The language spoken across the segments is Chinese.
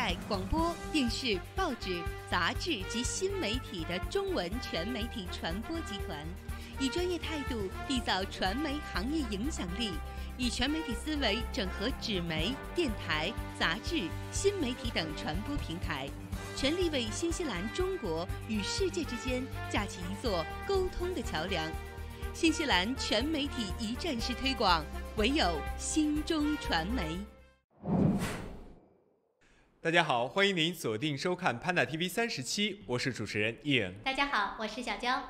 盖广播、电视、报纸、杂志及新媒体的中文全媒体传播集团，以专业态度缔造传媒行业影响力，以全媒体思维整合纸媒、电台、杂志、新媒体等传播平台，全力为新西兰中国与世界之间架起一座沟通的桥梁。新西兰全媒体一站式推广，唯有新中传媒。大家好，欢迎您锁定收看 Panda TV 37，我是主持人 Ian。大家好，我是小娇。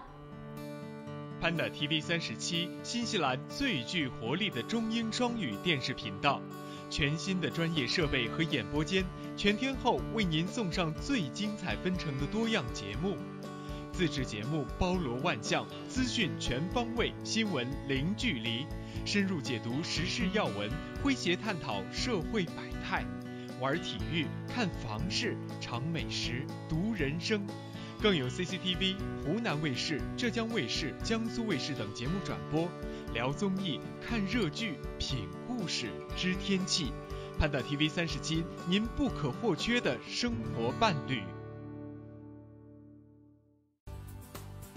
Panda TV 37，新西兰最具活力的中英双语电视频道，全新的专业设备和演播间，全天候为您送上最精彩纷呈的多样节目。自制节目包罗万象，资讯全方位，新闻零距离，深入解读时事要闻，诙谐探讨社会百态。玩体育、看房事、尝美食、读人生，更有 CCTV、湖南卫视、浙江卫视、江苏卫视等节目转播，聊综艺、看热剧、品故事、知天气。Panda TV 37，您不可或缺的生活伴侣。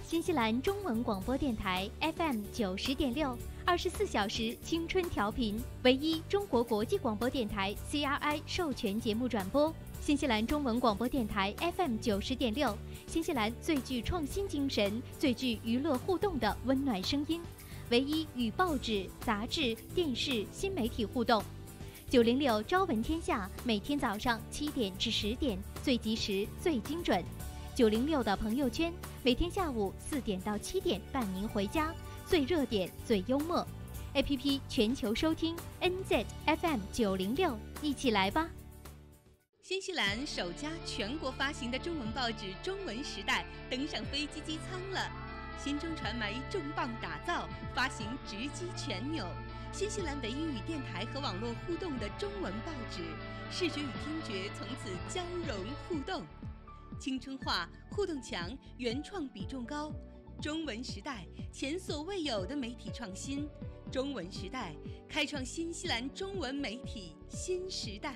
新西兰中文广播电台 FM 90.6，24小时青春调频，唯一中国国际广播电台 CRI 授权节目转播。新西兰中文广播电台 FM 90.6，新西兰最具创新精神、最具娱乐互动的温暖声音，唯一与报纸、杂志、电视、新媒体互动。906朝闻天下，每天早上7点至10点，最及时、最精准。906的朋友圈，每天下午4点到7点伴您回家，最热点、最幽默。APP 全球收听 NZFM 906，一起来吧！新西兰首家全国发行的中文报纸《中文时代》登上飞机机舱了。新中传媒重磅打造，发行直击全纽，新西兰唯一与电台和网络互动的中文报纸，视觉与听觉从此交融互动。青春化、互动强、原创比重高。中文时代，前所未有的媒体创新。中文时代，开创新西兰中文媒体新时代。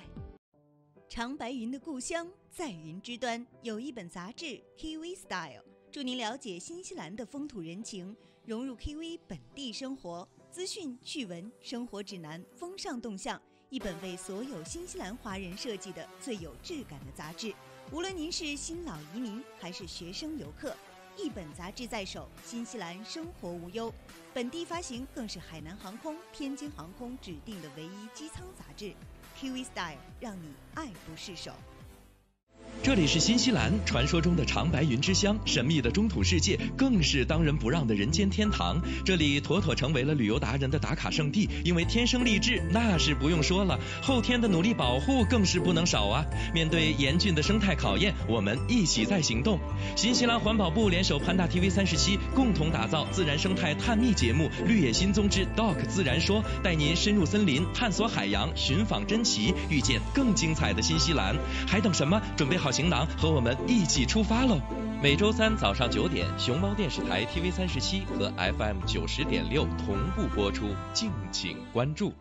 长白云的故乡在云之端，有一本杂志 Kiwi Style， 助您了解新西兰的风土人情，融入 Kiwi 本地生活，资讯、趣闻、生活指南、风尚动向，一本为所有新西兰华人设计的最有质感的杂志。无论您是新老移民还是学生游客，一本杂志在手，新西兰生活无忧。本地发行更是海南航空、天津航空指定的唯一机舱杂志。Kiwi Style 让你爱不释手。这里是新西兰，传说中的长白云之乡，神秘的中土世界，更是当仁不让的人间天堂。这里妥妥成为了旅游达人的打卡圣地，因为天生丽质那是不用说了，后天的努力保护更是不能少啊。面对严峻的生态考验，我们一起在行动。新西兰环保部联手 Panda TV 37，共同打造自然生态探秘节目《绿野新踪之 Doc 自然说》，带您深入森林，探索海洋，寻访珍奇，遇见更精彩的新西兰。还等什么？准备好行囊，和我们一起出发喽！每周三早上9点，熊猫电视台 TV 37和 FM 90.6同步播出，敬请关注。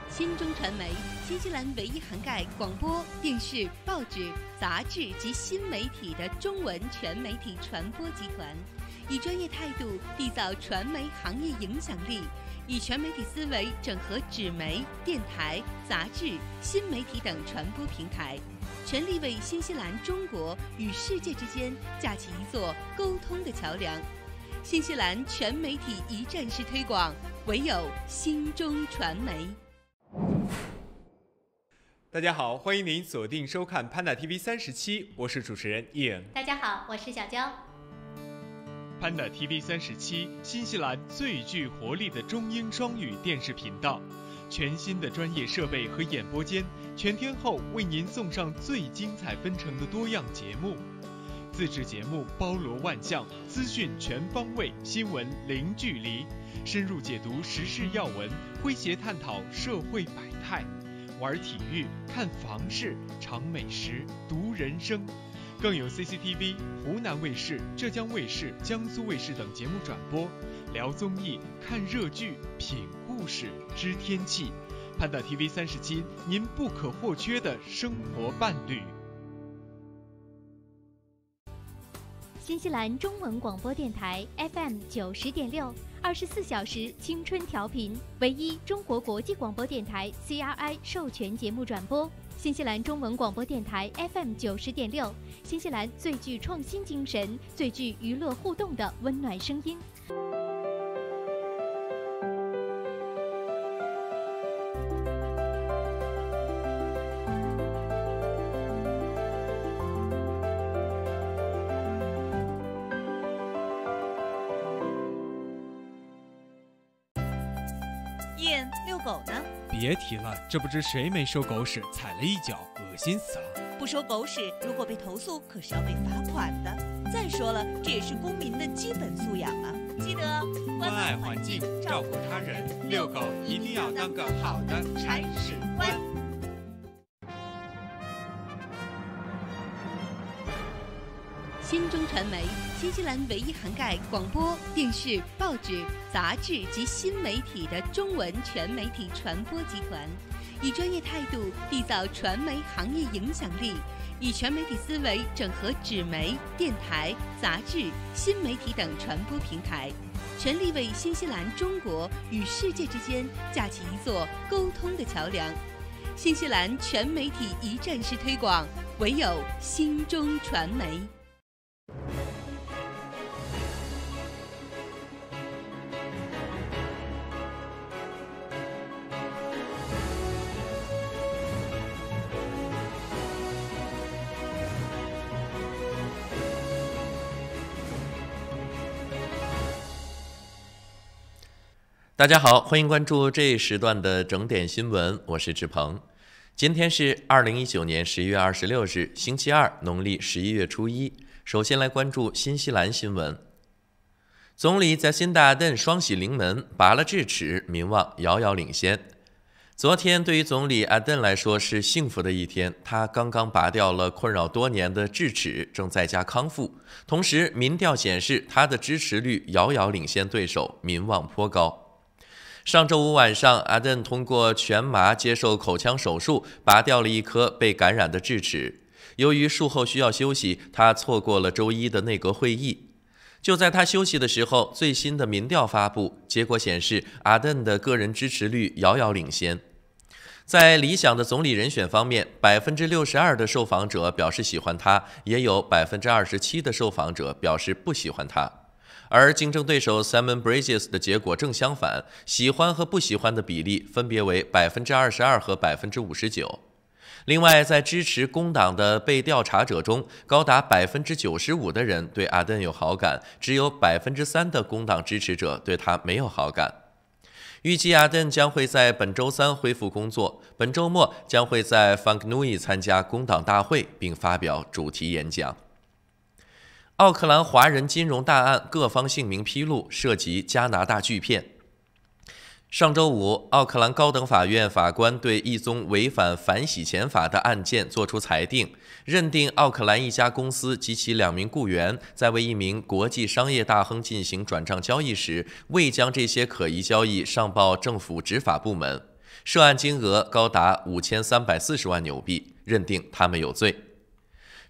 新中传媒，新西兰唯一涵盖广播、电视、报纸、杂志及新媒体的中文全媒体传播集团，以专业态度缔造传媒行业影响力，以全媒体思维整合纸媒、电台、杂志、新媒体等传播平台，全力为新西兰中国与世界之间架起一座沟通的桥梁。新西兰全媒体一站式推广，唯有新中传媒。大家好，欢迎您锁定收看 Panda TV 37，我是主持人 Ian。大家好，我是小娇。Panda TV 37，新西兰最具活力的中英双语电视频道，全新的专业设备和演播间，全天候为您送上最精彩纷呈的多样节目。自制节目包罗万象，资讯全方位，新闻零距离，深入解读时事要闻，诙谐探讨社会百态。玩体育、看房事、尝美食、读人生，更有 CCTV、湖南卫视、浙江卫视、江苏卫视等节目转播，聊综艺、看热剧、品故事、知天气。潘达 TV 37，您不可或缺的生活伴侣。新西兰中文广播电台 FM 90.6，24小时青春调频，唯一中国国际广播电台 CRI 授权节目转播。新西兰中文广播电台 FM 90.6，新西兰最具创新精神、最具娱乐互动的温暖声音。燕遛狗呢？别提了，这不知谁没收狗屎踩了一脚，恶心死了。不收狗屎，如果被投诉，可是要被罚款的。再说了，这也是公民的基本素养啊！记得关爱环境，照顾他人，遛狗一定要当个好的铲屎官。新中传媒，新西兰唯一涵盖广播电视、报纸、杂志及新媒体的中文全媒体传播集团，以专业态度缔造传媒行业影响力，以全媒体思维整合纸媒、电台、杂志、新媒体等传播平台，全力为新西兰、中国与世界之间架起一座沟通的桥梁。新西兰全媒体一站式推广，唯有新中传媒。大家好，欢迎关注这一时段的整点新闻，我是志鹏。今天是2019年11月26日，星期二，农历11月初一。首先来关注新西兰新闻。总理在辛达顿双喜临门，拔了智齿，民望遥遥领先。昨天对于总理阿登来说是幸福的一天，他刚刚拔掉了困扰多年的智齿，正在家康复。同时，民调显示他的支持率遥遥领先对手，民望颇高。上周五晚上，阿登通过全麻接受口腔手术，拔掉了一颗被感染的智齿。由于术后需要休息，他错过了周一的内阁会议。就在他休息的时候，最新的民调发布，结果显示阿登的个人支持率遥遥领先。在理想的总理人选方面，62%的受访者表示喜欢他，也有27%的受访者表示不喜欢他。而竞争对手 Simon Bridges 的结果正相反，喜欢和不喜欢的比例分别为22%和59%。另外，在支持工党的被调查者中，高达95%的人对阿登有好感，只有3%的工党支持者对他没有好感。预计阿登将会在本周三恢复工作，本周末将会在 Whanganui 参加工党大会并发表主题演讲。奥克兰华人金融大案各方姓名披露，涉及加拿大巨骗。上周五，奥克兰高等法院法官对一宗违反反洗钱法的案件作出裁定，认定奥克兰一家公司及其2名雇员在为一名国际商业大亨进行转账交易时，未将这些可疑交易上报政府执法部门，涉案金额高达5340万纽币，认定他们有罪。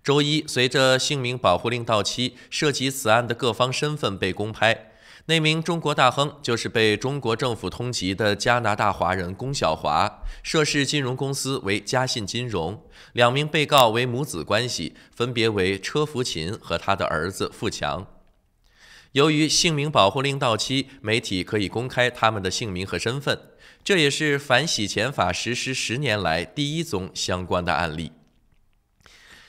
周一，随着姓名保护令到期，涉及此案的各方身份被公开。那名中国大亨就是被中国政府通缉的加拿大华人龚晓华，涉事金融公司为嘉信金融，2名被告为母子关系，分别为车福琴和他的儿子富强。由于姓名保护令到期，媒体可以公开他们的姓名和身份，这也是反洗钱法实施10年来第一宗相关的案例。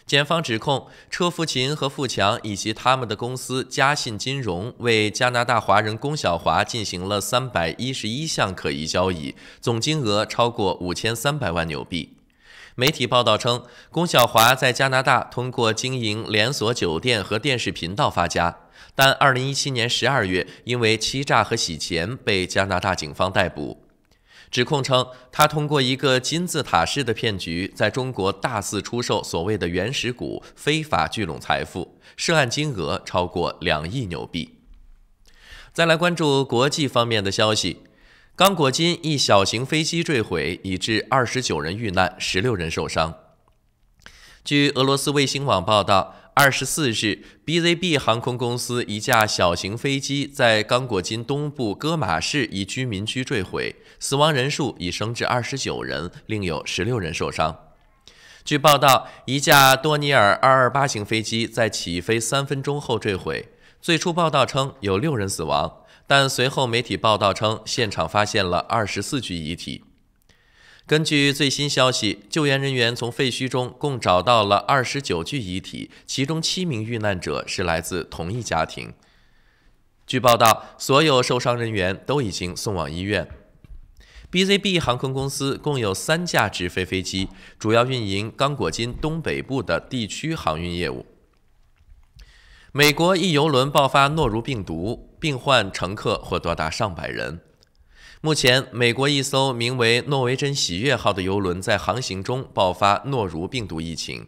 检方指控车福琴和富强以及他们的公司嘉信金融为加拿大华人龚晓华进行了311项可疑交易，总金额超过5300万纽币。媒体报道称，龚晓华在加拿大通过经营连锁酒店和电视频道发家，但2017年12月因为欺诈和洗钱被加拿大警方逮捕。指控称，他通过一个金字塔式的骗局，在中国大肆出售所谓的原始股，非法聚拢财富，涉案金额超过2亿纽币。再来关注国际方面的消息，刚果金一小型飞机坠毁，已致29人遇难，16人受伤。据俄罗斯卫星网报道，24日 ，BZB 航空公司一架小型飞机在刚果金东部戈马市一居民区坠毁，死亡人数已升至29人，另有16人受伤。据报道，一架多尼尔228型飞机在起飞3分钟后坠毁。最初报道称有6人死亡，但随后媒体报道称现场发现了24具遗体。根据最新消息，救援人员从废墟中共找到了29具遗体，其中7名遇难者是来自同一家庭。据报道，所有受伤人员都已经送往医院。BZB 航空公司共有3架直飞飞机，主要运营刚果金东北部的地区航运业务。美国一邮轮爆发诺如病毒，病患乘客或多达上百人。目前，美国一艘名为诺维珍喜悦号的邮轮在航行中爆发诺如病毒疫情。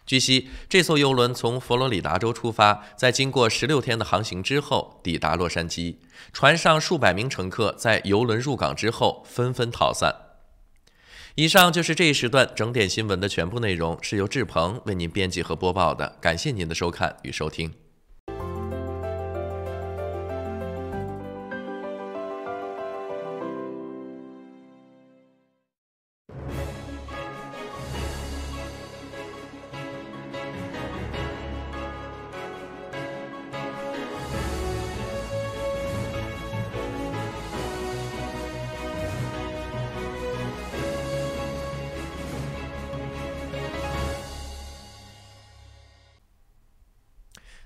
据悉，这艘邮轮从佛罗里达州出发，在经过16天的航行之后抵达洛杉矶。船上数百名乘客在邮轮入港之后纷纷逃散。以上就是这一时段整点新闻的全部内容，是由志鹏为您编辑和播报的。感谢您的收看与收听。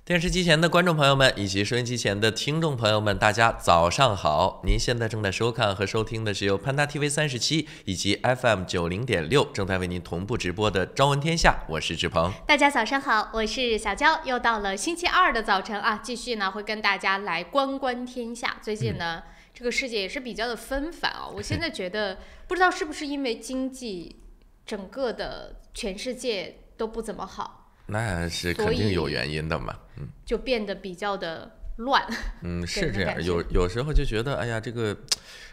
电视机前的观众朋友们以及收音机前的听众朋友们，大家早上好！您现在正在收看和收听的是由潘达 TV 37以及 FM 90.6正在为您同步直播的《朝闻天下》，我是志鹏。大家早上好，我是小娇。又到了星期二的早晨啊，继续呢会跟大家来观观天下。最近呢，这个世界也是比较的纷繁啊。我现在觉得，不知道是不是因为经济，整个的全世界都不怎么好。那是肯定有原因的嘛，就变得比较的乱。是这样，有时候就觉得，哎呀，这个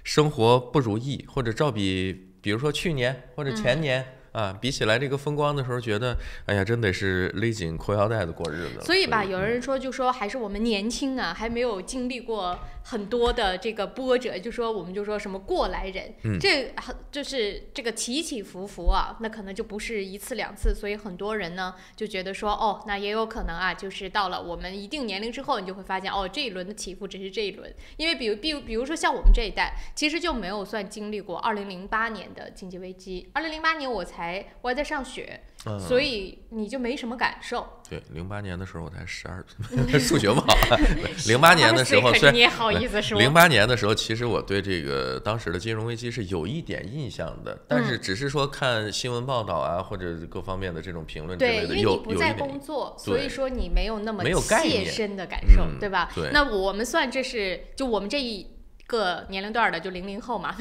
生活不如意，或者比如说去年或者前年。比起来这个风光的时候，觉得哎呀，真得是勒紧裤腰带的过日子。所以吧，有人说就说还是我们年轻啊，还没有经历过很多的这个波折，我们就说什么过来人，这就是这个起起伏伏啊，那可能就不是一次两次，所以很多人呢就觉得说，哦，那也有可能啊，就是到了我们一定年龄之后，你就会发现，哦，这一轮的起伏只是这一轮，因为比如说像我们这一代，其实就没有算经历过2008年的经济危机，2008年我还在上学，所以你就没什么感受。对，08年的时候我才12岁，数学不好。08年的时候，虽然你也好意思说。08年的时候，其实我对这个当时的金融危机是有一点印象的，但是只是说看新闻报道啊，或者各方面的这种评论之类的，对，因为你不在工作，所以说你没有那么切身的感受，对吧？对。那我们算这是就我们这一个年龄段的，就00后嘛，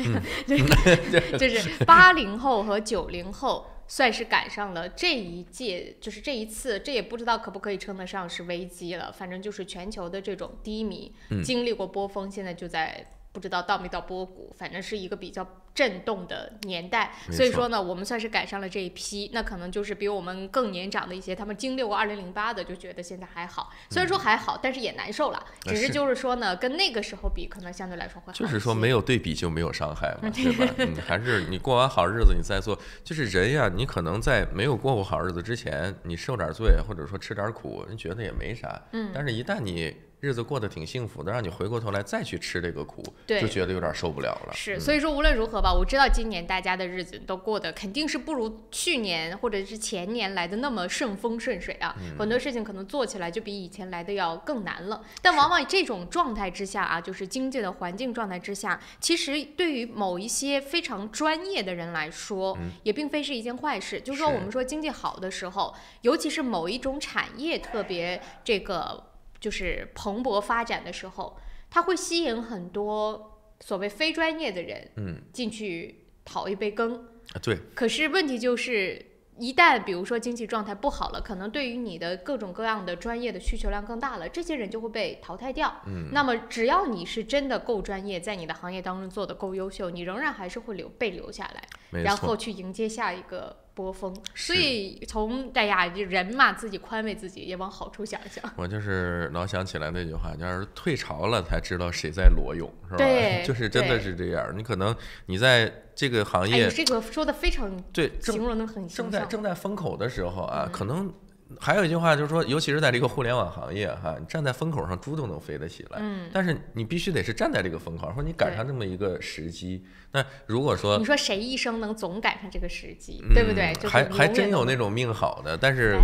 就是80后和90后。算是赶上了这一届，就是这一次，这也不知道可不可以称得上是危机了。反正就是全球的这种低迷，经历过波峰，现在就在不知道到没到波谷，反正是一个比较震动的年代。所以说呢，我们算是赶上了这一批。那可能就是比我们更年长的一些，他们经历过2008的，就觉得现在还好。虽然说还好，但是也难受了。只是就是说呢，跟那个时候比，可能相对来说会好。就是说没有对比就没有伤害嘛，对吧？还是你过完好日子你再做。就是人呀，你可能在没有过过好日子之前，你受点罪或者说吃点苦，你觉得也没啥。但是一旦你日子过得挺幸福的，让你回过头来再去吃这个苦，就觉得有点受不了了。是，所以说无论如何吧，我知道今年大家的日子都过得肯定是不如去年或者是前年来的那么顺风顺水啊，很多事情可能做起来就比以前来的要更难了。但往往这种状态之下啊，就是经济的环境状态之下，其实对于某一些非常专业的人来说，也并非是一件坏事。就是说我们说经济好的时候，尤其是某一种产业特别这个就是蓬勃发展的时候，它会吸引很多所谓非专业的人进去讨一杯羹。对。可是问题就是一旦比如说经济状态不好了，可能对于你的各种各样的专业的需求量更大了，这些人就会被淘汰掉。那么只要你是真的够专业，在你的行业当中做的够优秀，你仍然还是会被留下来，然后去迎接下一个波峰。所以从人嘛，自己宽慰自己，也往好处想想。我就是老想起来那句话，就是退潮了才知道谁在裸泳，是吧？对，就是真的是这样。你可能你在这个行业，这个说的非常对，形容的很形象。正在风口的时候啊，可能还有一句话就是说，尤其是在这个互联网行业哈，你站在风口上，猪都能飞得起来。但是你必须得是站在这个风口，或者你赶上这么一个时机。那如果说你说谁一生能总赶上这个时机，对不对？还真有那种命好的，但是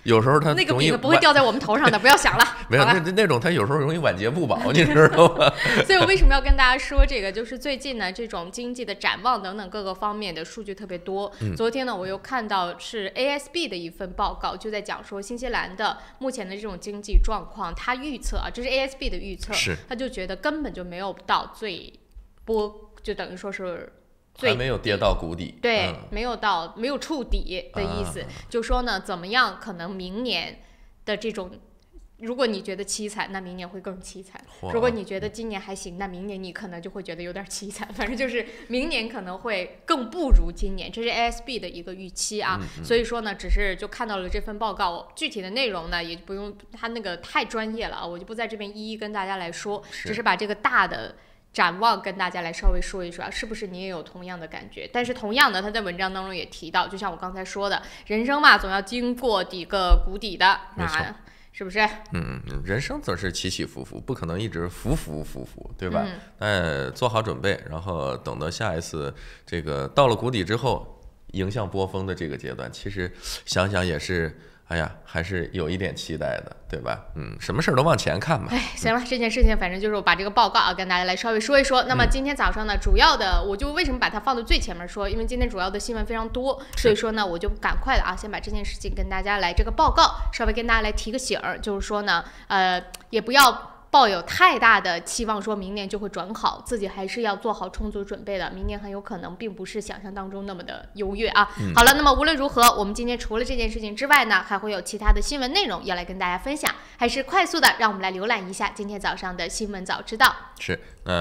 有时候他那个饼不会掉在我们头上的，不要想了。没有那种他有时候容易晚节不保，你知道吗？所以我为什么要跟大家说这个？就是最近呢，这种经济的展望等等各个方面的数据特别多。昨天呢，我又看到是 ASB 的一份报告，就在讲说新西兰的目前的这种经济状况，他预测啊，这是 ASB 的预测，他就觉得根本就没有到就等于说是还没有跌到谷底，对，没有触底的意思。就说呢，怎么样？可能明年的这种，如果你觉得凄惨，那明年会更凄惨；如果你觉得今年还行，那明年你可能就会觉得有点凄惨。反正就是明年可能会更不如今年，这是 ASB 的一个预期啊。所以说呢，只是就看到了这份报告，具体的内容呢也不用它那个太专业了啊，我就不在这边一一跟大家来说，只是把这个大的展望跟大家来稍微说一说，是不是你也有同样的感觉？但是同样的，他在文章当中也提到，就像我刚才说的，人生嘛，总要经过几个谷底的，那是不是？人生总是起起伏伏，不可能一直浮浮，对吧？做好准备，然后等到下一次这个到了谷底之后，迎向波峰的这个阶段，其实想想也是。哎呀，还是有一点期待的，对吧？什么事都往前看嘛。行了，这件事情反正就是我把这个报告啊跟大家来稍微说一说。那么今天早上呢，主要的我就为什么把它放到最前面说，因为今天主要的新闻非常多，所以说呢，我就赶快的啊，先把这件事情跟大家来这个报告稍微跟大家来提个醒儿，就是说呢，也不要抱有太大的期望，说明年就会转好，自己还是要做好充足准备的。明年很有可能并不是想象当中那么的优越啊。好了，那么无论如何，我们今天除了这件事情之外呢，还会有其他的新闻内容要来跟大家分享。还是快速的，让我们来浏览一下今天早上的新闻早知道。是，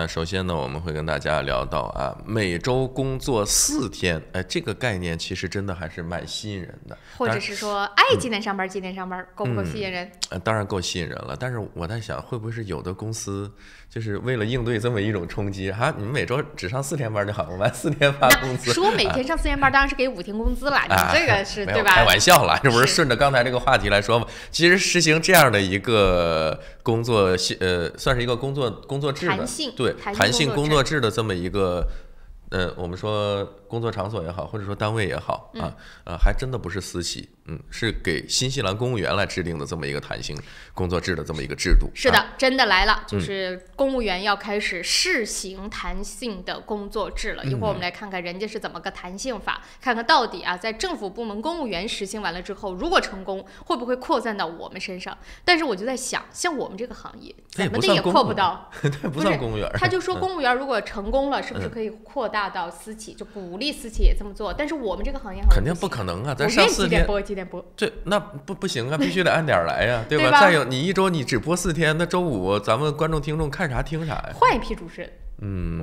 首先呢，我们会跟大家聊到啊，每周工作4天，这个概念其实真的还是蛮吸引人的。或者是说，几点上班几点上班，够不够吸引人？当然够吸引人了，但是我在想，会不会是有的公司就是为了应对这么一种冲击，你们每周只上4天班就好，我们4天发工资。说每天上4天班，当然是给5天工资了，你这个是对吧？开玩笑了，这不是顺着刚才这个话题来说吗？其实实行这样的一个工作，算是一个工作制的，弹性工作制的这么一个。我们说工作场所也好，或者说单位也好还真的不是私企，是给新西兰公务员来制定的这么一个弹性工作制的这么一个制度。是的，真的来了，就是公务员要开始试行弹性的工作制了。一会儿我们来看看人家是怎么个弹性法，看看到底在政府部门公务员实行完了之后，如果成功，会不会扩散到我们身上？但是我就在想，像我们这个行业，怎么的也扩不到，它不算公务员。他就说公务员如果成功了，是不是可以扩大到私企，就鼓励私企也这么做？但是我们这个行业好像肯定不可能啊！咱上4天几点播？对，那不行啊，必须得按点来呀，对吧？再有，你一周你只播4天，那周5咱们观众听众看啥听啥呀？换一批主持人。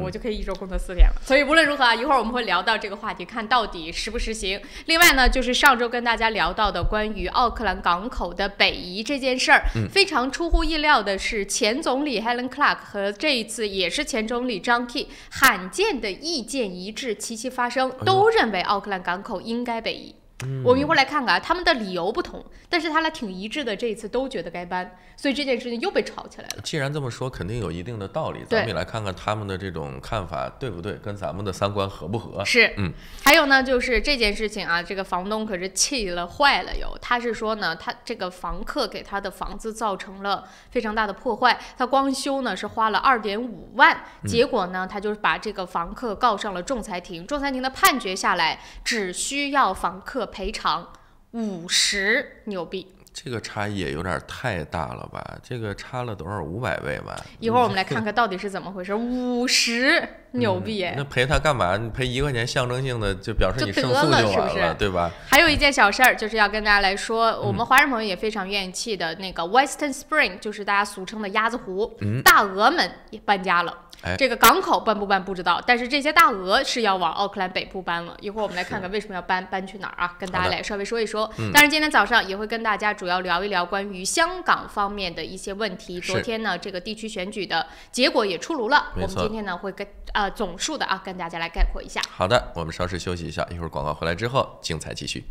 我就可以一周工作4天了。所以无论如何一会儿我们会聊到这个话题，看到底实不实行。另外呢，就是上周跟大家聊到的关于奥克兰港口的北移这件事儿，非常出乎意料的是，前总理 Helen Clark 和这一次也是前总理 John Key 罕见的意见一致，齐齐发声，都认为奥克兰港口应该北移。我们一会儿来看看他们的理由不同，但是他俩挺一致的，这一次都觉得该搬，所以这件事情又被吵起来了。既然这么说，肯定有一定的道理，咱们也来看看他们的这种看法对不对，跟咱们的三观合不合。是，还有呢，就是这件事情啊，这个房东可是气了坏了他是说呢，他这个房客给他的房子造成了非常大的破坏，他光修呢是花了2.5万，结果呢，他就把这个房客告上了仲裁庭，仲裁庭的判决下来，只需要房客赔偿50纽币。这个差异也有点太大了吧？这个差了多少？500倍吧？一会儿我们来看看到底是怎么回事。50牛逼！那赔他干嘛？你赔1块钱，象征性的就表示你胜诉就完了，是不是？对吧？还有一件小事儿，就是要跟大家来说，我们华人朋友也非常愿意去的那个 Western Spring， 就是大家俗称的鸭子湖，大鹅们也搬家了。这个港口搬不搬不知道，但是这些大鹅是要往奥克兰北部搬了。一会儿我们来看看为什么要搬去哪儿啊？跟大家来稍微说一说。当然今天早上也会跟大家主要聊一聊关于香港方面的一些问题。昨天呢，这个地区选举的结果也出炉了，我们今天呢会跟总数的跟大家来概括一下。好的，我们稍事休息一下，一会儿广告回来之后，精彩继续。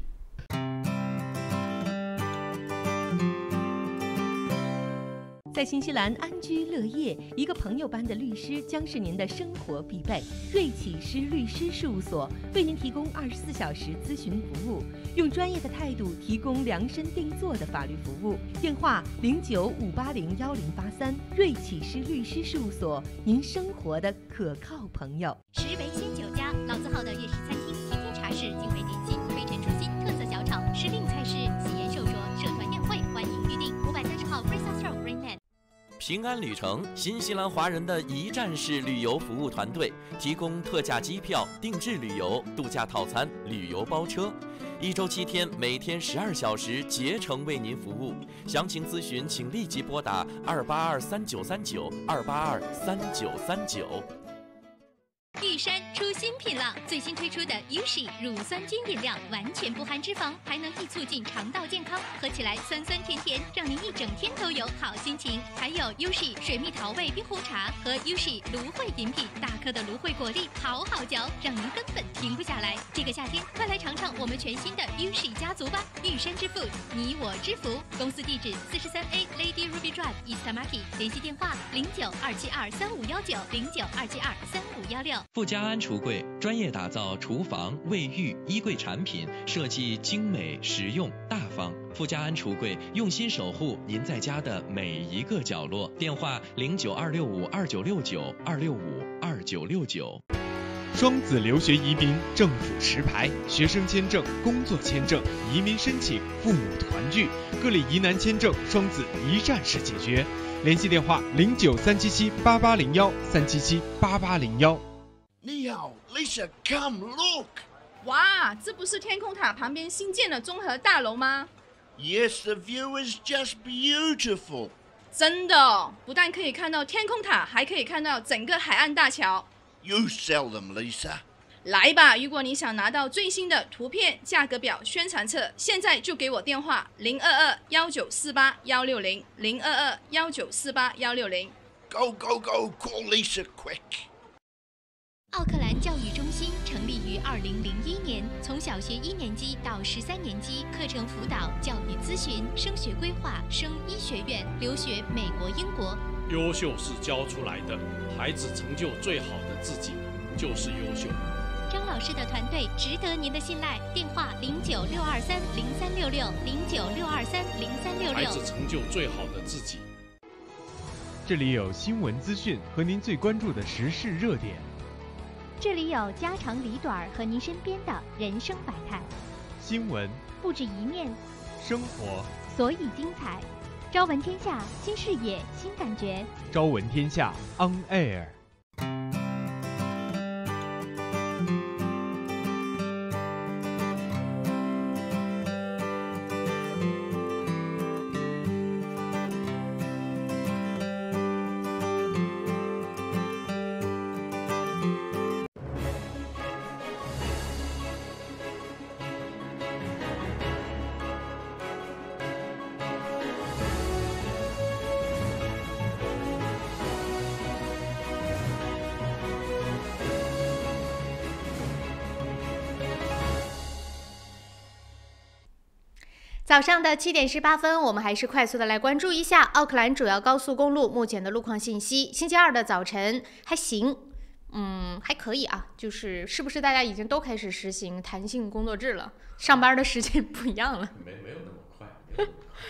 在新西兰安居乐业，一个朋友般的律师将是您的生活必备。瑞启诗律师事务所为您提供24小时咨询服务，用专业的态度提供量身定做的法律服务。电话0958011083，瑞启诗律师事务所，您生活的可靠朋友。石围鲜酒家，老字号的粤式餐厅，天天茶室，精美点心，飞尘出新，特色小炒，时令菜式，喜宴寿桌，社团宴会，欢迎预订。530号 Fraser Road Greenland。平安旅程，新西兰华人的一站式旅游服务团队，提供特价机票、定制旅游、度假套餐、旅游包车，1周7天，每天12小时，竭诚为您服务。详情咨询，请立即拨打2823939，2823939。玉山出新品了，最新推出的 Ushi 乳酸菌饮料，完全不含脂肪，还能易促进肠道健康，喝起来酸酸甜甜，让您一整天都有好心情。还有 Ushi 水蜜桃味冰红茶和 Ushi 芦荟饮品，大颗的芦荟果粒，好好嚼，让您根本停不下来。这个夏天，快来尝尝我们全新的 Ushi 家族吧！玉山之父，你我之福。公司地址43A Lady Ruby Drive East Market， 联系电话0927235519，0927235516。富家安橱柜专业打造厨房、卫浴、衣柜产品，设计精美、实用、大方。富家安橱柜用心守护您在家的每一个角落。电话09265299，2652969。双子留学移民政府持牌，学生签证、工作签证、移民申请、父母团聚、各类疑难签证，双子一站式解决。联系电话09377801，3778801。你好 ，Lisa， come look。哇，这不是天空塔旁边新建的综合大楼吗 ？Yes, the view is just beautiful。真的，不但可以看到天空塔，还可以看到整个海岸大桥。You sell them, Lisa。来吧，如果你想拿到最新的图片、价格表、宣传册，现在就给我电话022-1948-160，022-1948-160。Go, go, go, call Lisa quick。奥克兰教育中心成立于2001年，从小学1年级到13年级，课程辅导、教育咨询、升学规划、升医学院、留学美国、英国。优秀是教出来的，孩子成就最好的自己就是优秀。张老师的团队值得您的信赖，电话0962303366，0962303366。孩子成就最好的自己。这里有新闻资讯和您最关注的时事热点。这里有家长里短和您身边的人生百态。新闻不止一面，生活所以精彩。朝闻天下，新视野，新感觉。朝闻天下 On Air。早上的7点18分，我们还是快速的来关注一下奥克兰主要高速公路目前的路况信息。星期二的早晨还行，还可以啊，是不是大家已经都开始实行弹性工作制了？上班的时间不一样了。没有那么快。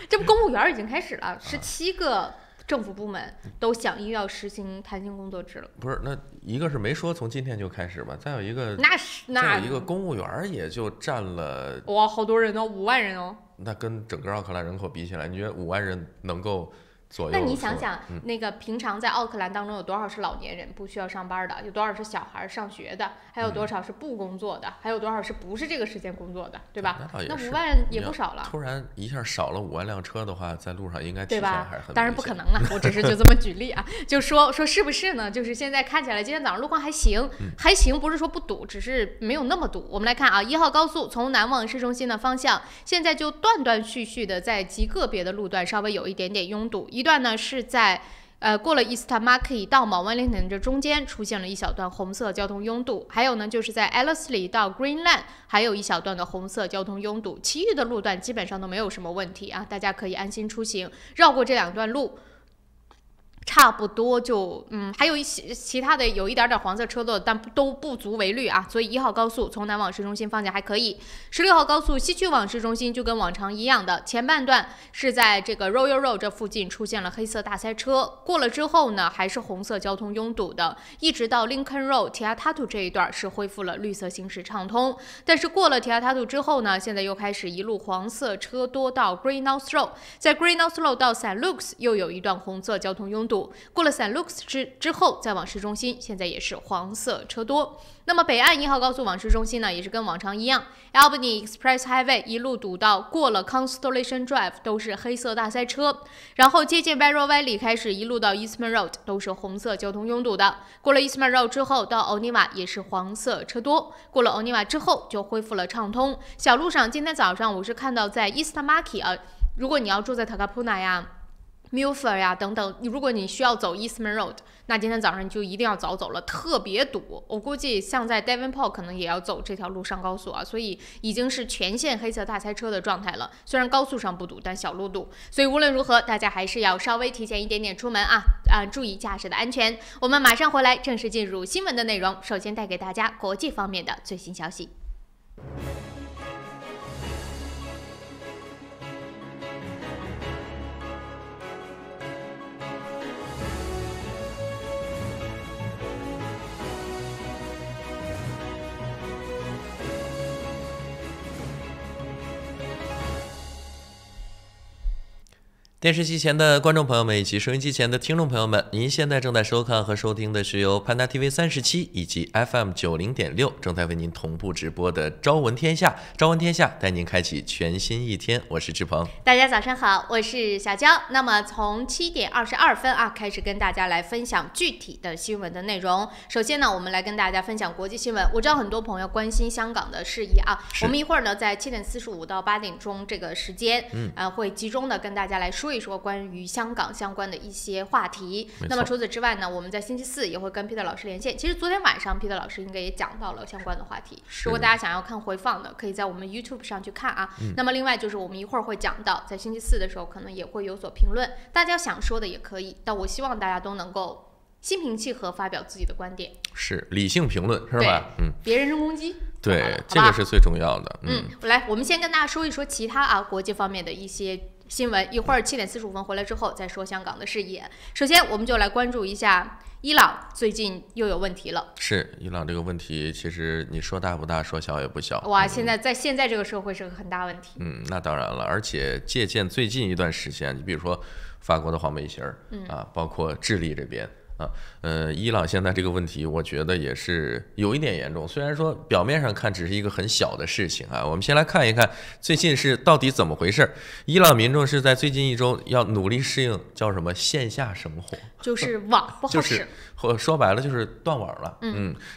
这不公务员已经开始了，17个政府部门都响应要实行弹性工作制了。不是，那一个是没说从今天就开始吧，再有一个那有一个公务员也就占了哇，好多人哦，5万人哦。那跟整个奥克兰人口比起来，你觉得5万人能够左右？那你想想，那个平常在奥克兰当中有多少是老年人不需要上班的，有多少是小孩上学的，还有多少是不工作的，还有多少是不是这个时间工作的，对吧？那5万人也不少了。突然一下少了5万辆车的话，在路上应该体现还是很明显。当然不可能了，我只是就这么举例啊，就说是不是呢？就是现在看起来今天早上路况还行，还行，不是说不堵，只是没有那么堵。我们来看啊，1号高速从南往市中心的方向，现在就断断续续的在极个别的路段稍微有一点点拥堵，一段呢是在过了 Eastmarket 到Mount Wellington 这中间出现了一小段红色交通拥堵，还有呢就是在 Ellerslie 到 Greenland 还有一小段的红色交通拥堵，其余的路段基本上都没有什么问题啊，大家可以安心出行，绕过这2段路。差不多就还有一些其他的有一点点黄色车道，但都不足为虑啊。所以1号高速从南往市中心方向还可以。16号高速西区往市中心就跟往常一样的，前半段是在这个 Royal Road 这附近出现了黑色大塞车，过了之后呢还是红色交通拥堵的，一直到 Lincoln Road Teatatu 这一段是恢复了绿色行驶畅通。但是过了 Teatatu 之后呢，现在又开始一路黄色车多到 Greenhouse Road， 在 Greenhouse Road 到 St. Luke's 又有一段红色交通拥堵。过了 St. Luke's 之后再往市中心，现在也是黄色车多。那么北岸1号高速往市中心呢，也是跟往常一样 Albany Express Highway 一路堵到过了 Constellation Drive 都是黑色大塞车，然后接近 Barrow Valley 开始一路到 Eastman Road 都是红色交通拥堵的，过了 Eastman Road 之后到 Oniwa 也是黄色车多，过了 Oniwa 之后就恢复了畅通。小路上今天早上我是看到在 Eastmarket 如果你要住在 Takapuna 呀Milford 呀等等，如果你需要走 Eastman Road， 那今天早上你就一定要早走了，特别堵。我估计像在 Devonport 可能也要走这条路上高速啊，所以已经是全线黑色大塞车的状态了。虽然高速上不堵，但小路堵，所以无论如何，大家还是要稍微提前一点点出门啊，注意驾驶的安全。我们马上回来，正式进入新闻的内容。首先带给大家国际方面的最新消息。电视机前的观众朋友们以及收音机前的听众朋友们，您现在正在收看和收听的是由潘达 TV 37以及 FM 90.6正在为您同步直播的《朝闻天下》，朝闻天下带您开启全新一天，我是志鹏。大家早上好，我是小娇。那么从7点22分开始跟大家来分享具体的新闻的内容。首先呢，我们来跟大家分享国际新闻。我知道很多朋友关心香港的事宜啊，我们一会儿呢在7点45到8点钟这个时间，会集中的跟大家来说一说关于香港相关的一些话题。那么除此之外呢，我们在星期4也会跟 Peter 老师连线。其实昨天晚上 Peter 老师应该也讲到了相关的话题，如果大家想要看回放的，可以在我们 YouTube 上去看啊。那么另外就是我们一会儿会讲到，在星期4的时候可能也会有所评论，大家想说的也可以，但我希望大家都能够心平气和发表自己的观点，是理性评论，是吧？别人身攻击，对，这个是最重要的。来，我们先跟大家说一说其他国际方面的一些新闻，一会儿7点45分回来之后再说香港的事宜。首先，我们就来关注一下伊朗最近又有问题了。是伊朗这个问题，其实你说大不大，说小也不小。哇，现在在现在这个社会是个很大问题。那当然了，而且借鉴最近一段时间，你比如说法国的黄背心儿包括智利这边。伊朗现在这个问题，我觉得也是有一点严重。虽然说表面上看只是一个很小的事情我们先来看一看最近是到底怎么回事。伊朗民众是在最近一周要努力适应叫什么线下生活，就是网不好使，说白了就是断网了。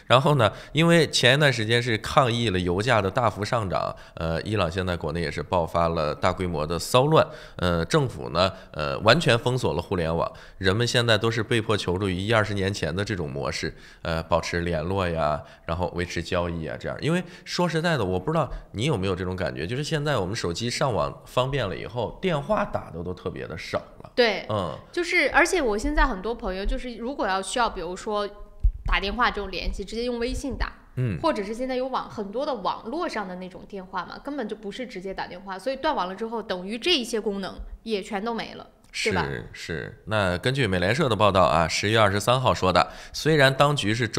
然后呢，因为前一段时间是抗议了油价的大幅上涨，伊朗现在国内也是爆发了大规模的骚乱。政府呢，完全封锁了互联网，人们现在都是被迫求助于20年前的这种模式，保持联络呀，然后维持交易啊，这样。因为说实在的，我不知道你有没有这种感觉，就是现在我们手机上网方便了以后，电话打的都特别的少了。对，就是而且我现在很多朋友就是如果要需要，比如说打电话这种联系，直接用微信打。或者是现在有很多的网络上的那种电话嘛，根本就不是直接打电话，所以断网了之后，等于这一些功能也全都没了。对吧？是。那根据美联社的报道啊，10月23号说的，虽然当局是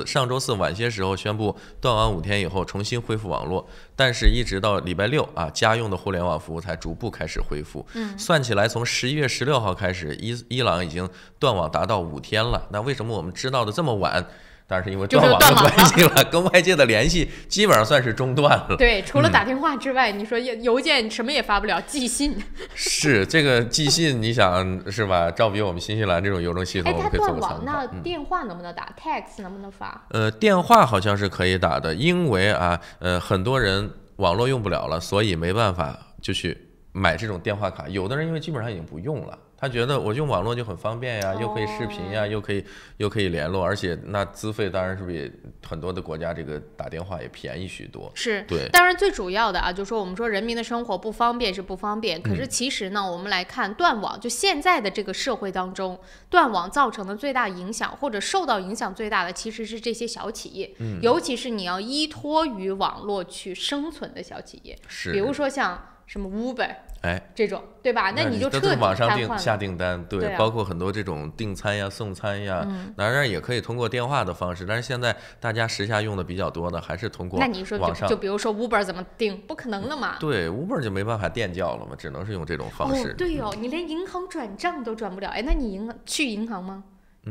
上周四晚些时候宣布断网5天以后重新恢复网络，但是一直到礼拜六啊，家用的互联网服务才逐步开始恢复。算起来，从11月16号开始，伊朗已经断网达到5天了。那为什么我们知道的这么晚？当然是因为断网的关系了，跟外界的联系基本上算是中断了。对，除了打电话之外，你说邮件什么也发不了，寄信。是这个寄信，你想是吧？照比我们新西兰这种邮政系统，我们可以做个参考。它断网，那电话能不能打？text 能不能发？电话好像是可以打的，因为啊，很多人网络用不了了，所以没办法就去买这种电话卡。有的人因为基本上已经不用了。他觉得我用网络就很方便呀，又可以视频呀，又可以联络，而且那资费当然是比很多的国家这个打电话也便宜许多。是，对。当然最主要的啊，就是说我们说人民的生活不方便是不方便，可是其实呢，我们来看断网，就现在的这个社会当中，断网造成的最大影响或者受到影响最大的其实是这些小企业，尤其是你要依托于网络去生存的小企业，是，比如说像什么 Uber。这种对吧？那你就彻底网上下订单，对，包括很多这种订餐呀、送餐呀，当然也可以通过电话的方式，但是现在大家时下用的比较多的还是通过网上。那你说就比如说 Uber 怎么订？不可能的嘛。对 ，Uber 就没办法电叫了嘛，只能是用这种方式。对哦，你连银行转账都转不了，那你去银行吗？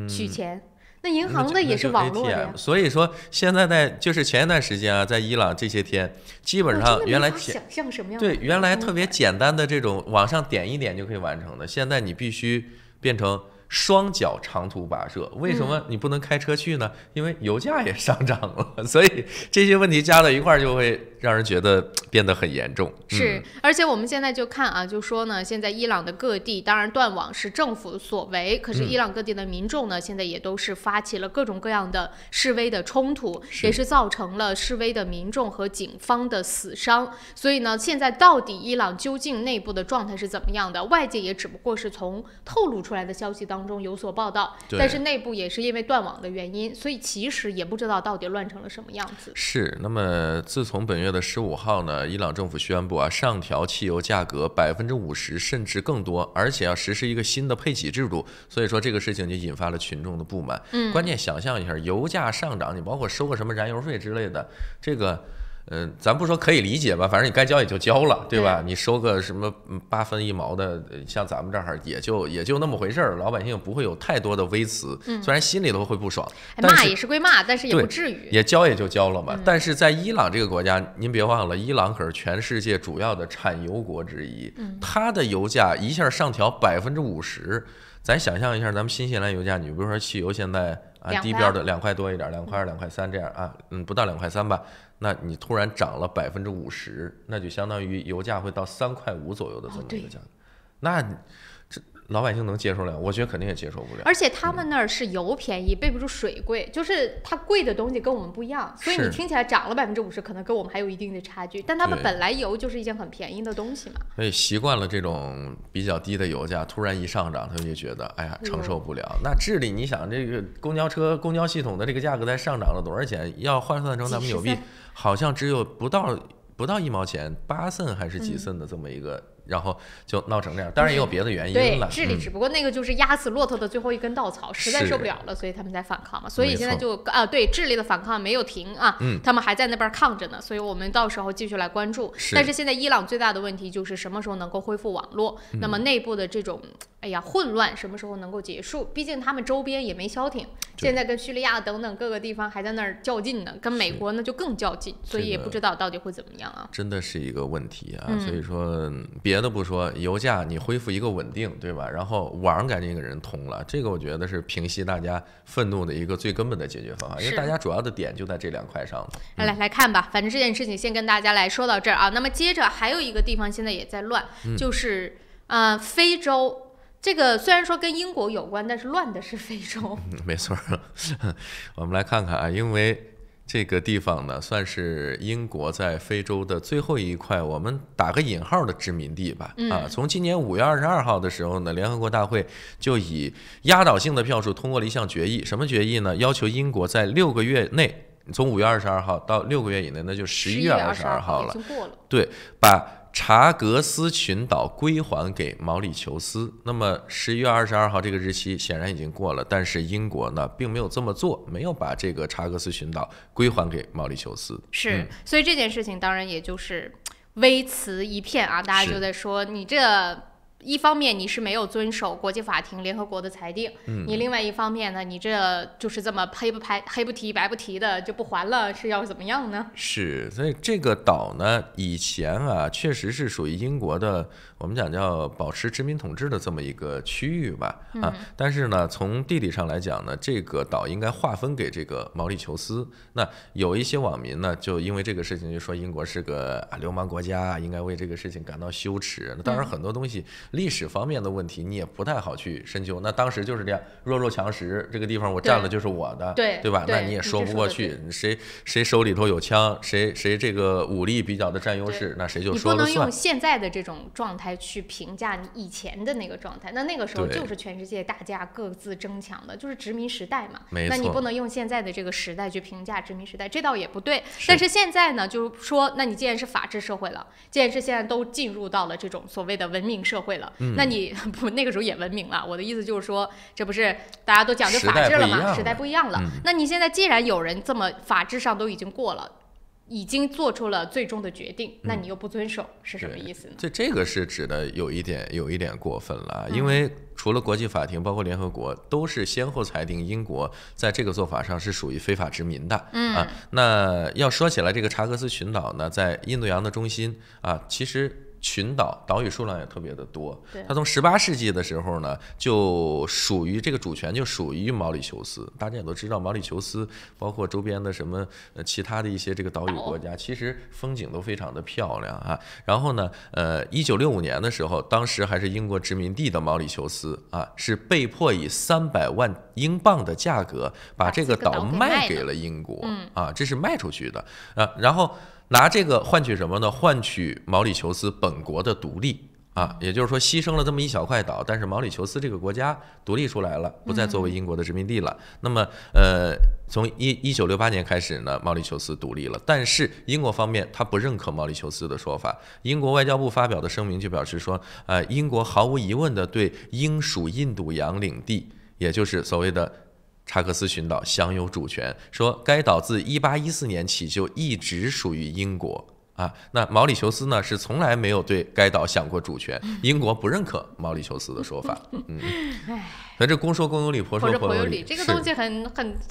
取钱？那银行的也是网络的呀。所以说现在就是前一段时间啊，在伊朗这些天，基本上原来想象什么样？对，原来特别简单的这种网上点一点就可以完成的，现在你必须变成双脚长途跋涉。为什么你不能开车去呢？因为油价也上涨了，所以这些问题加到一块儿就会让人觉得变得很严重。是，而且我们现在就看啊，就说呢，现在伊朗的各地，当然断网是政府所为，可是伊朗各地的民众呢，现在也都是发起了各种各样的示威的冲突，也是造成了示威的民众和警方的死伤。所以呢，现在到底伊朗究竟内部的状态是怎么样的？外界也只不过是从透露出来的消息当中有所报道，但是内部也是因为断网的原因，所以其实也不知道到底乱成了什么样子。是，那么自从本月的15号呢，伊朗政府宣布啊，上调汽油价格50%甚至更多，而且要实施一个新的配给制度，所以说这个事情就引发了群众的不满。关键想象一下，油价上涨，你包括收个什么燃油税之类的，这个。咱不说可以理解吧，反正你该交也就交了，对吧？你收个什么8分1毛的，像咱们这儿也就那么回事儿，老百姓不会有太多的微词，虽然心里头会不爽，骂也是归骂，但是也不至于，也交也就交了嘛。但是在伊朗这个国家，您别忘了，伊朗可是全世界主要的产油国之一，它的油价一下上调50%，咱想象一下，咱们新西兰油价，你比如说汽油现在低标的2块多一点，2块2块3这样啊，不到2块3吧。那你突然涨了50%，那就相当于油价会到3块5左右的这么一个价格，那这老百姓能接受了？我觉得肯定也接受不了。而且他们那儿是油便宜，背不住水贵，就是它贵的东西跟我们不一样，所以你听起来涨了50%，可能跟我们还有一定的差距。但他们本来油就是一件很便宜的东西嘛，所以习惯了这种比较低的油价，突然一上涨，他就觉得哎呀承受不了。那智利，你想这个公交系统的这个价格才上涨了多少钱？要换算成咱们纽币，好像只有不到1毛钱，8cent还是几cent的这么一个。然后就闹成这样，当然也有别的原因了。对，智利只不过那个就是压死骆驼的最后一根稻草，实在受不了了，所以他们在反抗嘛。所以现在就对，智利的反抗没有停啊，他们还在那边抗着呢。所以我们到时候继续来关注。但是现在伊朗最大的问题就是什么时候能够恢复网络？那么内部的这种混乱什么时候能够结束？毕竟他们周边也没消停，现在跟叙利亚等等各个地方还在那儿较劲呢，跟美国呢就更较劲，所以也不知道到底会怎么样啊。真的是一个问题啊，所以说别的不说，油价你恢复一个稳定，对吧？然后网赶紧给人通了，这个我觉得是平息大家愤怒的一个最根本的解决方案，因为大家主要的点就在这2块上。来看吧，反正这件事情先跟大家来说到这儿啊。那么接着还有一个地方现在也在乱，就是非洲。这个虽然说跟英国有关，但是乱的是非洲。没错，我们来看看啊，因为这个地方呢，算是英国在非洲的最后一块，我们打个引号的殖民地吧。从今年5月22号的时候呢，联合国大会就以压倒性的票数通过了一项决议，什么决议呢？要求英国在6个月内，从5月22号到6个月以内，那就11月22号了。已经过了。对，把查格斯群岛归还给毛里求斯。那么11月22号这个日期显然已经过了，但是英国呢并没有这么做，没有把这个查格斯群岛归还给毛里求斯。是，所以这件事情当然也就是微词一片啊，大家就在说你这。一方面你是没有遵守国际法庭联合国的裁定，你另外一方面呢，你这就是这么黑不提白不提的就不还了，是要怎么样呢？是，所以这个岛呢，以前啊确实是属于英国的，我们讲叫保持殖民统治的这么一个区域吧，但是呢，从地理上来讲呢，这个岛应该划分给这个毛里求斯。那有一些网民呢，就因为这个事情就说英国是个流氓国家，应该为这个事情感到羞耻。当然很多东西。历史方面的问题你也不太好去深究，那当时就是这样，弱肉强食，这个地方我占了就是我的，对吧？那你也说不过去，谁手里头有枪，谁这个武力比较的占优势，那谁就说了算。你不能用现在的这种状态去评价你以前的那个状态，那个时候就是全世界大家各自争抢的，就是殖民时代嘛。那你不能用现在的这个时代去评价殖民时代，这倒也不对。但是现在呢，就是说，那你既然是法治社会了，既然是现在都进入到了这种所谓的文明社会了，那你不那个时候也文明了。我的意思就是说，这不是大家都讲究法治了吗？时代不一样了。那你现在既然有人这么法治上都已经过了，已经做出了最终的决定，那你又不遵守，是什么意思呢？这个是指的有一点过分了，因为除了国际法庭，包括联合国，都是先后裁定英国在这个做法上是属于非法殖民的。那要说起来，这个查格斯群岛呢，在印度洋的中心啊，其实。群岛屿数量也特别的多，它从18世纪的时候呢，就属于这个主权就属于毛里求斯。大家也都知道，毛里求斯包括周边的什么其他的一些这个岛屿国家，其实风景都非常的漂亮啊。然后呢，1965年的时候，当时还是英国殖民地的毛里求斯啊，是被迫以300万英镑的价格把这个岛卖给了英国啊，这是卖出去的啊，然后。拿这个换取什么呢？换取毛里求斯本国的独立啊，也就是说牺牲了这么一小块岛，但是毛里求斯这个国家独立出来了，不再作为英国的殖民地了。那么从1968年开始呢，毛里求斯独立了，但是英国方面他不认可毛里求斯的说法。英国外交部发表的声明就表示说，英国毫无疑问的对英属印度洋领地，也就是所谓的查格斯群岛享有主权，说该岛自1814年起就一直属于英国啊。那毛里求斯呢是从来没有对该岛享过主权，英国不认可毛里求斯的说法。咱这公说公有理，婆说婆有理，这个东西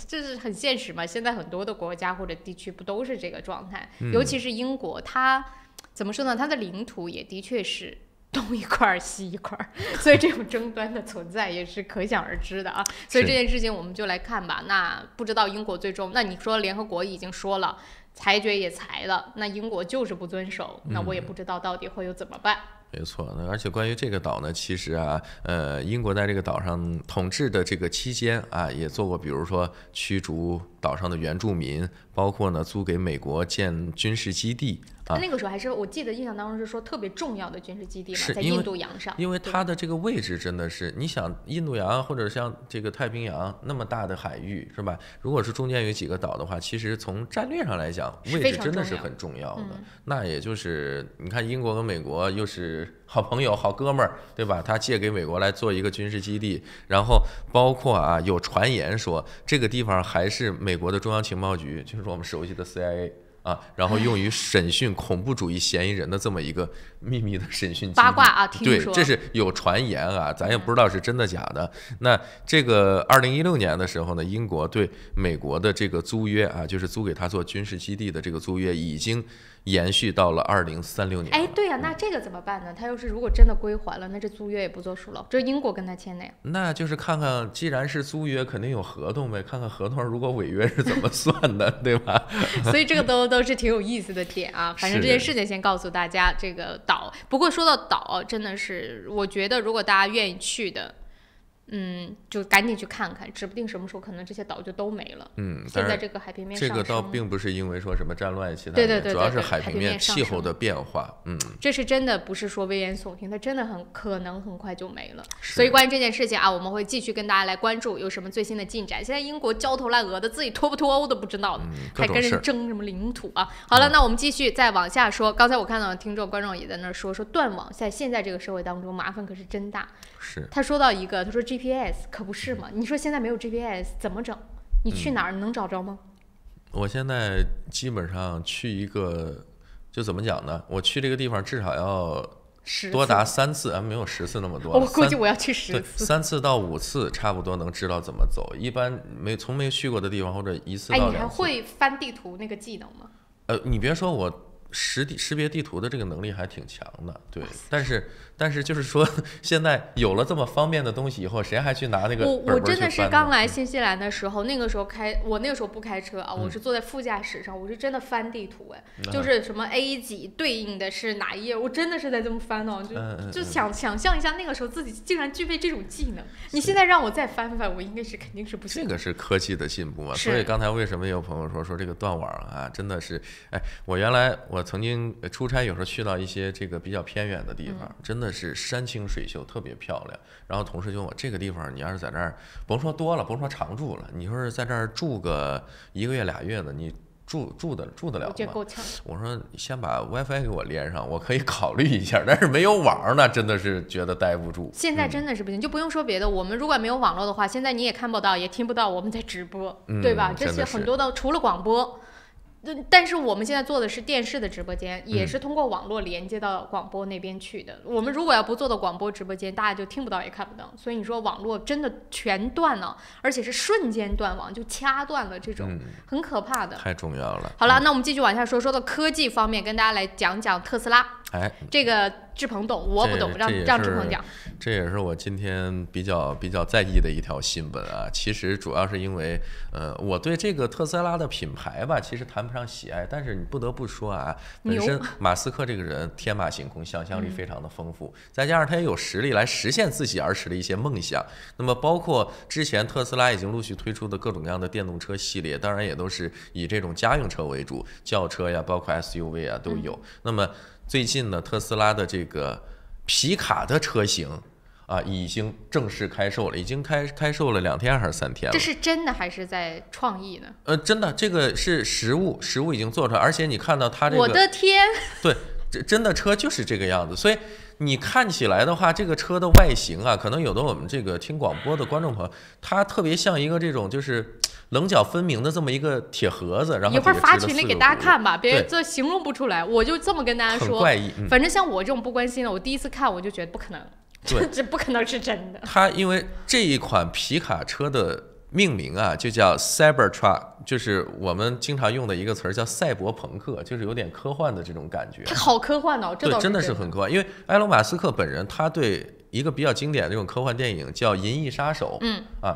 就是很现实嘛。现在很多的国家或者地区不都是这个状态？尤其是英国，它怎么说呢？它的领土也的确是。东一块西一块，所以这种争端的存在也是可想而知的啊。所以这件事情我们就来看吧。那不知道英国最终，那你说联合国已经说了，裁决也裁了，那英国就是不遵守，那我也不知道到底会有怎么办。没错，而且关于这个岛呢，其实啊，英国在这个岛上统治的这个期间啊，也做过，比如说驱逐岛上的原住民，包括呢租给美国建军事基地。那个时候还是我记得印象当中是说特别重要的军事基地嘛，在印度洋上，因为它的这个位置真的是，你想印度洋或者像这个太平洋那么大的海域是吧？如果是中间有几个岛的话，其实从战略上来讲，位置真的是很重要的。那也就是你看，英国跟美国又是好朋友、好哥们儿，对吧？他借给美国来做一个军事基地，然后包括啊，有传言说这个地方还是美国的中央情报局，就是我们熟悉的 CIA。然后用于审讯恐怖主义嫌疑人的这么一个秘密的审讯基地，八卦啊，听说对，这是有传言啊，咱也不知道是真的假的。那这个2016年的时候呢，英国对美国的这个租约啊，就是租给他做军事基地的这个租约，已经延续到了2036年。哎，对呀，那这个怎么办呢？他要是如果真的归还了，那这租约也不作数了，这是英国跟他签的呀。那就是看看，既然是租约，肯定有合同呗，看看合同如果违约是怎么算的，对吧？所以这个都是挺有意思的点啊。反正这件事情先告诉大家，这个岛。不过说到岛，真的是我觉得如果大家愿意去的，就赶紧去看看，指不定什么时候可能这些岛就都没了。现在这个海平面上升，这个倒并不是因为说什么战乱其他的，主要是海平面气候的变化。这是真的不是说危言耸听，它真的很可能很快就没了。所以关于这件事情啊，我们会继续跟大家来关注有什么最新的进展。现在英国焦头烂额的，自己脱不脱欧都不知道的，还跟人争什么领土啊。好了，那我们继续再往下说。刚才我看到听众观众也在那说断网，在现在这个社会当中麻烦可是真大。是他说到一个，他说 GPS 可不是嘛？你说现在没有 GPS 怎么整？你去哪儿能找着吗？我现在基本上去一个，就怎么讲呢？我去这个地方至少要多达3次，没有10次那么多。我估计我要去10次，3次到5次差不多能知道怎么走。一般从没去过的地方，或者1次到2次。你还会翻地图那个技能吗？你别说我。识别地图的这个能力还挺强的，对，但是就是说，现在有了这么方便的东西以后，谁还去拿那个本我真的是刚来新西兰的时候，那个时候我那个时候不开车啊，我是坐在副驾驶上，我是真的翻地图就是什么 A 几对应的是哪一页，我真的是在这么翻哦，就想象一下那个时候自己竟然具备这种技能。你现在让我再翻翻，我应该是肯定是不行。这个是科技的进步嘛，所以刚才为什么有朋友说这个断网啊，真的是，我曾经出差，有时候去到一些这个比较偏远的地方，真的是山清水秀，特别漂亮。然后同事就问我，这个地方你要是在这儿，甭说多了，甭说常住了，你说是在这儿住个1个月2月的，你住得了吗？我说先把 WiFi 给我连上，我可以考虑一下，但是没有网呢，真的是觉得待不住。现在真的是不行，就不用说别的，我们如果没有网络的话，现在你也看不到，也听不到我们在直播，对吧？这些很多的除了广播。但是我们现在做的是电视的直播间，也是通过网络连接到广播那边去的。我们如果要不做到广播直播间，大家就听不到也看不到。所以你说网络真的全断了，而且是瞬间断网，就掐断了，这种很可怕的。太重要了。好了，那我们继续往下说，说到科技方面，跟大家来讲讲特斯拉。这个志鹏懂，我不懂，让志鹏讲。这也是我今天比较在意的一条新闻啊。其实主要是因为，我对这个特斯拉的品牌吧，其实谈不上喜爱，但是你不得不说啊，本身马斯克这个人天马行空，想象力非常的丰富，再加上他也有实力来实现自己儿时的一些梦想。那么包括之前特斯拉已经陆续推出的各种各样的电动车系列，当然也都是以这种家用车为主，轿车呀，包括 SUV 啊都有。那么最近呢，特斯拉的这个皮卡的车型啊，已经正式开售了，已经开售了2天还是3天了？这是真的还是在创意呢？真的，这个是实物已经做出来，而且你看到它这个，我的天，对，真的车就是这个样子，所以你看起来的话，这个车的外形啊，可能有的我们这个听广播的观众朋友，它特别像一个这种就是棱角分明的这么一个铁盒子，然后一会儿发群里给大家看吧，别这形容不出来，我就这么跟大家说，很怪异。反正像我这种不关心的，我第一次看我就觉得不可能，这不可能是真的。它因为这一款皮卡车的命名啊，就叫 Cybertruck， 就是我们经常用的一个词儿叫赛博朋克，就是有点科幻的这种感觉。好科幻哦，对，真的是很科幻。因为埃隆·马斯克本人，他对一个比较经典的这种科幻电影叫《银翼杀手》，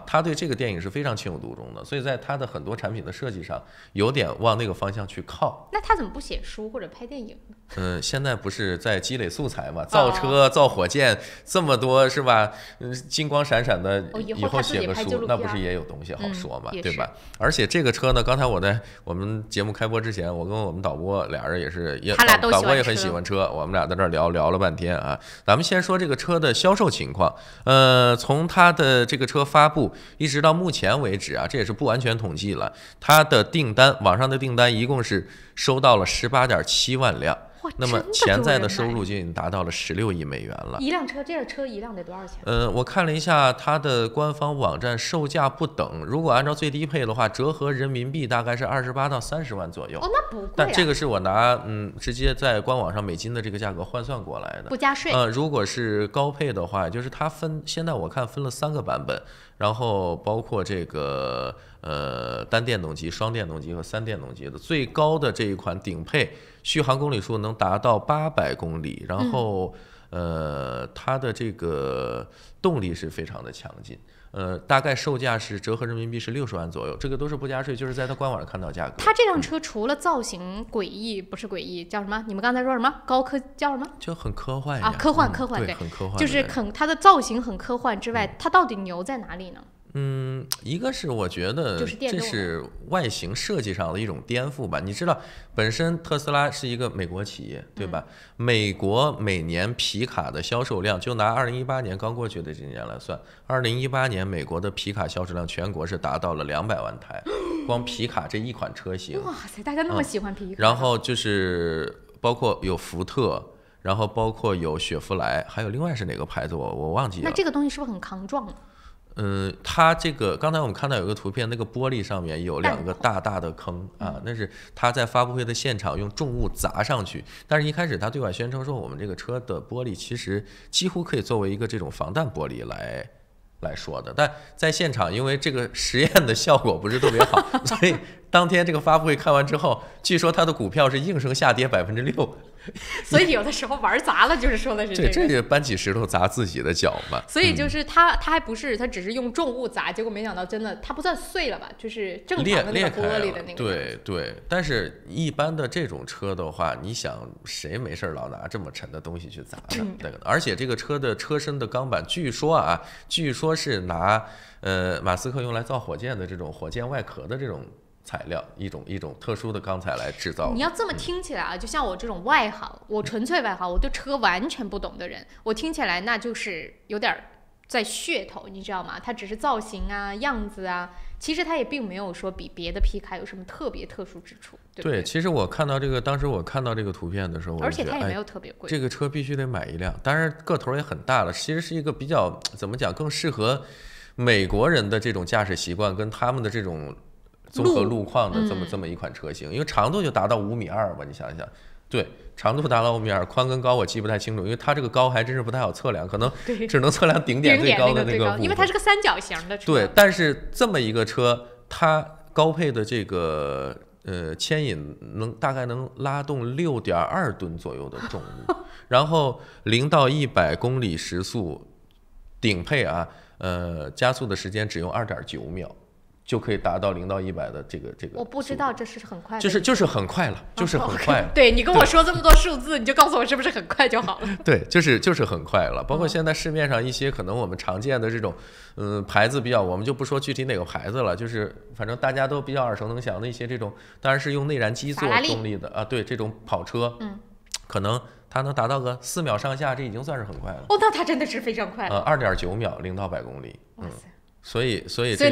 他对这个电影是非常情有独钟的，所以在他的很多产品的设计上，有点往那个方向去靠。那他怎么不写书或者拍电影呢？现在不是在积累素材嘛？造车、造火箭，这么多是吧？金光闪闪的，以后写个书，那不是也有东西好说嘛，对吧？而且这个车呢，刚才我在我们节目开播之前，我跟我们导播俩人导播也很喜欢车，我们俩在这儿聊了半天啊。咱们先说这个车的销售情况，从它的这个车发布一直到目前为止啊，这也是不完全统计了，它的订单，网上的订单一共是收到了18.7万辆。那么潜在的收入就已经达到了16亿美元了。一辆车，这个车一辆得多少钱？我看了一下它的官方网站，售价不等。如果按照最低配的话，折合人民币大概是28到30万左右。哦，那不贵啊。但这个是我拿直接在官网上美金的这个价格换算过来的，不加税。如果是高配的话，就是它现在我看分了3个版本，然后包括这个单电动机、双电动机和3电动机的，最高的这一款顶配续航公里数能达到800公里，然后它的这个动力是非常的强劲。大概售价是折合人民币是60万左右，这个都是不加税，就是在它官网上看到价格。它这辆车除了造型诡异，不是诡异，叫什么？你们刚才说什么？高科叫什么？就很科幻呀。科幻，对，很科幻。就是它的造型很科幻之外，它到底牛在哪里呢？一个是我觉得这是外形设计上的一种颠覆吧。你知道，本身特斯拉是一个美国企业，对吧？美国每年皮卡的销售量，就拿2018年刚过去的这年来算，2018年美国的皮卡销售量全国是达到了200万台，光皮卡这一款车型。哇塞，大家那么喜欢皮卡。然后就是包括有福特，然后包括有雪佛兰，还有另外是哪个牌子我忘记了。那这个东西是不是很抗撞呢？它这个刚才我们看到有个图片，那个玻璃上面有2个大大的坑啊，那是它在发布会的现场用重物砸上去。但是一开始它对外宣称说，我们这个车的玻璃其实几乎可以作为一个这种防弹玻璃来说的，但在现场因为这个实验的效果不是特别好，所以当天这个发布会看完之后，据说它的股票是应声下跌6%。所以有的时候玩砸了，就是说的是这个搬起石头砸自己的脚嘛。所以就是它还不是，它只是用重物砸，结果没想到真的它不算碎了吧，就是正常的那个玻璃的那个。对，但是一般的这种车的话，你想谁没事老拿这么沉的东西去砸呢？而且这个车的车身的钢板，据说是拿马斯克用来造火箭的这种火箭外壳的这种材料，一种特殊的钢材来制造。你要这么听起来啊，就像我这种外行，我纯粹外行，我对车完全不懂的人，我听起来那就是有点在噱头，你知道吗？它只是造型啊、样子啊，其实它也并没有说比别的皮卡有什么特别特殊之处。对，其实我看到这个，当时我看到这个图片的时候，而且它也没有特别贵，这个车必须得买一辆，当然个头也很大了，其实是一个比较怎么讲，更适合美国人的这种驾驶习惯跟他们的这种综合路况的这么一款车型，因为长度就达到5.2米吧，你想一想，对，长度达到5.2米，宽跟高我记不太清楚，因为它这个高还真是不太好测量，可能只能测量顶点最高的那个部分，因为它是个三角形的车。对，但是这么一个车，它高配的这个牵引大概能拉动6.2吨左右的重物，然后0到100公里时速，顶配啊，加速的时间只用2.9秒。就可以达到0到100的这个。我不知道这是很快的，就是很快了，就是很快了。对，你跟我说这么多数字，你就告诉我是不是很快就好了。对，就是很快了。包括现在市面上一些可能我们常见的这种，牌子比较，我们就不说具体哪个牌子了，就是反正大家都比较耳熟能详的一些这种，当然是用内燃机做动力的啊，对，这种跑车，可能它能达到个4秒上下，这已经算是很快了。哦，那它真的是非常快了。2.9秒0到100公里。哇塞！所以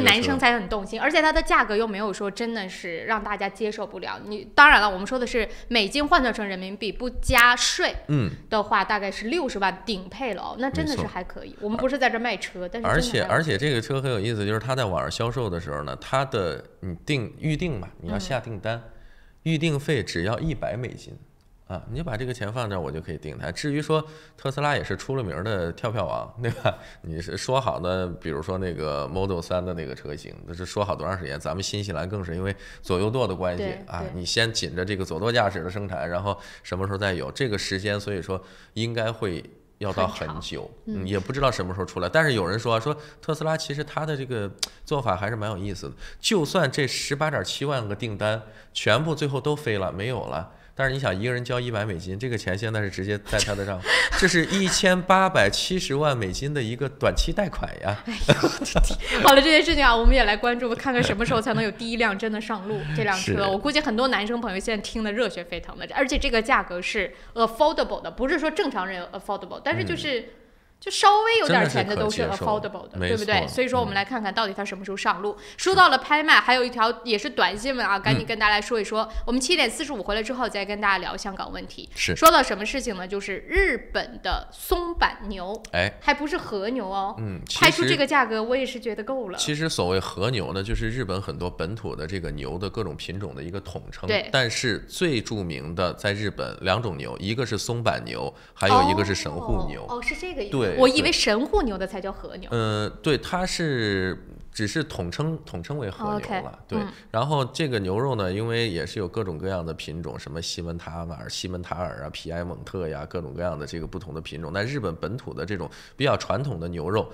男生才很动心，而且它的价格又没有说真的是让大家接受不了。你当然了，我们说的是美金换算成人民币不加税，的话大概是60万顶配了哦，那真的是还可以。我们不是在这卖车，但是而且这个车很有意思，就是它在网上销售的时候呢，它的你预定嘛，你要下订单，预定费只要100美金。啊，你就把这个钱放这儿，我就可以订它。至于说特斯拉也是出了名的跳票王，对吧？你是说好的，比如说那个 Model 3的那个车型，那是说好多长时间？咱们新西兰更是因为左右舵的关系啊，你先紧着这个左舵驾驶的生产，然后什么时候再有这个时间，所以说应该会要到很久，也不知道什么时候出来。但是有人说特斯拉其实它的这个做法还是蛮有意思的，就算这18.7万个订单全部最后都飞了，没有了。但是你想，一个人交100美金，这个钱现在是直接在他的账户，这是1870万美金的一个短期贷款呀。好了，这件事情啊，我们也来关注，看看什么时候才能有第一辆真的上路。这辆车，我估计很多男生朋友现在听得热血沸腾的，而且这个价格是 affordable 的，不是说正常人 affordable， 但是就稍微有点钱的都是 affordable 的，对不对？所以说我们来看看到底它什么时候上路。说到了拍卖，还有一条也是短新闻啊，赶紧跟大家来说一说。我们7点45回来之后再跟大家聊香港问题。说到什么事情呢？就是日本的松板牛，还不是和牛哦。拍出这个价格，我也是觉得够了。其实所谓和牛呢，就是日本很多本土的这个牛的各种品种的一个统称。对。但是最著名的在日本2种牛，一个是松板牛，还有一个是神户牛。哦，是这个意思。对。我以为神户牛的才叫和牛。对，它是只是统称为和牛了，对。然后这个牛肉呢，因为也是有各种各样的品种，什么西门塔尔啊、皮埃蒙特呀，各种各样的这个不同的品种。但日本本土的这种比较传统的牛肉，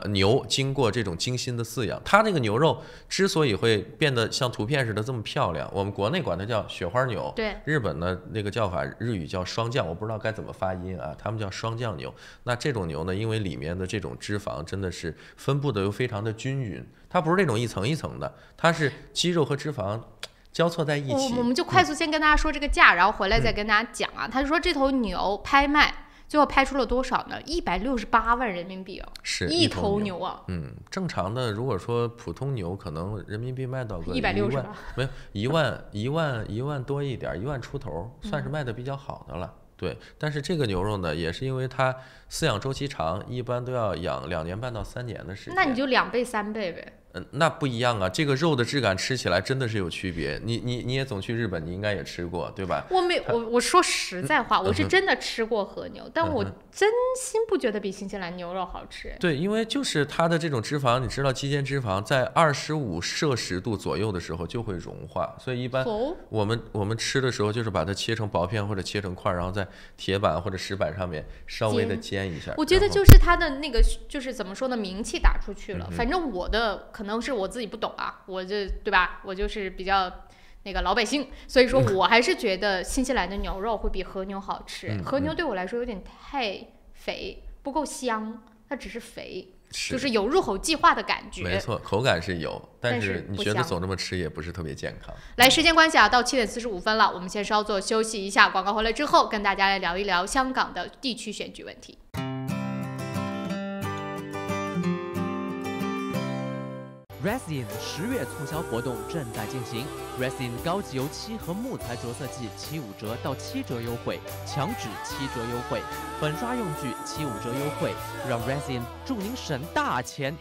牛经过这种精心的饲养，它那个牛肉之所以会变得像图片似的这么漂亮，我们国内管它叫雪花牛，对，日本呢那个叫法日语叫霜降，我不知道该怎么发音啊，他们叫霜降牛。那这种牛呢，因为里面的这种脂肪真的是分布的又非常的均匀。它不是那种一层一层的，它是肌肉和脂肪交错在一起。我们就快速先跟大家说这个价，然后回来再跟大家讲啊。他说这头牛拍卖最后拍出了多少呢？168万人民币啊，是一头牛啊。正常的如果说普通牛可能人民币卖到个160万，没有1万多一点，1万出头，算是卖的比较好的了。对，但是这个牛肉呢，也是因为它饲养周期长，一般都要养2年半到3年的时间。那你就2倍3倍呗。那不一样啊，这个肉的质感吃起来真的是有区别。你也总去日本，你应该也吃过，对吧？我说实在话，我是真的吃过和牛，但我真心不觉得比新西兰牛肉好吃。对，因为就是它的这种脂肪，你知道肌间脂肪在25摄氏度左右的时候就会融化，所以一般我们吃的时候就是把它切成薄片或者切成块，然后在铁板或者石板上面稍微的煎一下。我觉得就是它的那个就是怎么说呢，名气打出去了。反正我的可能是我自己不懂啊，对吧？我就是比较那个老百姓，所以说我还是觉得新西兰的牛肉会比和牛好吃。和牛对我来说有点太肥，不够香，它只是肥，就是有入口即化的感觉。没错，口感是有，但是你觉得总这么吃也不是特别健康。来，时间关系啊，到7点45分了，我们先稍作休息一下，广告回来之后跟大家来聊一聊香港的地区选举问题。Resin 10月促销活动正在进行 ，Resin 高级油漆和木材着色剂75折到7折优惠，墙纸7折优惠，粉刷用具75折优惠，让 Resin 助您省大钱。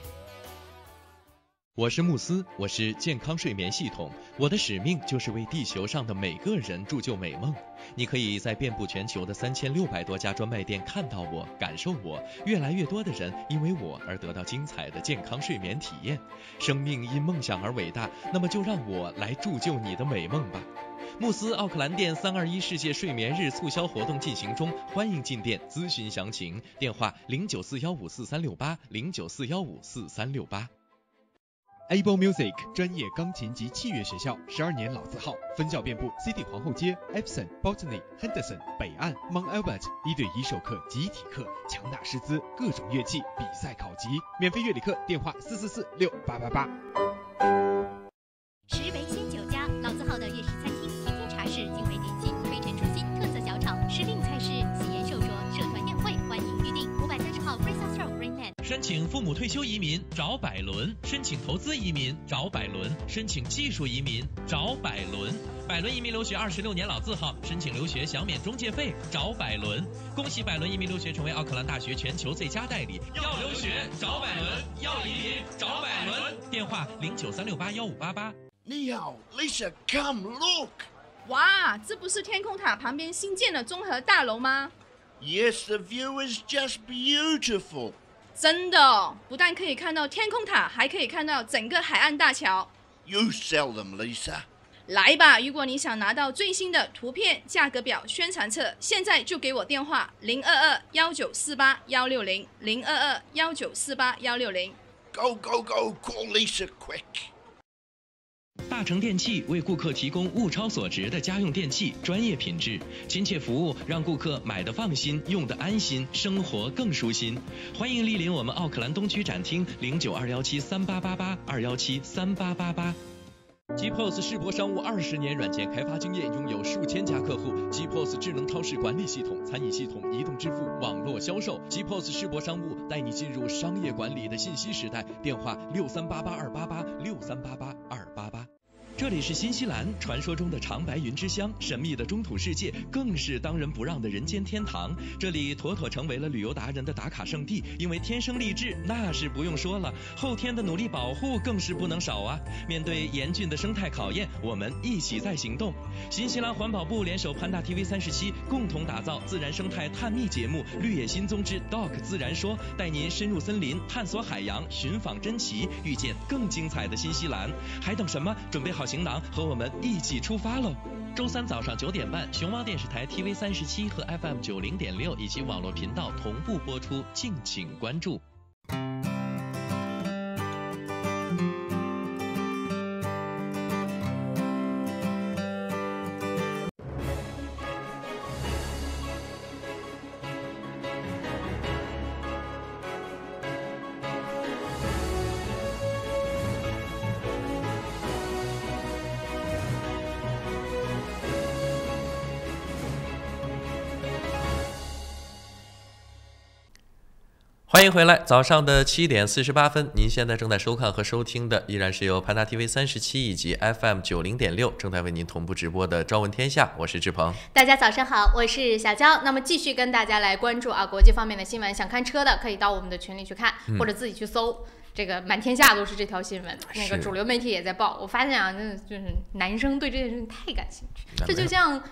我是慕斯，我是健康睡眠系统，我的使命就是为地球上的每个人铸就美梦。你可以在遍布全球的3600多家专卖店看到我，感受我。越来越多的人因为我而得到精彩的健康睡眠体验。生命因梦想而伟大，那么就让我来铸就你的美梦吧。慕斯奥克兰店321世界睡眠日促销活动进行中，欢迎进店咨询详情，电话0941544368 0941544368。Able Music 专业钢琴及器乐学校，12年老字号，分校遍布 City 皇后街、Epsom、Botany、Henderson、北岸、Mount Albert，1对1授课、集体课，强大师资，各种乐器，比赛考级，免费乐理课，电话4446888。石围鲜酒家，老字号的粤式餐厅，天天茶室，精美点心，推陈出新，特色小炒，时令菜式，喜宴寿桌，社团宴会，欢迎预定。530号 Princess Road Rainman。申请父母退休移民找百伦，申请投资移民找百伦，申请技术移民找百伦。百伦移民留学26年老字号，申请留学享免中介费找百伦。恭喜百伦移民留学成为奥克兰大学全球最佳代理。要留学找百伦，要移民找百伦。电话0936815588。你好 ，Lisa， come look。哇，这不是天空塔旁边新建的综合大楼吗？ Yes, the view is just beautiful. 真的，不但可以看到天空塔，还可以看到整个海岸大桥。You sell them, Lisa. 来吧，如果你想拿到最新的图片、价格表、宣传册，现在就给我电话022-1948-160 022-1948-160。Go, go, go! Call Lisa quick. 大成电器为顾客提供物超所值的家用电器，专业品质、亲切服务，让顾客买得放心，用得安心，生活更舒心。欢迎莅临我们奥克兰东区展厅092173888 2173888。GPOS 世博商务20年软件开发经验，拥有数千家客户。GPOS 智能超市管理系统、餐饮系统、移动支付、网络销售。GPOS 世博商务带你进入商业管理的信息时代。电话6388288 6388288。这里是新西兰，传说中的长白云之乡，神秘的中土世界，更是当仁不让的人间天堂。这里妥妥成为了旅游达人的打卡圣地，因为天生丽质那是不用说了，后天的努力保护更是不能少啊。面对严峻的生态考验，我们一起在行动。新西兰环保部联手 Panda TV37，共同打造自然生态探秘节目《绿野新踪之 Dog 自然说》，带您深入森林，探索海洋，寻访珍奇，遇见更精彩的新西兰。还等什么？准备好行囊，和我们一起出发喽！周三早上9点半，熊猫电视台 TV37和 FM 90.6以及网络频道同步播出，敬请关注。欢迎回来，早上的7点48分，您现在正在收看和收听的依然是由Panda TV37以及 FM 90.6正在为您同步直播的《朝闻天下》，我是志鹏。大家早上好，我是小娇。那么继续跟大家来关注国际方面的新闻，想看车的可以到我们的群里去看，或者自己去搜。这个满天下都是这条新闻，那个主流媒体也在报。我发现啊，真的就是男生对这件事情太感兴趣，这就像。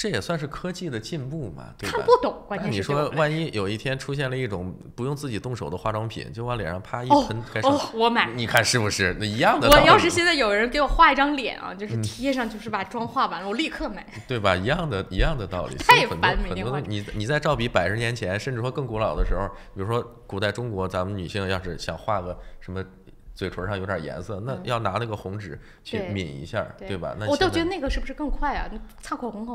这也算是科技的进步嘛，对吧？看不懂，关键是你说，万一有一天出现了一种不用自己动手的化妆品，就往脸上啪一喷，该上我买，你看是不是？那一样的。我要是现在有人给我画一张脸啊，就是贴上，就是把妆化完了，我立刻买，对吧？一样的道理。太烦，每天很多你在照比100年前，甚至说更古老的时候，比如说古代中国，咱们女性要是想画个什么。嘴唇上有点颜色，那要拿那个红纸去抿一下，对吧？那我都觉得那个是不是更快啊？擦口红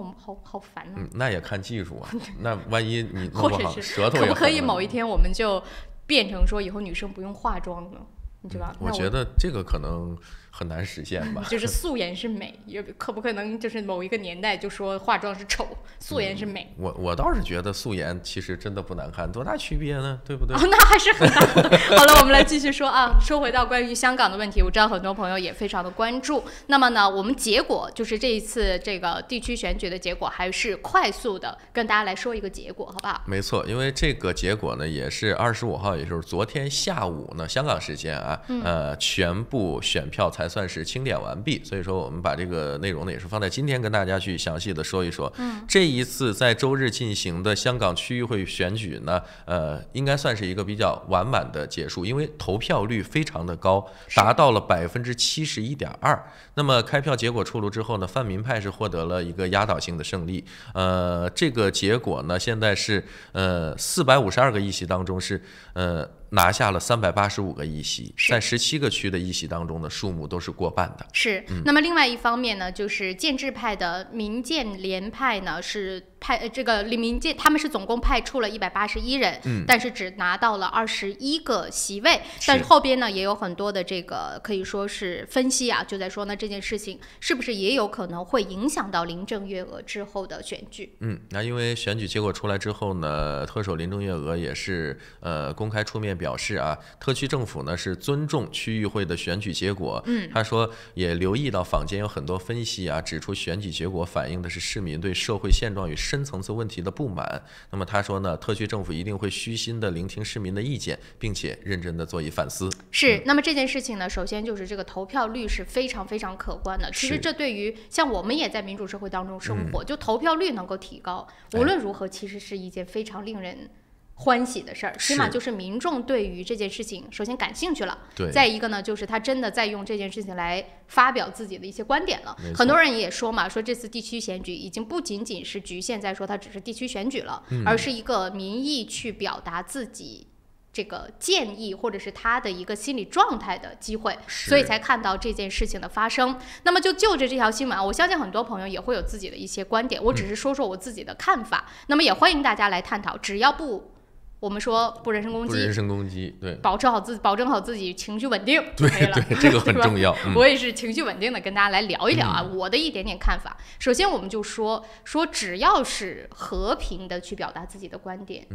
好烦啊！那也看技术啊。那万一你弄不好，舌头也可不可以某一天我们就变成说以后女生不用化妆了？你知道？我觉得这个可能很难实现吧。就是素颜是美，也可不可能就是某一个年代就说化妆是丑，素颜是美？我倒是觉得素颜其实真的不难看，多大区别呢？对不对？那还是很大的。好了，我们来继续说啊，说回到关于香港的问题，我知道很多朋友也非常的关注。那么呢，我们结果就是这一次这个地区选举的结果，还是快速的跟大家来说一个结果，好不好？没错，因为这个结果呢，也是25号，也就是昨天下午呢，香港时间啊。全部选票才算是清点完毕，所以说我们把这个内容呢也是放在今天跟大家去详细的说一说。这一次在周日进行的香港区议会选举呢，应该算是一个比较完满的结束，因为投票率非常的高，达到了71.2%。那么开票结果出炉之后呢，泛民派是获得了一个压倒性的胜利。这个结果呢，现在是452个议席当中是拿下了385个议席，在17个区的议席当中的数目都是过半的。是，那么另外一方面呢，就是建制派的民建联派呢是派这个民建，他们是总共派出了181人，但是只拿到了21个席位。但是后边呢也有很多的这个可以说是分析啊，就在说呢这件事情是不是也有可能会影响到林郑月娥之后的选举。那因为选举结果出来之后呢，特首林郑月娥也是公开出面表示啊，特区政府呢是尊重区议会的选举结果。他说也留意到坊间有很多分析啊，指出选举结果反映的是市民对社会现状与深层次问题的不满。那么他说呢，特区政府一定会虚心的聆听市民的意见，并且认真的做一反思。是，那么这件事情呢，首先就是这个投票率是非常非常可观的。其实这对于像我们也在民主社会当中生活，就投票率能够提高，无论如何其实是一件非常令人欢喜的事儿，起码就是民众对于这件事情首先感兴趣了，再一个呢就是他真的在用这件事情来发表自己的一些观点了。很多人也说嘛，说这次地区选举已经不仅仅是局限在说它只是地区选举了，而是一个民意去表达自己这个建议或者是他的一个心理状态的机会，所以才看到这件事情的发生。那么就着这条新闻啊，我相信很多朋友也会有自己的一些观点，我只是说说我自己的看法。那么也欢迎大家来探讨，只要我们说不人身攻击，对，保证好自己情绪稳定就可以了。对，这个很重要。我也是情绪稳定的跟大家来聊一聊啊，我的一点点看法。首先我们就说只要是和平的去表达自己的观点，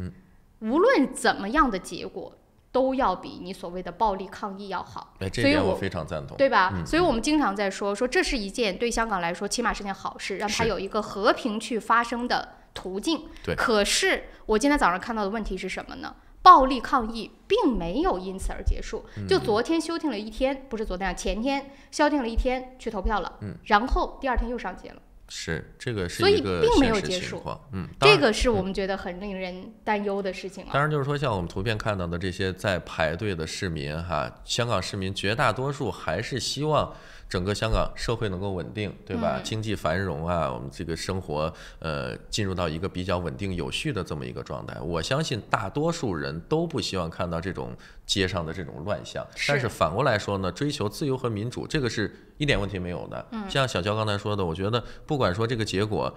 无论怎么样的结果，都要比你所谓的暴力抗议要好。这点我非常赞同，对吧？所以我们经常在说这是一件对香港来说起码是件好事，让它有一个和平去发生的途径。对。可是我今天早上看到的问题是什么呢？暴力抗议并没有因此而结束，就昨天休庭了一天，不是昨天，前天休庭了一天去投票了，然后第二天又上街了。是，这个是一个并没有结束，这个是我们觉得很令人担忧的事情当然就是说，像我们图片看到的这些在排队的市民香港市民绝大多数还是希望整个香港社会能够稳定，对吧？经济繁荣我们这个生活进入到一个比较稳定有序的这么一个状态。我相信大多数人都不希望看到这种街上的这种乱象，但是反过来说呢，追求自由和民主，这个是一点问题没有的。像小娇刚才说的，我觉得不管说这个结果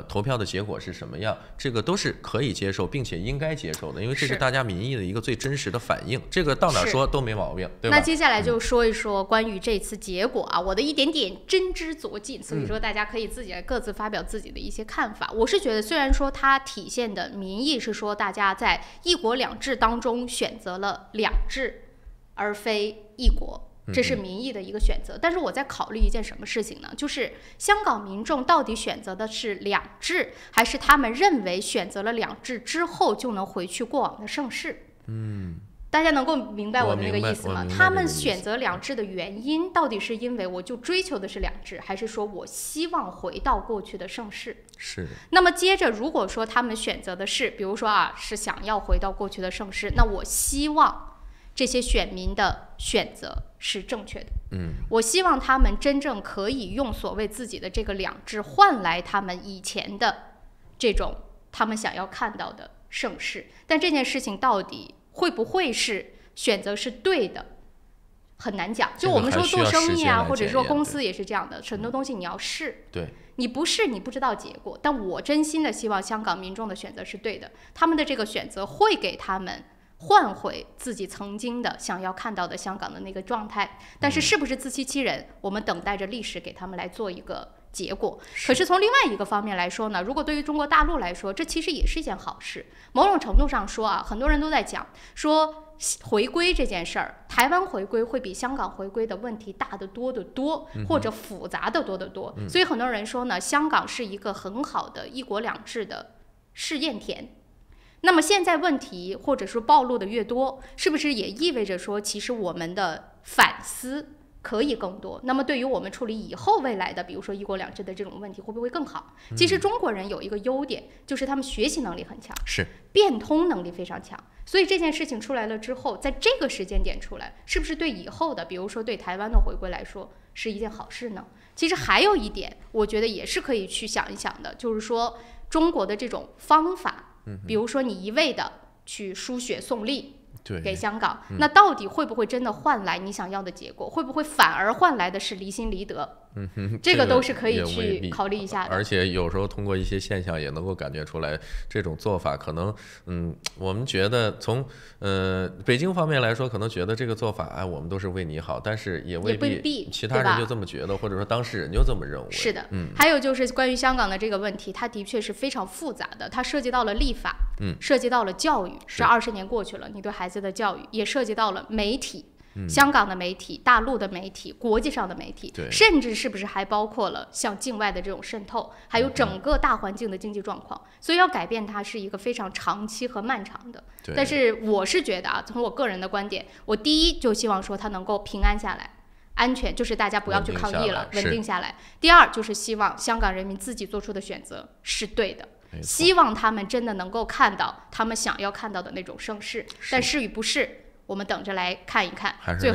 投票的结果是什么样，这个都是可以接受并且应该接受的，因为这是大家民意的一个最真实的反应，这个到哪说都没毛病，对吧？那接下来就说一说关于这次结果我的一点点真知灼见，所以说大家可以自己来各自发表自己的一些看法。我是觉得虽然说它体现的民意是说大家在一国两制当中选择了两制而非一国，这是民意的一个选择，但是我在考虑一件什么事情呢？就是香港民众到底选择的是两制，还是他们认为选择了两制之后就能回去过往的盛世？大家能够明白我的那个意思吗？他们选择两制的原因到底是因为我就追求的是两制，还是说我希望回到过去的盛世？是。那么接着如果说他们选择的是比如说是想要回到过去的盛世，那我希望这些选民的选择是正确的。我希望他们真正可以用所谓自己的这个两制换来他们以前的这种他们想要看到的盛世。但这件事情到底会不会是选择是对的，很难讲。就我们说做生意或者说公司也是这样的，很多东西你要试，对，你不试你不知道结果。但我真心的希望香港民众的选择是对的，他们的这个选择会给他们换回自己曾经的想要看到的香港的那个状态。但是是不是自欺欺人，我们等待着历史给他们来做一个结果。可是从另外一个方面来说呢，如果对于中国大陆来说，这其实也是一件好事。某种程度上说很多人都在讲说回归这件事儿，台湾回归会比香港回归的问题大得多得多，或者复杂的多得多。所以很多人说呢，香港是一个很好的一国两制的试验田。那么现在问题或者说暴露的越多，是不是也意味着说其实我们的反思可以更多？那么对于我们处理以后未来的比如说一国两制的这种问题会不会更好？其实中国人有一个优点，就是他们学习能力很强，是变通能力非常强。所以这件事情出来了之后，在这个时间点出来，是不是对以后的比如说对台湾的回归来说是一件好事呢？其实还有一点我觉得也是可以去想一想的，就是说中国的这种方法，比如说你一味的去输血送力给香港，那到底会不会真的换来你想要的结果？会不会反而换来的是离心离德？这个都是可以去考虑一下的。而且有时候通过一些现象也能够感觉出来，这种做法可能我们觉得从北京方面来说，可能觉得这个做法我们都是为你好，但是也未必其他人就这么觉得，或者说当事人就这么认为。是的，还有就是关于香港的这个问题，它的确是非常复杂的，它涉及到了立法，涉及到了教育，这20年过去了，你对孩子的教育也涉及到了媒体，香港的媒体、大陆的媒体、国际上的媒体，甚至是不是还包括了像境外的这种渗透，还有整个大环境的经济状况。所以要改变它是一个非常长期和漫长的。但是我是觉得从我个人的观点，我第一就希望说它能够平安下来，安全，就是大家不要去抗议了，稳定下来。第二就是希望香港人民自己做出的选择是对的，希望他们真的能够看到他们想要看到的那种盛世。但是与不是，我们等着来看一看。最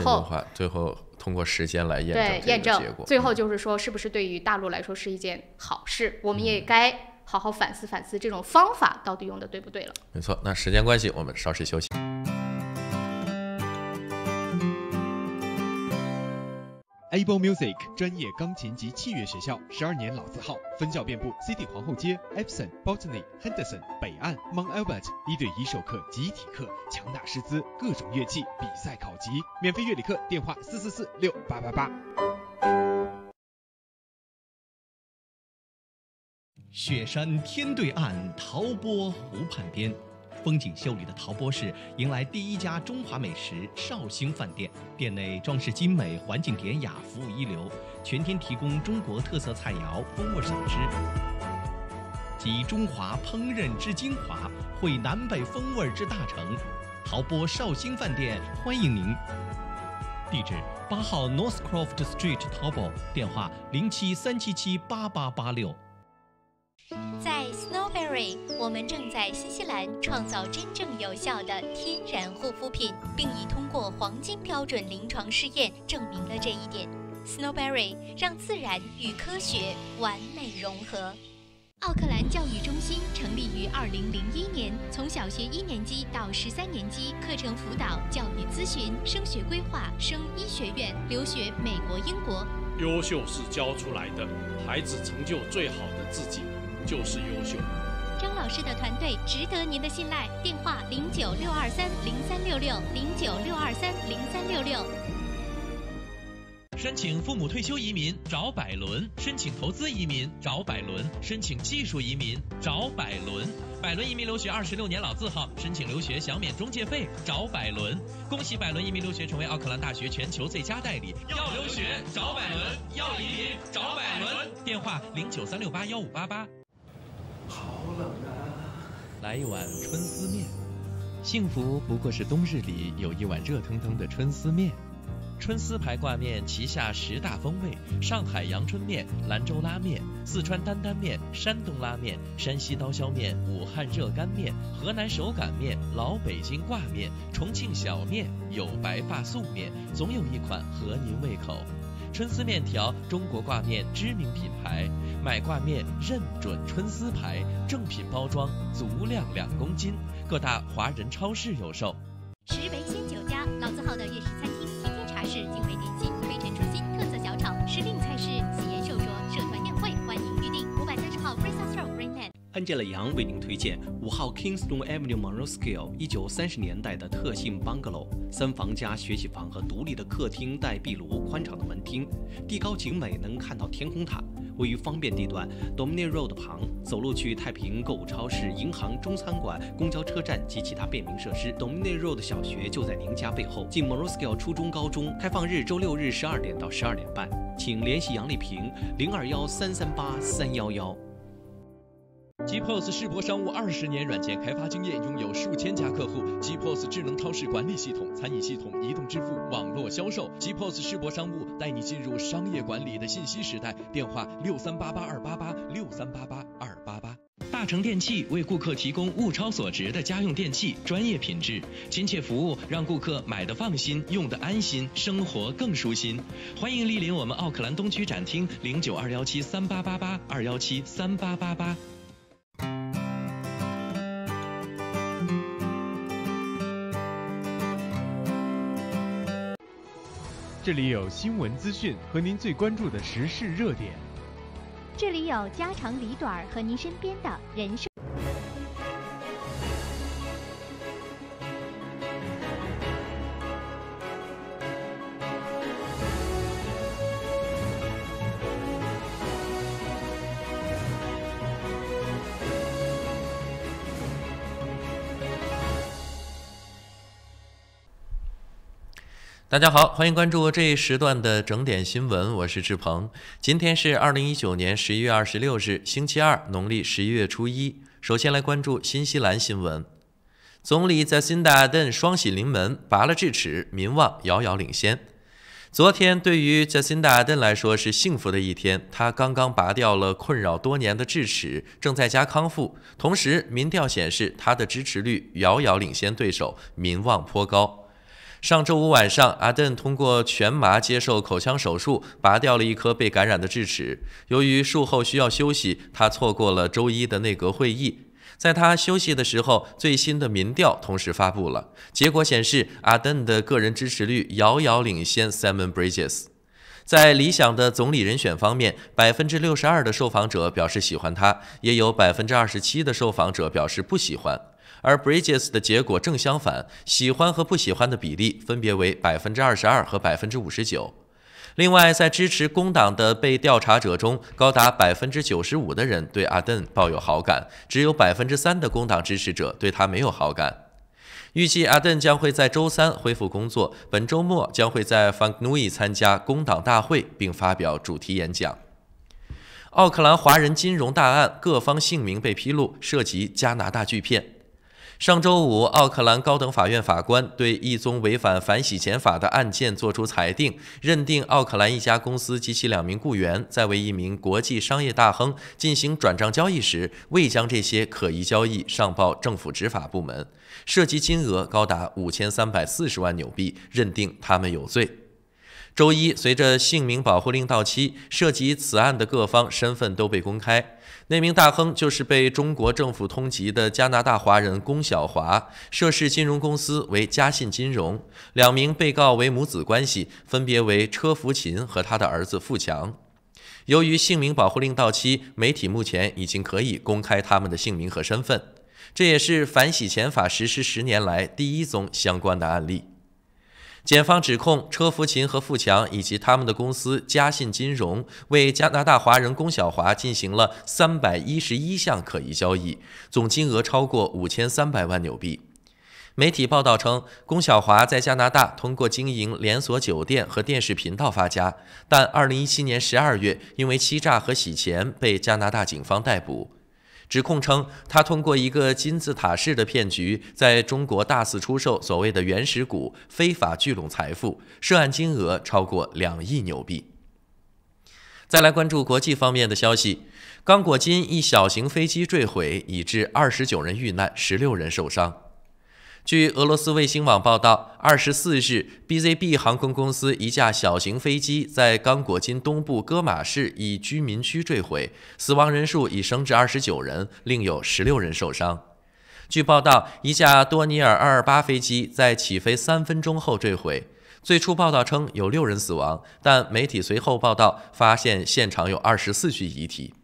后通过时间来验证结果。最后就是说，是不是对于大陆来说是一件好事？我们也该好好反思反思，这种方法到底用的对不对了。没错，那时间关系，我们稍事休息。Able Music 专业钢琴及器乐学校，12年老字号，分校遍布 City 皇后街、Epsom、Botany、Henderson、北岸、Mount Albert， 1对1授课、集体课，强大师资，各种乐器比赛考级，免费乐理课，电话4446888。雪山天对岸，陶波湖畔边，风景秀丽的陶波市迎来第一家中华美食绍兴饭店，店内装饰精美，环境典雅，服务一流，全天提供中国特色菜肴、风味小吃，集中华烹饪之精华，汇南北风味之大成。陶波绍兴饭店欢迎您。地址8号 Northcroft Street 淘宝，电话0737788886。在 Snowberry， 我们正在新西兰创造真正有效的天然护肤品，并已通过黄金标准临床试验证明了这一点。Snowberry 让自然与科学完美融合。奥克兰教育中心成立于2001年，从小学1年级到13年级，课程辅导、教育咨询、升学规划、升医学院、留学美国、英国。优秀是教出来的，孩子成就最好的自己就是优秀。张老师的团队值得您的信赖，电话0962303366，0962303366。申请父母退休移民找百伦，申请投资移民找百伦，申请技术移民找百伦。百伦移民留学26年老字号，申请留学享免中介费找百伦。恭喜百伦移民留学成为奥克兰大学全球最佳代理。要留学找百伦，要移民找百伦。电话0936815588。好冷啊！来一碗春丝面，幸福不过是冬日里有一碗热腾腾的春丝面。春丝牌挂面旗下10大风味：上海阳春面、兰州拉面、四川担担面、山东拉面、山西刀削面、武汉热干面、河南手擀面、老北京挂面、重庆小面、有白发素面，总有一款合您胃口。春丝面条，中国挂面知名品牌，买挂面认准春丝牌，正品包装，足量2公斤，各大华人超市有售。石围鲜酒家，老字号的粤式餐厅，天天茶室，精美点心，推陈出新，特色小炒，时令菜式，喜宴寿桌，社团宴会，欢迎预订。530号 Princess Road Rainman。安吉勒杨为您推荐5号 Kingston Avenue Monroe 1930年代的特性 bungalow，3房加学习房和独立的客厅带壁炉，宽敞的门厅，地高景美，能看到天空塔，位于方便地段 Dominion Road 旁，走路去太平购物超市、银行、中餐馆、公交车站及其他便民设施。Dominion Road 小学就在您家背后，近 Monroe 初中、高中，开放日周6日12点到12点半，请联系杨丽萍0213383111。GPOS 世博商务20年软件开发经验，拥有数千家客户。GPOS 智能超市管理系统、餐饮系统、移动支付、网络销售。GPOS 世博商务带你进入商业管理的信息时代。电话6388-288，6388-288。大成电器为顾客提供物超所值的家用电器，专业品质、亲切服务，让顾客买得放心，用得安心，生活更舒心。欢迎莅临我们奥克兰东区展厅，092173888，2173888。这里有新闻资讯和您最关注的时事热点，这里有家长里短和您身边的人生。大家好，欢迎关注这一时段的整点新闻，我是志鹏。今天是2019年11月26日，星期二，农历11月初1。首先来关注新西兰新闻。总理在辛达尔顿双喜临门，拔了智齿，民望遥遥领先。昨天对于在辛达尔顿来说是幸福的一天，他刚刚拔掉了困扰多年的智齿，正在家康复。同时，民调显示他的支持率遥遥领先对手，民望颇高。上周五晚上，阿登通过全麻接受口腔手术，拔掉了一颗被感染的智齿。由于术后需要休息，他错过了周一的内阁会议。在他休息的时候，最新的民调同时发布了，结果显示阿登的个人支持率遥遥领先 Simon Bridges。在理想的总理人选方面，62%的受访者表示喜欢他，也有27%的受访者表示不喜欢。而 Bridges 的结果正相反，喜欢和不喜欢的比例分别为22%和59%。另外，在支持工党的被调查者中，高达95%的人对阿登抱有好感，只有3%的工党支持者对他没有好感。预计阿登将会在周3恢复工作，本周末将会在 Whanganui 参加工党大会并发表主题演讲。奥克兰华人金融大案，各方姓名被披露，涉及加拿大巨骗。上周五，奥克兰高等法院法官对一宗违反反洗钱法的案件作出裁定，认定奥克兰一家公司及其2名雇员在为一名国际商业大亨进行转账交易时，未将这些可疑交易上报政府执法部门，涉及金额高达5340万纽币，认定他们有罪。周一，随着姓名保护令到期，涉及此案的各方身份都被公开。那名大亨就是被中国政府通缉的加拿大华人龚晓华，涉事金融公司为嘉信金融，2名被告为母子关系，分别为车福琴和他的儿子富强。由于姓名保护令到期，媒体目前已经可以公开他们的姓名和身份，这也是反洗钱法实施10年来第一宗相关的案例。检方指控车福琴和富强以及他们的公司嘉信金融为加拿大华人龚晓华进行了311项可疑交易，总金额超过5300万纽币。媒体报道称，龚晓华在加拿大通过经营连锁酒店和电视频道发家，但2017年12月因为欺诈和洗钱被加拿大警方逮捕。指控称，他通过一个金字塔式的骗局，在中国大肆出售所谓的原始股，非法聚拢财富，涉案金额超过2亿纽币。再来关注国际方面的消息，刚果金一小型飞机坠毁，已致29人遇难，16人受伤。据俄罗斯卫星网报道，24日 ，BZB 航空公司一架小型飞机在刚果金东部戈马市一居民区坠毁，死亡人数已升至29人，另有16人受伤。据报道，一架多尼尔228飞机在起飞3分钟后坠毁。最初报道称有6人死亡，但媒体随后报道发现现场有24具遗体。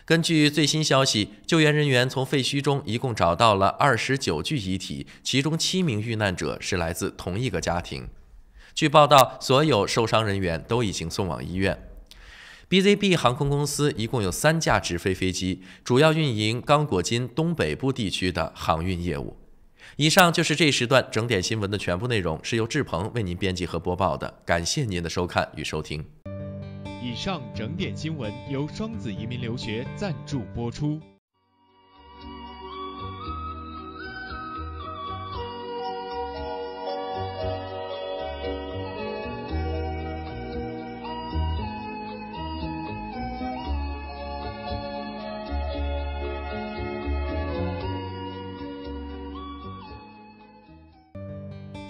根据最新消息，救援人员从废墟中一共找到了29具遗体，其中7名遇难者是来自同一个家庭。据报道，所有受伤人员都已经送往医院。BZB 航空公司一共有3架直飞飞机，主要运营刚果金东北部地区的航运业务。以上就是这时段整点新闻的全部内容，是由志鹏为您编辑和播报的，感谢您的收看与收听。以上整点新闻由双子移民留学赞助播出。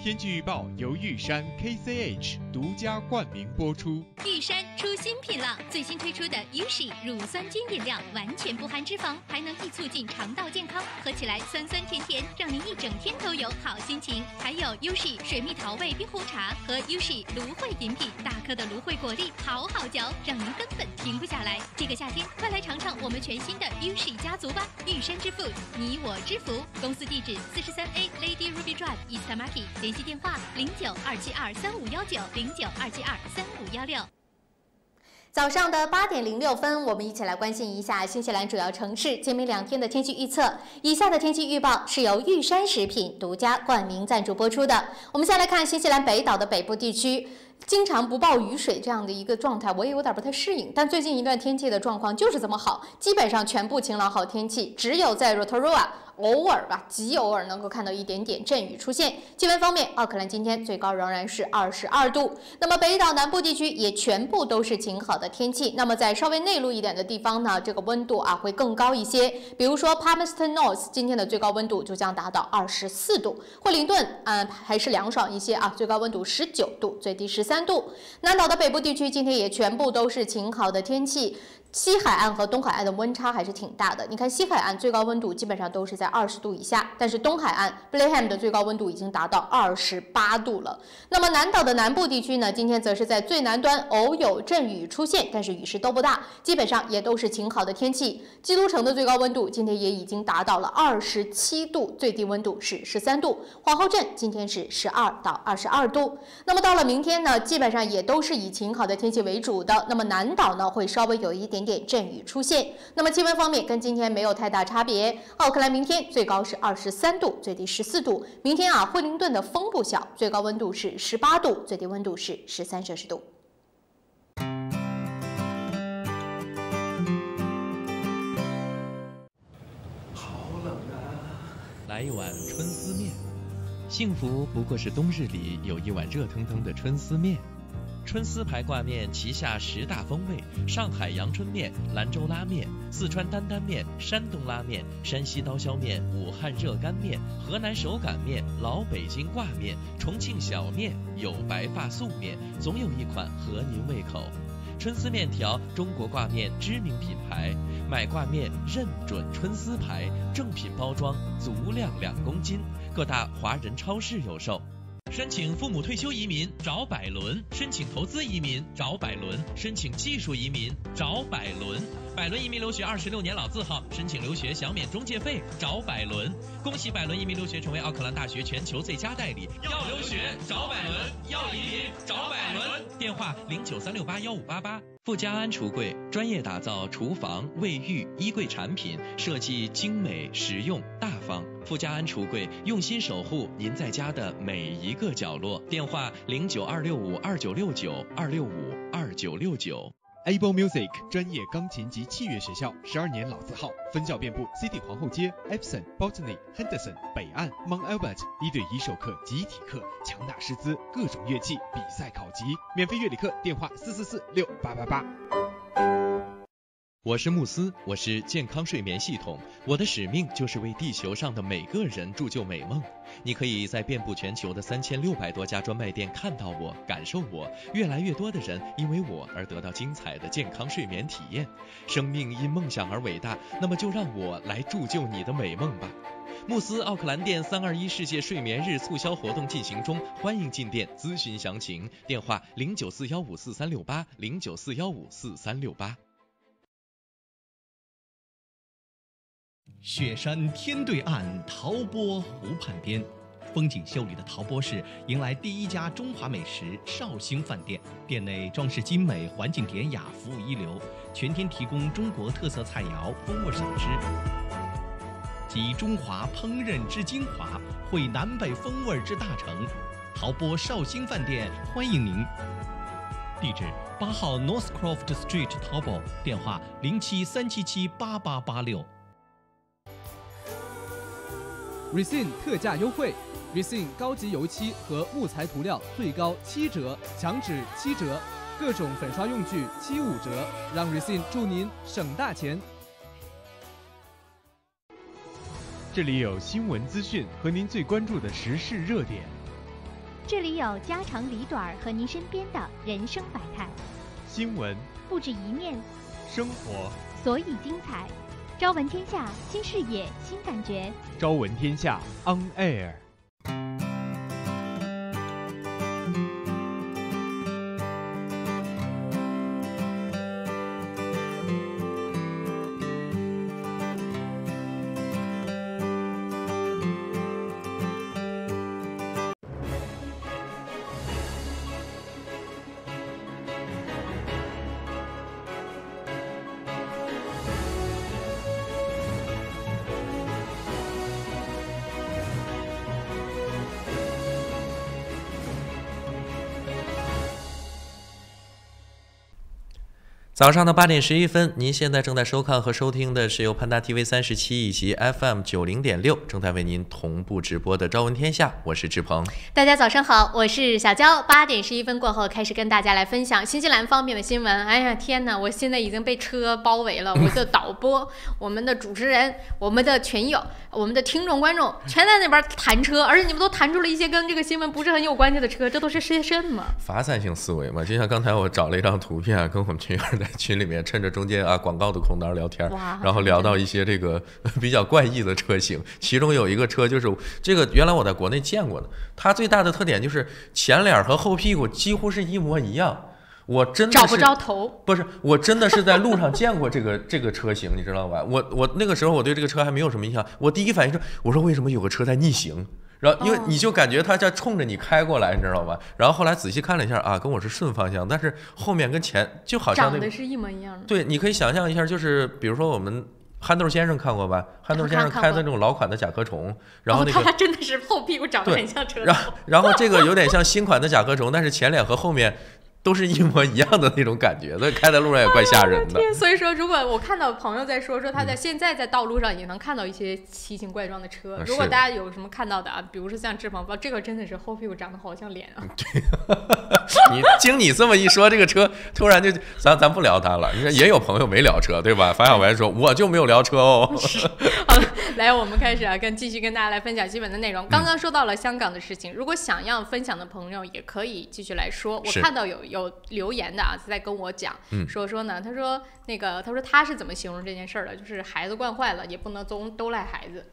天气预报由玉山 KCH 独家冠名播出。玉山出新品了，最新推出的 Ushi 乳酸菌饮料，完全不含脂肪，还能易促进肠道健康，喝起来酸酸甜甜，让您一整天都有好心情。还有 Ushi 水蜜桃味冰红茶和 Ushi 芦荟饮品，大颗的芦荟果粒好好嚼，让您根本停不下来。这个夏天，快来尝尝我们全新的 Ushi 家族吧！玉山之父，你我之福。公司地址43A Lady Ruby Drive East Market， 联系电话0927235519，0927235516。早上的8点06分，我们一起来关心一下新西兰主要城市今明2天的天气预测。以下的天气预报是由玉山食品独家冠名赞助播出的。我们先来看新西兰北岛的北部地区。经常不报雨水这样的一个状态，我也有点不太适应。但最近一段天气的状况就是这么好，基本上全部晴朗好天气，只有在 Rotorua 偶尔吧，极偶尔能够看到一点点阵雨出现。气温方面，奥克兰今天最高仍然是22度。那么北岛南部地区也全部都是晴好的天气。那么在稍微内陆一点的地方呢，这个温度会更高一些。比如说 Palmerston North 今天的最高温度就将达到24度。惠灵顿还是凉爽一些最高温度19度，最低13度。南岛的北部地区今天也全部都是晴好的天气。西海岸和东海岸的温差还是挺大的。你看西海岸最高温度基本上都是在20度以下，但是东海岸 Blenheim 的最高温度已经达到28度了。那么南岛的南部地区呢，今天则是在最南端偶有阵雨出现，但是雨势都不大，基本上也都是晴好的天气。基督城的最高温度今天也已经达到了27度，最低温度是13度。皇后镇今天是12到22度。那么到了明天呢，基本上也都是以晴好的天气为主的。那么南岛呢，会稍微有一点点阵雨出现。那么气温方面跟今天没有太大差别。奥克兰明天最高是23度，最低14度。明天惠灵顿的风不小，最高温度是18度，最低温度是13摄氏度。好冷啊！来一碗春丝面，幸福不过是冬日里有一碗热腾腾的春丝面。春丝牌挂面旗下10大风味：上海阳春面、兰州拉面、四川担担面、山东拉面、山西刀削面、武汉热干面、河南手擀面、老北京挂面、重庆小面、有白发素面，总有一款合您胃口。春丝面条，中国挂面知名品牌，买挂面认准春丝牌，正品包装，足量2公斤，各大华人超市有售。申请父母退休移民找百伦，申请投资移民找百伦，申请技术移民找百伦。百伦移民留学26年老字号，申请留学享免中介费找百伦。恭喜百伦移民留学成为奥克兰大学全球最佳代理。要留学找百伦，要移民找百伦。电话0936815588。富家安橱柜专业打造厨房、卫浴、衣柜产品，设计精美、实用、大方。富家安橱柜用心守护您在家的每一个角落。电话09265299265299。Able Music 专业钢琴及器乐学校，12年老字号，分校遍布 City 皇后街、Epsom、Botany、Henderson、北岸、Mount Albert， 1对1授课、集体课，强大师资，各种乐器比赛考级，免费乐理课，电话44468888。我是慕斯，我是健康睡眠系统，我的使命就是为地球上的每个人铸就美梦。你可以在遍布全球的3600多家专卖店看到我，感受我，越来越多的人因为我而得到精彩的健康睡眠体验。生命因梦想而伟大，那么就让我来铸就你的美梦吧。慕斯奥克兰店321世界睡眠日促销活动进行中，欢迎进店咨询详情，电话0941544368 0941544368。雪山天对岸，陶波湖畔边，风景秀丽的陶波市迎来第一家中华美食绍兴饭店。店内装饰精美，环境典雅，服务一流，全天提供中国特色菜肴、风味小吃，集中华烹饪之精华，汇南北风味之大成。陶波绍兴饭店欢迎您。地址8号 Northcroft Street 陶波，电话0737778886。Resin 特价优惠 ，Resin 高级油漆和木材涂料最高7折，墙纸7折，各种粉刷用具75折，让 Resin 祝您省大钱。这里有新闻资讯和您最关注的时事热点，这里有家长里短和您身边的人生百态。新闻不止一面，生活所以精彩。朝闻天下，新视野，新感觉。朝闻天下 On Air。早上的8点11分，您现在正在收看和收听的是由潘达 TV 37以及 FM 90.6正在为您同步直播的《朝闻天下》，我是志鹏。大家早上好，我是小娇。8点11分过后，开始跟大家来分享新西兰方面的新闻。哎呀，天哪！我现在已经被车包围了，我的导播、我们的主持人、我们的群友、我们的听众观众全在那边弹车，而且你们都弹出了一些跟这个新闻不是很有关系的车，这都是些什么？发散性思维嘛，就像刚才我找了一张图片，跟我们群友在群里面趁着中间广告的空档聊天，然后聊到一些这个比较怪异的车型，其中有一个车就是这个原来我在国内见过的，它最大的特点就是前脸和后屁股几乎是一模一样。我真的是找不着头，不是，我真的是在路上见过这个车型，你知道吧？我那个时候我对这个车还没有什么印象，我第一反应是我说为什么有个车在逆行？然后因为你就感觉它在冲着你开过来，你知道吧？然后后来仔细看了一下跟我是顺方向，但是后面跟前就好像长得是一模一样的。对，你可以想象一下，就是比如说我们憨豆先生看过吧？憨豆先生开的那种老款的甲壳虫，然后那个他真的是后屁股长得很像车头，然后这个有点像新款的甲壳虫，但是前脸和后面都是一模一样的那种感觉，所以开在路上也怪吓人的。所以说，如果我看到朋友在说他在现在在道路上也能看到一些奇形怪状的车，如果大家有什么看到的比如说像志鹏，这个真的是后屁股长得好像脸啊。对，经你这么一说，这个车突然就咱不聊它了。你说也有朋友没聊车，对吧？樊小白说我就没有聊车哦。好了，来我们开始继续跟大家来分享基本的内容。刚刚说到了香港的事情，如果想要分享的朋友也可以继续来说。我看到有留言的在跟我讲，说呢，他说他是怎么形容这件事儿的，就是孩子惯坏了也不能都赖孩子，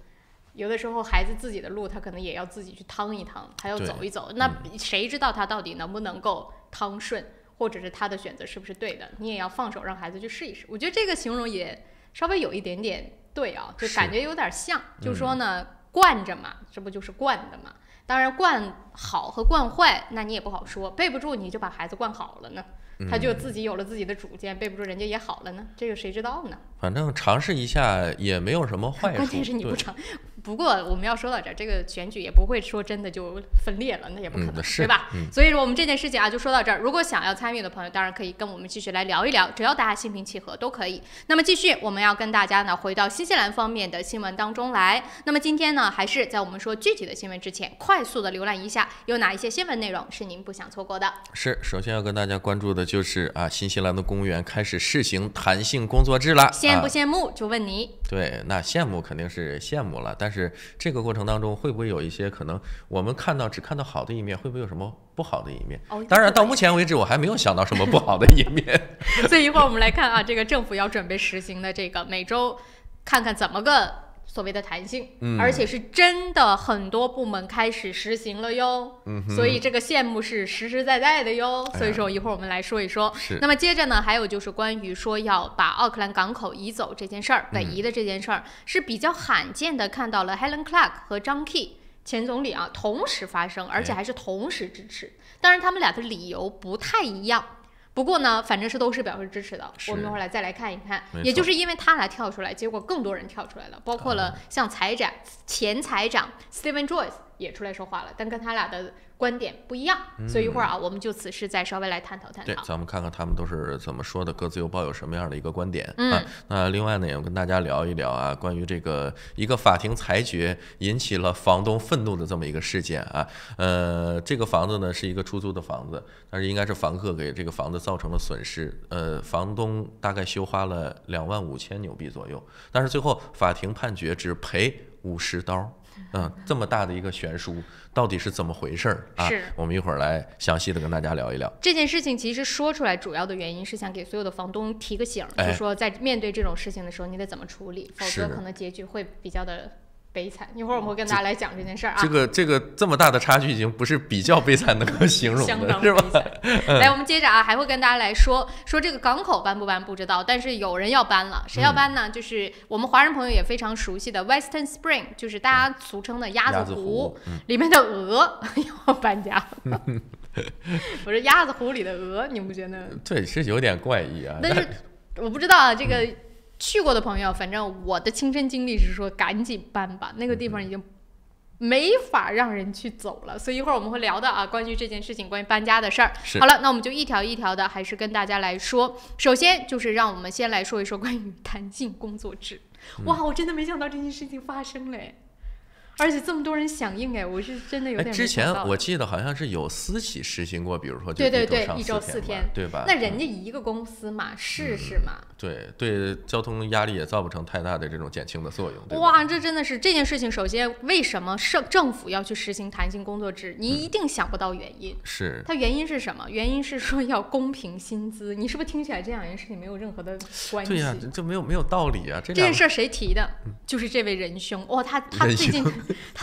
有的时候孩子自己的路他可能也要自己去趟一趟，还要走一走，那谁知道他到底能不能够趟顺，或者是他的选择是不是对的，你也要放手让孩子去试一试。我觉得这个形容也稍微有一点点对就感觉有点像，就说呢惯着嘛，这不就是惯的嘛。当然惯好和惯坏那你也不好说，背不住你就把孩子惯好了呢，他就自己有了自己的主见，背不住人家也好了呢，这个谁知道呢？反正尝试一下也没有什么坏处，关键是你不尝。不过我们要说到这儿，这个选举也不会说真的就分裂了，那也不可能，对吧？所以说我们这件事情就说到这儿。如果想要参与的朋友，当然可以跟我们继续来聊一聊，只要大家心平气和都可以。那么继续，我们要跟大家呢回到新西兰方面的新闻当中来。那么今天呢，还是在我们说具体的新闻之前，快速的浏览一下有哪一些新闻内容是您不想错过的。是，首先要跟大家关注的就是新西兰的公务员开始试行弹性工作制了。羡不羡慕？就问你。对，那羡慕肯定是羡慕了，但是这个过程当中会不会有一些可能我们只看到好的一面，会不会有什么不好的一面？当然到目前为止我还没有想到什么不好的一面。所以一会儿我们来看这个政府要准备实行的这个每周看看怎么个所谓的弹性，而且是真的很多部门开始实行了哟，所以这个羡慕是实实在在的哟。所以说一会儿我们来说一说。那么接着呢，还有就是关于说要把奥克兰港口移走这件事儿，北移的这件事儿是比较罕见的，看到了 Helen Clark 和张 Key 前总理同时发生，而且还是同时支持。当然他们俩的理由不太一样。不过呢，反正是都是表示支持的。我们一会儿再来看一看，也就是因为他俩跳出来，结果更多人跳出来了，包括了像前财长 Stephen Joyce 也出来说话了，但跟他俩的观点不一样，所以一会儿我们就此事再稍微来探讨探讨。对，咱们看看他们都是怎么说的，各自又抱有什么样的一个观点。那另外呢，也跟大家聊一聊关于这个一个法庭裁决引起了房东愤怒的这么一个事件这个房子呢是一个出租的房子，但是应该是房客给这个房子造成了损失，房东大概修花了25000纽币左右，但是最后法庭判决只赔50刀。这么大的一个悬殊，到底是怎么回事我们一会儿来详细的跟大家聊一聊这件事情。其实说出来主要的原因是想给所有的房东提个醒，就是说在面对这种事情的时候，你得怎么处理，否则可能结局会比较的悲惨。一会儿我们会跟大家来讲这件事儿这个这么大的差距已经不是比较悲惨能够形容的，是吧？来，我们接着还会跟大家来说这个港口搬不搬不知道，但是有人要搬了。谁要搬呢？就是我们华人朋友也非常熟悉的 Western Spring， 就是大家俗称的鸭子湖里面的鹅要搬家。不是鸭子湖里的鹅，你不觉得？对，是有点怪异但是我不知道这个。去过的朋友，反正我的亲身经历是说赶紧搬吧，那个地方已经没法让人去走了。所以一会儿我们会聊的关于这件事情，关于搬家的事儿。好了，那我们就一条一条的还是跟大家来说。首先就是让我们先来说一说关于弹性工作制。哇，我真的没想到这件事情发生嘞，而且这么多人响应，我是真的有点。之前我记得好像是有私企实行过，比如说就对一周4天，对吧？那人家一个公司嘛，试试嘛。对交通压力也造不成太大的这种减轻的作用。哇，这真的是这件事情。首先，为什么政府要去实行弹性工作制？你一定想不到原因。是。它原因是什么？原因是说要公平薪资。你是不是听起来这两件事情没有任何的关系？对呀，这没有道理啊！这件事谁提的？就是这位仁兄。哇，他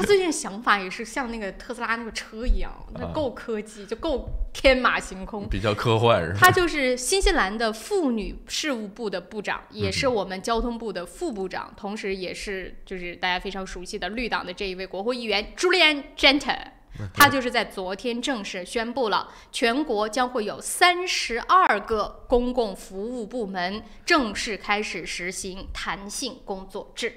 最近想法也是像那个特斯拉那个车一样，那够科技，就够天马行空，比较科幻是吧？他就是新西兰的妇女事务部的部长，也是我们交通部的副部长，同时也是就是大家非常熟悉的绿党的这一位国会议员 Julian Genter。他就是在昨天正式宣布了，全国将会有32个公共服务部门正式开始实行弹性工作制。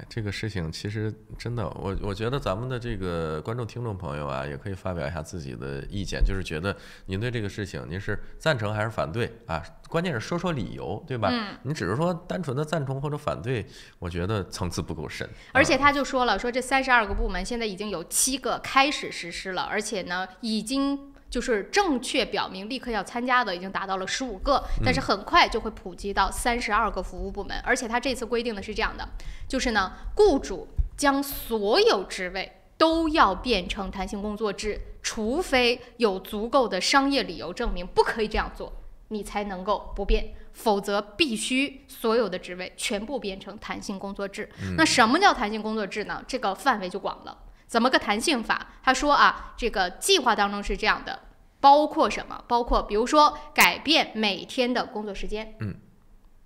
这个事情其实真的，我觉得咱们的这个观众听众朋友啊，也可以发表一下自己的意见，就是觉得您对这个事情您是赞成还是反对啊？关键是说理由，对吧？你只是说单纯的赞同或者反对，我觉得层次不够深。而且他就说了，说这32个部门现在已经有7个开始实施了，而且呢，已经就是正确表明立刻要参加的已经达到了15个，但是很快就会普及到32个服务部门。而且他这次规定的是这样的，就是呢，雇主将所有职位都要变成弹性工作制，除非有足够的商业理由证明不可以这样做，你才能够不变，否则必须所有的职位全部变成弹性工作制。那什么叫弹性工作制呢？这个范围就广了。怎么个弹性法？他说啊，这个计划当中是这样的，包括什么？包括比如说改变每天的工作时间，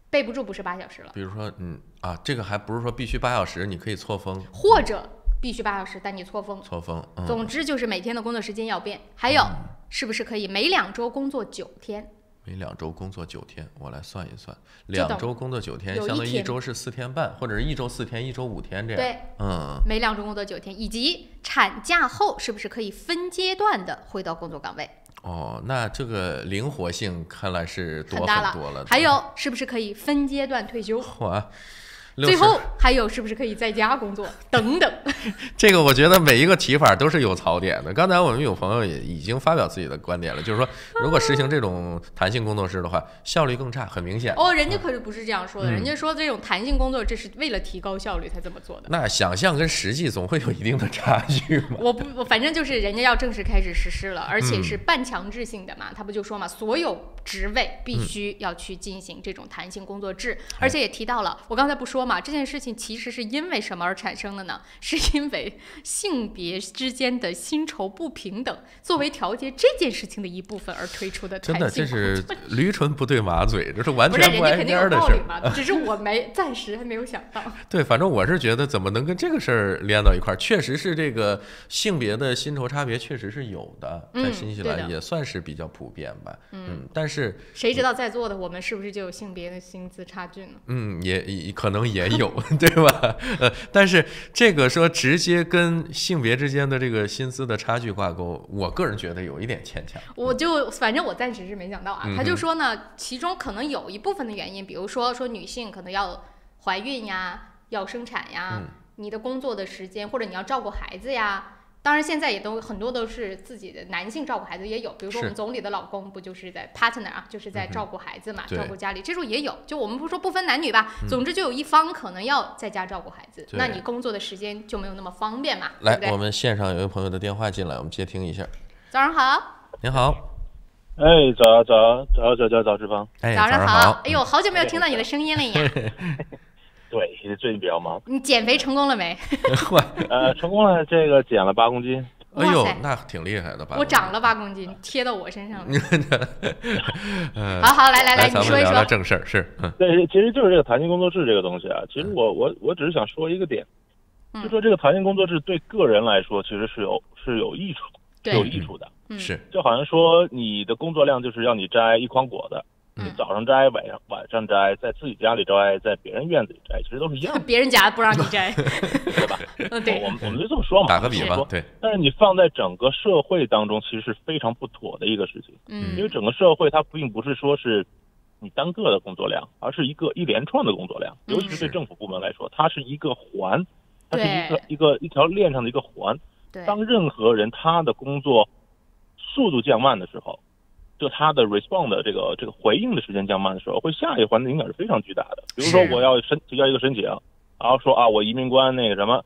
备不住不是8小时了。比如说，这个还不是说必须8小时，你可以错峰，或者必须8小时，但你错峰。总之就是每天的工作时间要变。还有，是不是可以每2周工作9天？每2周工作9天，我来算一算，2周工作9天，相当于1周是4天半，或者是1周4天，1周5天这样。对，每2周工作9天，以及产假后是不是可以分阶段的回到工作岗位？那这个灵活性看来是多很多了。还有，是不是可以分阶段退休？最后还有是不是可以在家工作等等？这个我觉得每一个提法都是有槽点的。刚才我们有朋友也已经发表自己的观点了，就是说如果实行这种弹性工作制的话，效率更差，很明显。人家可是不是这样说的，人家说这种弹性工作制是为了提高效率才这么做的。那想象跟实际总会有一定的差距嘛。我反正就是人家要正式开始实施了，而且是半强制性的嘛，他不就说嘛，所有职位必须要去进行这种弹性工作制，而且也提到了，我刚才不说嘛，这件事情其实是因为什么而产生的呢？是因为性别之间的薪酬不平等作为调节这件事情的一部分而推出的弹性工作制。真的，这是驴唇不对马嘴，这是完全不挨边的事儿。只是我暂时还没有想到。对，反正我是觉得怎么能跟这个事儿连到一块儿？确实是这个性别的薪酬差别确实是有的，在新西兰也算是比较普遍吧。但是谁知道在座的我们是不是就有性别的薪资差距呢？也可能也有。对吧？但是这个说直接跟性别之间的这个薪资的差距挂钩，我个人觉得有一点牵强。反正我暂时是没想到啊。他就说呢，其中可能有一部分的原因，比如说女性可能要怀孕呀，要生产呀，你的工作的时间，或者你要照顾孩子呀。当然，现在也都很多都是自己的男性照顾孩子也有，比如说我们总理的老公不就是在 partner 啊，就是在照顾孩子嘛，照顾家里，这种也有。就我们不说不分男女吧，总之就有一方可能要在家照顾孩子，那你工作的时间就没有那么方便嘛。来，对不对？我们线上有一个朋友的电话进来，我们接听一下。早上好。您好。早志芳。早上好。哎呦，好久没有听到你的声音了呀。对，最近比较忙。你减肥成功了没？成功了，这个减了8公斤。哎呦，那挺厉害的吧？我长了8公斤，贴到我身上了。好，来，你说一说。咱们聊聊正事儿，是。对，其实就是这个弹性工作制这个东西啊。其实我只是想说一个点，就说这个弹性工作制对个人来说，其实是有益处，有益处的。是。就好像说你的工作量就是要你摘1筐果子。你早上摘，晚上摘，在自己家里摘，在别人院子里摘，其实都是一样的。别人家不让你摘，对吧？对，我们就这么说嘛。打个比方，对。但是你放在整个社会当中，其实是非常不妥的一个事情。因为整个社会它并不是说是你单个的工作量，而是一连串的工作量。尤其是对政府部门来说，它是一个环，它是一条链上的一个环。当任何人他的工作速度降慢的时候，就他的 respond 的这个回应的时间降慢的时候，会下一环的影响是非常巨大的。比如说我要提交一个申请，然后说啊，我移民官那个什么，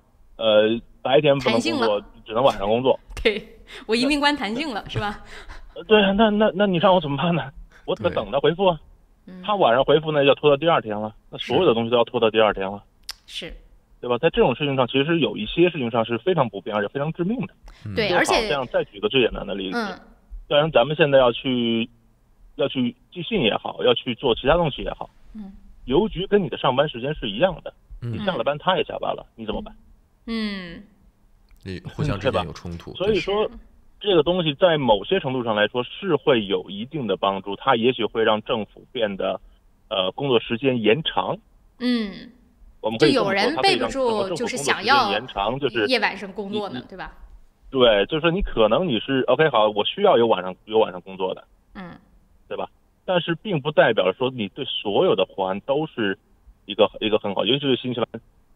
白天不能工作，只能晚上工作。对，我移民官弹性了，是吧？对，那你让我怎么办呢？我得等他回复啊。他晚上回复，那就要拖到第二天了。那所有的东西都要拖到第二天了。是。对吧？在这种事情上，其实有一些事情上是非常不便而且非常致命的。对，而且这样再举个最简单的例子，要让咱们现在要去寄信也好，要去做其他东西也好，邮局跟你的上班时间是一样的，你下了班他也下班了，你怎么办？你互相之间有冲突。所以说，这个东西在某些程度上来说是会有一定的帮助，它也许会让政府变得工作时间延长。我们可以就有人背不住，就是想要延长，就是夜晚上工作呢，对吧？对，就是说你可能你是 OK 好，我需要有晚上工作的，对吧？但是并不代表说你对所有的环都是一个很好，尤其是新西兰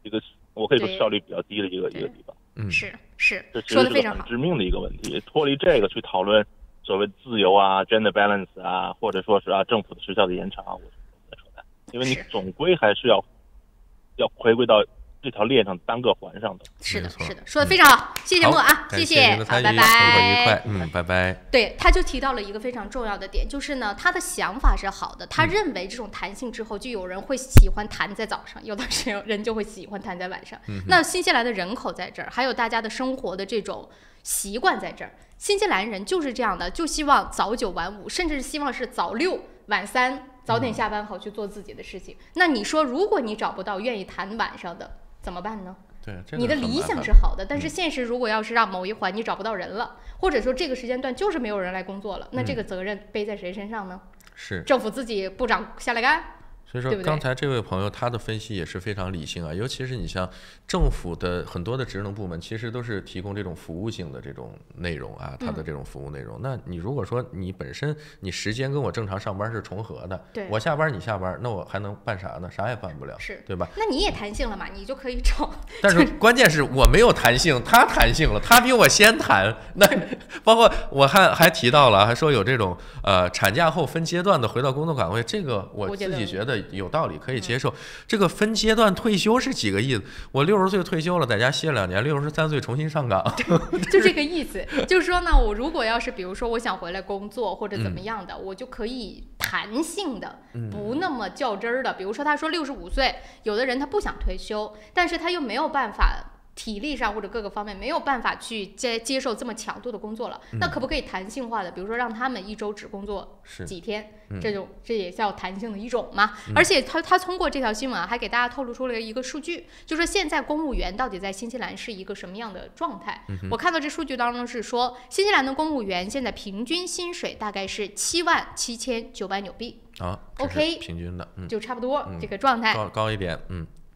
一个我可以说效率比较低的一个地方。是，这其实是个很致命的一个问题。脱离这个去讨论所谓自由啊、gender balance 啊，或者说是政府的时效的延长，我是不在说的，因为你总归还是要回归到这条链上单个环上的。是的，说的非常好，谢谢莫啊，谢谢，好，拜拜，生活愉快，拜拜。对，他就提到了一个非常重要的点，就是呢，他的想法是好的，他认为这种弹性之后，就有人会喜欢弹在早上，有的人就会喜欢弹在晚上。那新西兰的人口在这儿，还有大家的生活的这种习惯在这儿，新西兰人就是这样的，就希望早9晚5，甚至希望是早6晚3。早点下班好去做自己的事情。那你说，如果你找不到愿意谈晚上的，怎么办呢？对，你的理想是好的，但是现实如果要是让某一环你找不到人了，或者说这个时间段就是没有人来工作了，那这个责任背在谁身上呢？是政府自己部长下来干。所以说，刚才这位朋友他的分析也是非常理性啊，尤其是你像政府的很多的职能部门，其实都是提供这种服务性的这种内容啊，它的这种服务内容。那你如果说你本身你时间跟我正常上班是重合的，我下班你下班，那我还能办啥呢？啥也办不了，对吧？那你也弹性了嘛，你就可以找。但是关键是我没有弹性，他弹性了，他比我先弹。那包括我还提到了，还说有这种产假后分阶段的回到工作岗位，这个我自己觉得有道理，可以接受。这个分阶段退休是几个意思？我60岁退休了，在家歇2年，63岁重新上岗，就这个意思。就是说呢，我如果要是比如说我想回来工作或者怎么样的，我就可以弹性的，不那么较真儿的。比如说他说65岁，有的人他不想退休，但是他又没有办法。体力上或者各个方面没有办法去接受这么强度的工作了，那可不可以弹性化的，比如说让他们1周只工作几天，这也叫弹性的一种嘛。而且他通过这条新闻还给大家透露出了一个数据，就说现在公务员到底在新西兰是一个什么样的状态。我看到这数据当中是说，新西兰的公务员现在平均薪水大概是77900纽币啊 ，OK， 平均的，就差不多这个状态，高一点，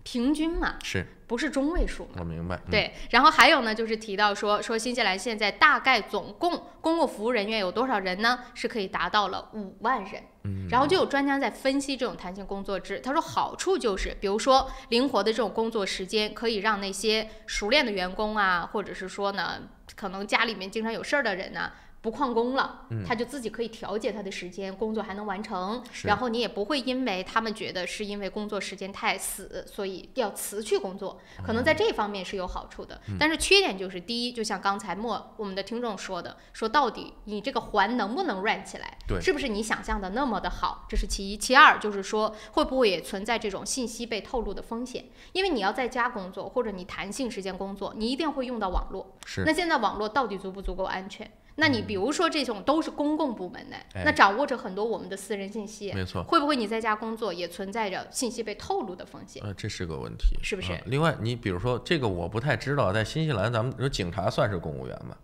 平均嘛，是不是中位数嘛？我明白。对，然后还有呢，就是提到说新西兰现在大概总共公共服务人员有多少人呢？是可以达到了5万人。然后就有专家在分析这种弹性工作制，他说好处就是，比如说灵活的这种工作时间，可以让那些熟练的员工啊，或者是说呢，可能家里面经常有事儿的人呢。不旷工了，他就自己可以调节他的时间，工作还能完成。然后你也不会因为他们觉得是因为工作时间太死，所以要辞去工作。可能在这方面是有好处的，但是缺点就是第一，就像刚才我们的听众说的，说到底你这个环能不能 run 起来，是不是你想象的那么的好？这是其一。其二就是说，会不会也存在这种信息被透露的风险？因为你要在家工作，或者你弹性时间工作，你一定会用到网络。那现在网络到底足不足够安全？那你比如说这种都是公共部门的，那掌握着很多我们的私人信息，没错，会不会你在家工作也存在着信息被透露的风险？这是个问题，是不是？另外，你比如说这个我不太知道，在新西兰咱们说警察算是公务员吗？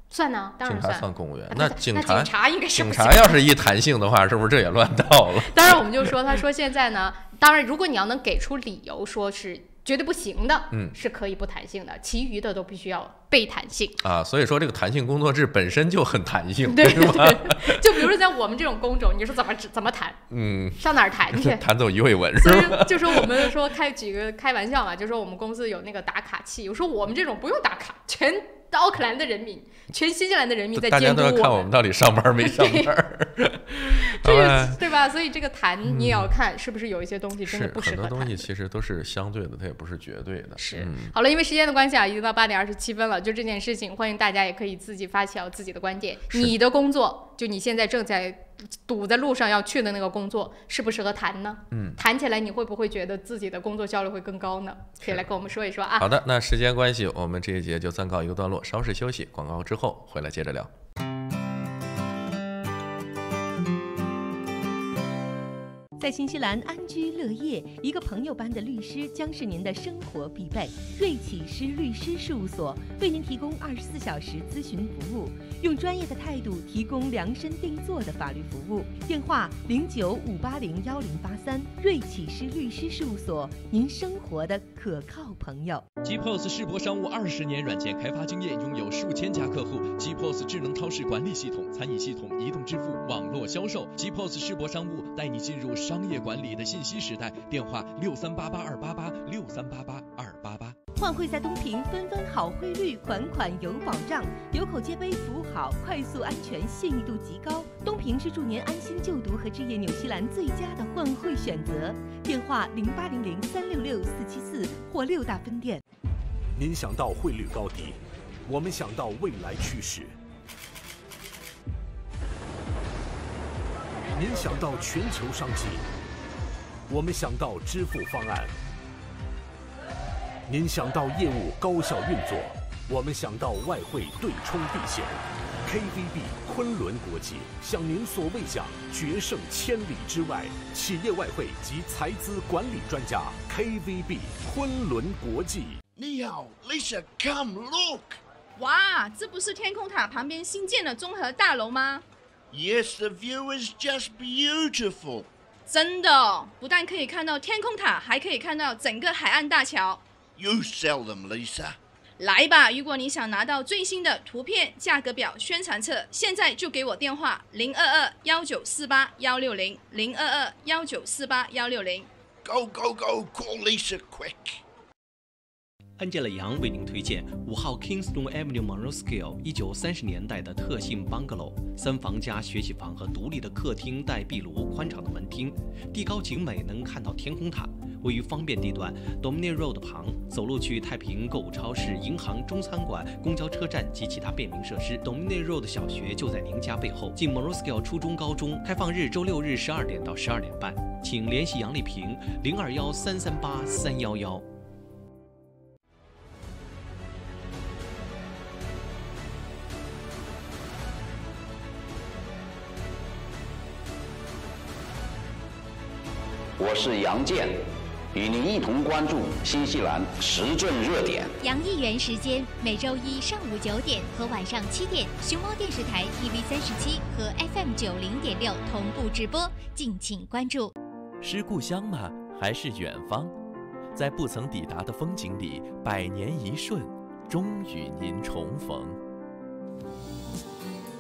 算呢，当然算。警察算公务员，那警察应该是警察要是一弹性的话，是不是这也乱套了？当然，我们就说，他说现在呢，当然如果你要能给出理由说是绝对不行的，是可以不弹性的，其余的都必须要被弹性啊。所以说这个弹性工作制本身就很弹性，对吧？就比如说像我们这种工种，你说怎么弹？上哪儿弹去？弹走鱼尾纹是吧？就说我们说开玩笑嘛，就说我们公司有那个打卡器，我说我们这种不用打卡，全奥克兰的人民，全新西兰的人民在监督大家都要看我们到底上班没上班，对吧？所以这个弹你也要看是不是有一些东西真的不适合弹。很多东西其实都是相对的，它也不是绝对的。是，好了，因为时间的关系啊，已经到8点27分了。就这件事情，欢迎大家也可以自己发表自己的观点。你的工作，就你现在正在堵在路上要去的那个工作，适不适合谈呢？谈起来你会不会觉得自己的工作效率会更高呢？可以来跟我们说一说啊。好的，那时间关系，我们这一节就暂告一个段落，稍事休息，广告之后回来接着聊。在新西兰安居乐业，一个朋友般的律师将是您的生活必备。瑞启诗律师事务所为您提供24小时咨询服务，用专业的态度提供量身定做的法律服务。电话0958011083，瑞启诗律师事务所，您生活的可靠朋友。GPOS 世博商务20年软件开发经验，拥有数千家客户。GPOS 智能超市管理系统、餐饮系统、移动支付、网络销售。GPOS 世博商务带你进入商业管理的信息时代。电话6388-288，6388-288。换汇在东平，纷纷好汇率，款款有保障，有口皆碑，服务好，快速安全，信誉度极高。东平是祝您安心就读和置业纽西兰最佳的换汇选择。电话0800-366-474或6大分店。您想到汇率高低，我们想到未来趋势。您想到全球商机，我们想到支付方案。您想到业务高效运作，我们想到外汇对冲避险。KVB 昆仑国际向您所未想，决胜千里之外，企业外汇及财资管理专家 KVB 昆仑国际。你好 ，Lisa， come look。哇，这不是天空塔旁边新建的综合大楼吗？ Yes, the view is just beautiful. 真的，不但可以看到天空塔，还可以看到整个海岸大桥。You sell them, Lisa. 来吧，如果你想拿到最新的图片、价格表、宣传册，现在就给我电话022-1948-160 022-1948-160。Go, go, go! Call Lisa quick. 安吉拉杨为您推荐5号 Kingston Avenue Monroe 1930年代的特性 bungalow， 3房加学习房和独立的客厅带壁炉，宽敞的门厅，地高景美，能看到天空塔，位于方便地段 Dominion Road 旁，走路去太平购物超市、银行、中餐馆、公交车站及其他便民设施。Dominion Road 小学就在您家背后，近 Monroe 初中、高中，开放日周六日12点到12点半，请联系杨丽萍021-338-311。我是杨健，与您一同关注新西兰时政热点。杨议员时间每周一上午9点和晚上7点，熊猫电视台 TV37和 FM 90.6同步直播，敬请关注。是故乡吗？还是远方？在不曾抵达的风景里，百年一瞬，终与您重逢。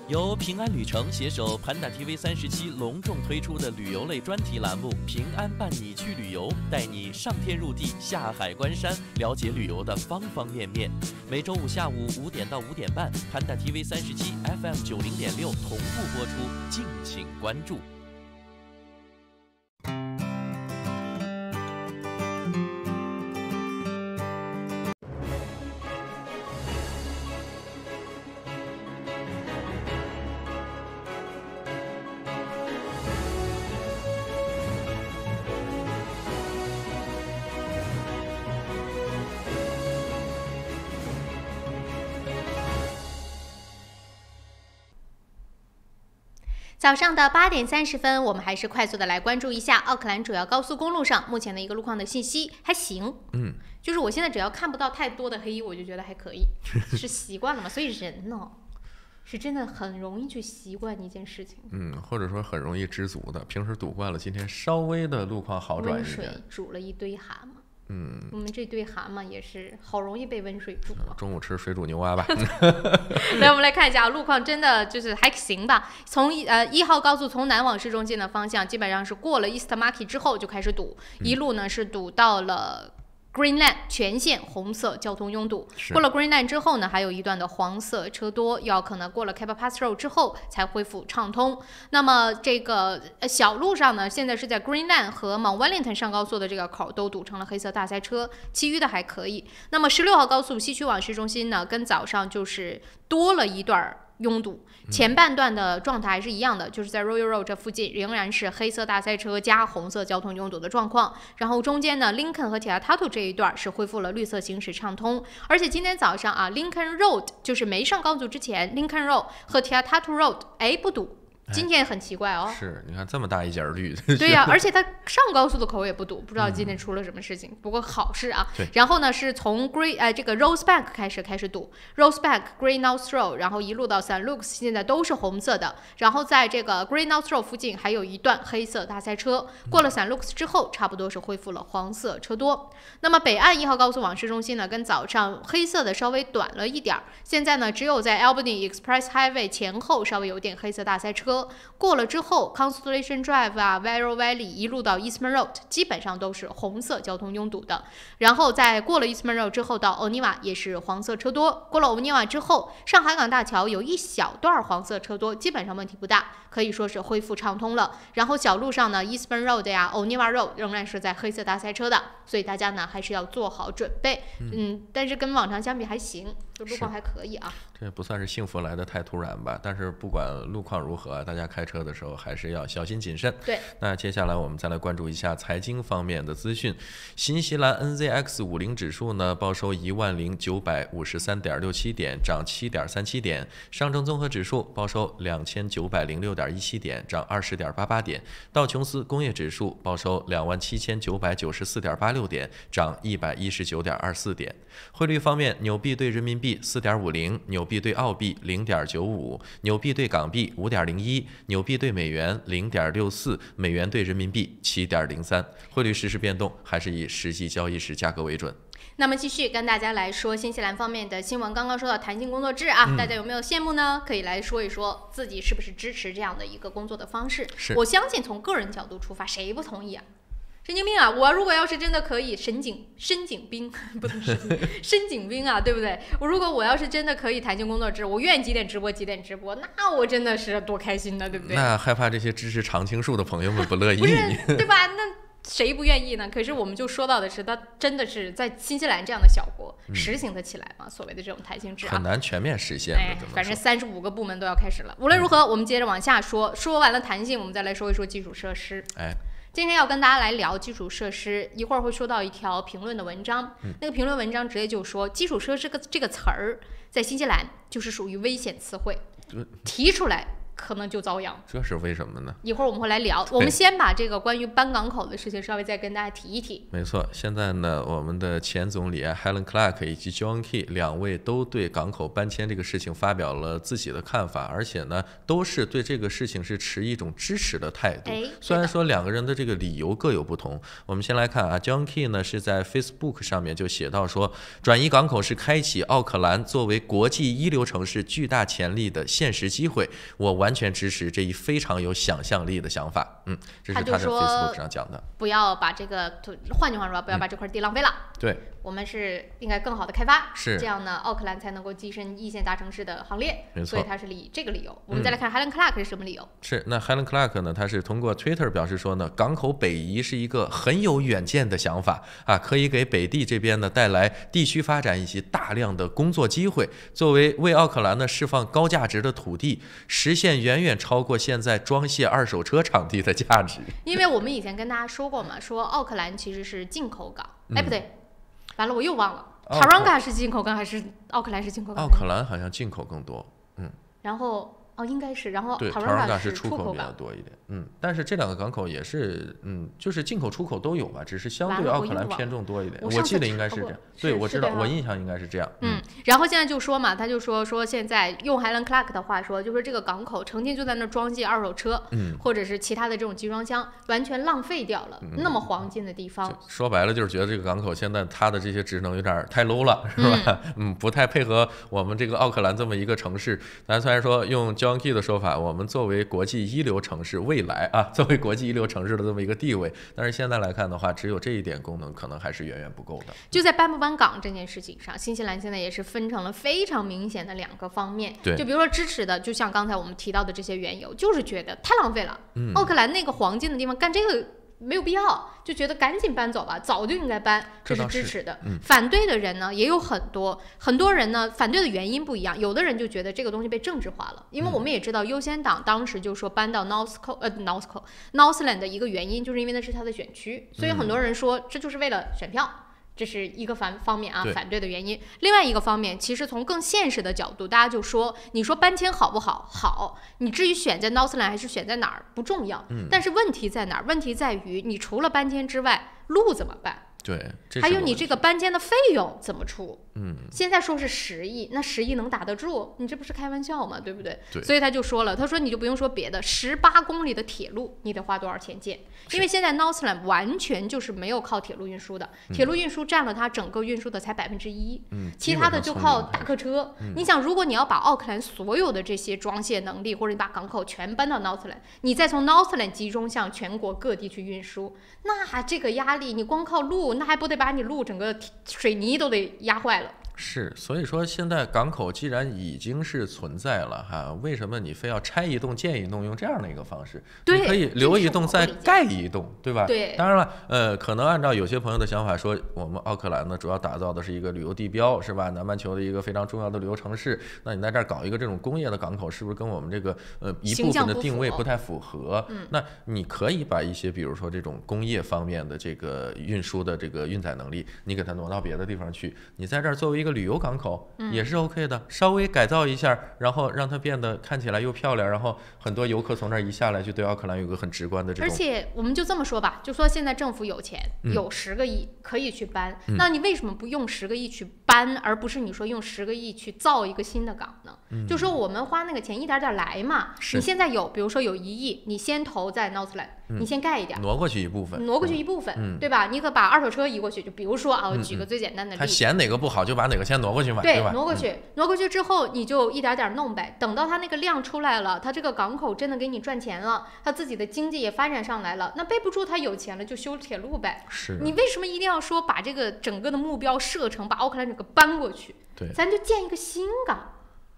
由平安旅程携手 Panda TV37隆重推出的旅游类专题栏目《平安伴你去旅游》，带你上天入地、下海观山，了解旅游的方方面面。每周五下午5点到5点半，Panda TV37 FM 90.6同步播出，敬请关注。早上的8点30分，我们还是快速的来关注一下奥克兰主要高速公路上目前的一个路况的信息，还行。就是我现在只要看不到太多的黑衣，我就觉得还可以，是习惯了嘛。所以人呢，是真的很容易去习惯一件事情。或者说很容易知足的，平时堵惯了，今天稍微的路况好转一点。温水煮了一堆蛤蟆。我们这对蛤蟆也是好容易被温水煮中午吃水煮牛蛙吧。来，我们来看一下路况，真的就是还行吧。从1号高速从南往市中心的方向，基本上是过了 East Market 之后就开始堵，一路呢是堵到了Green Line 全线红色交通拥堵，过了 Green Line 之后呢，还有一段的黄色车多，要可能过了 Cable Pass Road 之后才恢复畅通。那么这个小路上呢，现在是在 Green Line 和 Mount Wellington 上高速的这个口都堵成了黑色大塞车，其余的还可以。那么16号高速西区往市中心呢，跟早上就是多了一段拥堵，前半段的状态还是一样的，就是在 Royal Road 这附近仍然是黑色大塞车加红色交通拥堵的状况。然后中间呢 Lincoln 和 Te Atatu 这一段是恢复了绿色行驶畅通。而且今天早上啊 Lincoln Road 就是没上高速之前 Lincoln Road 和 Te Atatu Road 不堵。今天很奇怪哦，是你看这么大一截绿，对呀，而且它上高速的口也不堵，不知道今天出了什么事情。不过好事啊。然后呢是从这个 Rosebank 开始堵 ，Rosebank Great North Road， 然后一路到 St. Luke's 现在都是红色的。然后在这个 Great North Road 附近还有一段黑色大塞车，过了 St. Luke's 之后，差不多是恢复了黄色车多。那么北岸1号高速往市中心呢，跟早上黑色的稍微短了一点，现在呢只有在 Albany Express Highway 前后稍微有点黑色大塞车。过了之后 Constellation Drive 啊 Yarrow Valley 一路到 Eastman Road 基本上都是红色交通拥堵的。然后在过了 Eastman Road 之后到 Oniwa 也是黄色车多。过了 Oniwa 之后，上海港大桥有一小段黄色车多，基本上问题不大，可以说是恢复畅通了。然后小路上呢 Eastman Road 呀 Oniwa Road 仍然是在黑色大塞车的，所以大家呢还是要做好准备。但是跟往常相比还行，就路况还可以啊。这不算是幸福来得太突然吧，但是不管路况如何，大家开车的时候还是要小心谨慎。对，那接下来我们再来关注一下财经方面的资讯。新西兰 NZX50 指数呢报收10953.67点，涨7.37点。上证综合指数报收2906.17点，涨20.88点。道琼斯工业指数报收27994.86点，涨119.24点。汇率方面，纽币对人民币4.50，纽币对澳币0.95，纽币对港币5.01，纽币对美元0.64，美元对人民币7.03。汇率实时变动还是以实际交易时价格为准。那么继续跟大家来说新西兰方面的新闻。刚刚说到弹性工作制啊，大家有没有羡慕呢？可以来说一说自己是不是支持这样的一个工作的方式。我相信从个人角度出发，谁不同意啊？神经病啊！我如果要是真的可以申请兵，不能申请兵啊，对不对？如果我要是真的可以弹性工作制，我愿意几点直播，那我真的是多开心呢，对不对？那害怕这些支持常青树的朋友们不乐意，不是对吧？那谁不愿意呢？可是我们就说到的是，它真的是在新西兰这样的小国实行得起来吗？所谓的这种弹性制啊，很难全面实现的。反正35个部门都要开始了。无论如何，我们接着往下说。说完了弹性，我们再来说一说基础设施。今天要跟大家来聊基础设施，一会儿会说到一条评论的文章，那个评论文章直接就说基础设施这个词儿在新西兰就是属于危险词汇，提出来可能就遭殃。这是为什么呢？一会儿我们会来聊。我们先把这个关于搬港口的事情稍微再跟大家提一提。没错，现在呢，我们的前总理 Helen Clark 以及 John Key 两位都对港口搬迁这个事情发表了自己的看法，而且呢，都是对这个事情是持一种支持的态度。虽然说两个人的这个理由各有不同。我们先来看啊 ，John Key 呢是在 Facebook 上面就写到说，转移港口是开启奥克兰作为国际一流城市巨大潜力的现实机会，我完全支持这一非常有想象力的想法。这是他在 Facebook 上讲的。不要把这个，换句话说，不要把这块地浪费了。对，我们是应该更好的开发，是这样呢，奥克兰才能够跻身一线大城市的行列。没错，所以他是以这个理由。我们再来看 Helen Clark 是什么理由？是那 Helen Clark 呢，他是通过 Twitter 表示说呢，港口北移是一个很有远见的想法啊，可以给北地这边呢带来地区发展以及大量的工作机会。作为为奥克兰呢释放高价值的土地，实现远远超过现在装卸二手车场地的价值。因为我们以前跟大家说过嘛，说奥克兰其实是进口港，不对。完了，我又忘了，塔朗嘎是进口港还是奥克兰是进口港？奥克兰好像进口更多，然后哦，应该是。然后对，陶陶港是出口比较多一点。但是这2个港口也是，就是进口出口都有吧，只是相对奥克兰偏重多一点。我记得应该是这样。对，我知道，我印象应该是这样。然后现在就说嘛，他就说现在用Helen Clark 的话说，就说这个港口成天就在那装进2手车，或者是其他的这种集装箱，完全浪费掉了那么黄金的地方。说白了就是觉得这个港口现在它的这些职能有点太 low 了，是吧？不太配合我们这个奥克兰这么一个城市。咱虽然说用 John Key 的说法，我们作为国际一流城市，未来作为国际一流城市的这么一个地位，但是现在来看的话，只有这一点功能可能还是远远不够的。就在搬不搬港这件事情上，新西兰现在也是分成了非常明显的2个方面。对，就比如说支持的，就像刚才我们提到的这些缘由，就是觉得太浪费了。奥克兰那个黄金的地方干这个没有必要，就觉得赶紧搬走吧，早就应该搬，这是支持的。反对的人呢也有很多人呢，反对的原因不一样。有的人就觉得这个东西被政治化了，因为我们也知道优先党当时就说搬到 Northland 的一个原因，就是因为那是他的选区，所以很多人说这就是为了选票。这是一个方面反对的原因。另外一个方面，其实从更现实的角度，大家就说，你说搬迁好不好？好，你至于选在 Northland 还是选在哪儿不重要。但是问题在哪儿？问题在于你除了搬迁之外，路怎么办？对，还有你这个搬迁的费用怎么出？现在说是10亿，那10亿能打得住？你这不是开玩笑吗？对不对？所以他就说了，他说你就不用说别的，18公里的铁路你得花多少钱建？因为现在 Northland 完全就是没有靠铁路运输的，铁路运输占了它整个运输的才1%，其他的就靠大客车。你想，如果你要把奥克兰所有的这些装卸能力，或者你把港口全搬到 Northland， 你再从 Northland 集中向全国各地去运输，那这个压力，你光靠路，那还不得把你路整个水泥都得压坏了。是，所以说现在港口既然已经是存在了为什么你非要拆一栋建一栋，用这样的一个方式？你可以留一栋再盖一栋，对吧？对。当然了，可能按照有些朋友的想法说，我们奥克兰呢主要打造的是一个旅游地标，是吧？南半球的一个非常重要的旅游城市，那你在这儿搞一个这种工业的港口，是不是跟我们这个一部分的定位不太符合？那你可以把一些比如说这种工业方面的这个运输的这个运载能力，你给它挪到别的地方去，你在这儿作为一个旅游港口也是 OK 的，稍微改造一下，然后让它变得看起来又漂亮，然后很多游客从那儿一下来就对奥克兰有个很直观的这种。而且我们就这么说吧，就说现在政府有钱，有10个亿可以去搬，那你为什么不用10个亿去搬，而不是你说用10个亿去造一个新的港呢？就说我们花那个钱一点点来嘛。你现在有，比如说有1亿，你先投在 Northland，你先盖一点，挪过去一部分，对吧？你可把2手车移过去，就比如说我举个最简单的例子，他嫌哪个不好就把哪个先挪过去嘛，对吧？挪过去之后，你就一点点弄呗。等到它那个量出来了，它这个港口真的给你赚钱了，它自己的经济也发展上来了，那背不住它有钱了就修铁路呗。是。你为什么一定要说把这个整个的目标设成把奥克兰整个搬过去？对，咱就建一个新港。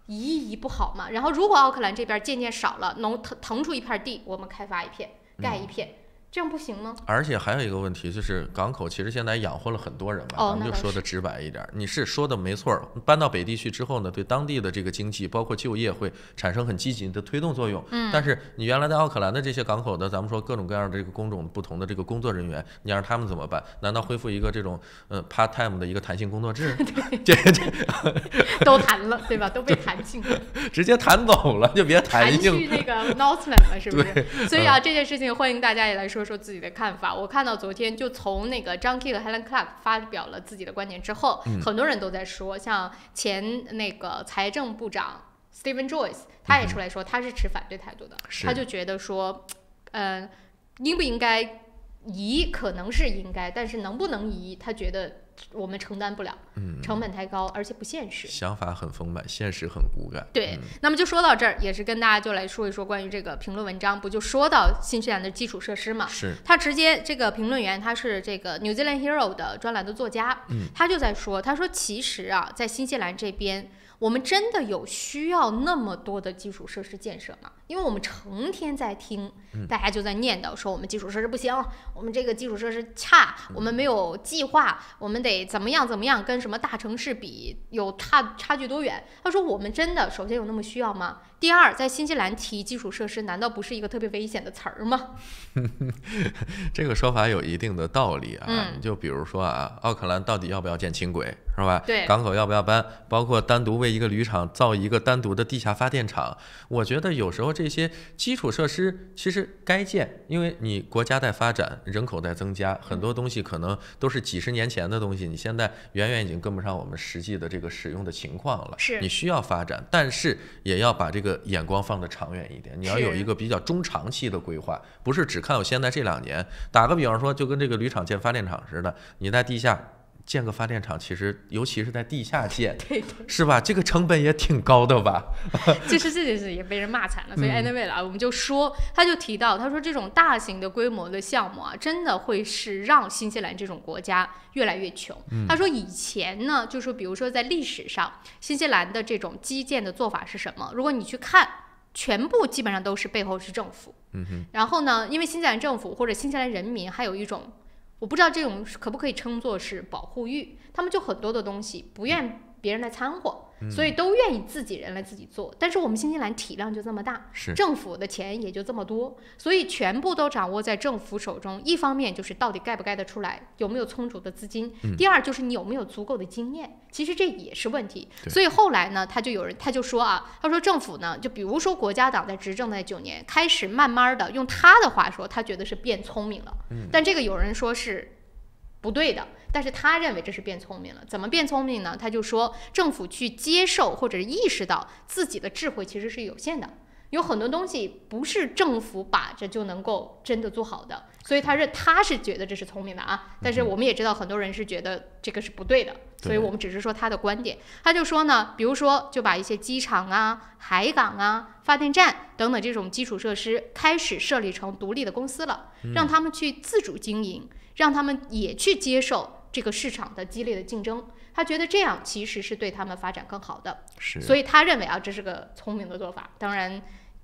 移不好嘛？然后如果奥克兰这边渐少了，能腾出一片地，我们开发一片，盖一片。这样不行吗？而且还有一个问题，就是港口其实现在养活了很多人吧，咱们就说的直白一点，你是说的没错。搬到北地区之后呢，对当地的这个经济包括就业会产生很积极的推动作用。但是你原来在奥克兰的这些港口的，咱们说各种各样的这个工种不同的这个工作人员，你让他们怎么办？难道恢复一个这种part time 的一个弹性工作制？都谈了，对吧？都被弹性了，直接弹走了，就别弹性。弹去那个 Northland 了，是不是？所以这件事情欢迎大家也来说说自己的看法。我看到昨天就从那个 John Key 和 Helen Clark 发表了自己的观点之后，很多人都在说，像前那个财政部长 Stephen Joyce 他也出来说他是持反对态度的，他就觉得说应不应该移可能是应该，但是能不能移他觉得我们承担不了，成本太高，而且不现实。想法很丰满，现实很骨感。对，那么就说到这儿，也是跟大家就来说一说关于这个评论文章，不就说到新西兰的基础设施嘛？是。他直接这个评论员他是这个 New Zealand Hero 的专栏的作家，他就在说，他说其实在新西兰这边，我们真的有需要那么多的基础设施建设吗？因为我们成天在听，大家就在念叨说我们基础设施不行，我们这个基础设施差，我们没有计划，我们得怎么样怎么样，跟什么大城市比有差距多远？他说我们真的首先有那么需要吗？第二，在新西兰提基础设施难道不是一个特别危险的词儿吗？这个说法有一定的道理啊。你就比如说奥克兰到底要不要建轻轨，是吧？对，港口要不要搬？包括单独为一个铝厂造一个单独的地下发电厂，我觉得有时候这些基础设施其实该建，因为你国家在发展，人口在增加，很多东西可能都是几十年前的东西，你现在远远已经跟不上我们实际的这个使用的情况了。是，你需要发展，但是也要把这个眼光放得长远一点，你要有一个比较中长期的规划，不是只看我现在这2年。打个比方说，就跟这个铝厂建发电厂似的，你在地下建个发电厂，其实尤其是在地下建，对，是吧？这个成本也挺高的吧？就是这件事也被人骂惨了，所以 anyway 了，我们就说，他就提到，他说这种大型的规模的项目啊，真的会是让新西兰这种国家越来越穷。他说以前呢，就是比如说在历史上，新西兰的这种基建的做法是什么？如果你去看，全部基本上都是背后是政府。然后呢，因为新西兰政府或者新西兰人民还有一种。我不知道这种可不可以称作是保护欲，他们就很多的东西不愿别人来掺和，所以都愿意自己人来自己做。但是我们新西兰体量就这么大，政府的钱也就这么多，所以全部都掌握在政府手中。一方面就是到底盖不盖得出来，有没有充足的资金；第二就是你有没有足够的经验。其实这也是问题。所以后来呢，他就说啊，他说政府呢，就比如说国家党在执政那9年，开始慢慢的用他的话说，他觉得是变聪明了。但这个有人说是不对的，但是他认为这是变聪明了。怎么变聪明呢？他就说政府去接受或者意识到自己的智慧其实是有限的，有很多东西不是政府把着就能够真的做好的，所以他是觉得这是聪明的啊。但是我们也知道很多人是觉得这个是不对的，所以我们只是说他的观点。他就说呢，比如说就把一些机场啊、海港啊、发电站等等这种基础设施开始设立成独立的公司了，让他们去自主经营，让他们也去接受这个市场的激烈的竞争。他觉得这样其实是对他们发展更好的，所以他认为啊，这是个聪明的做法。当然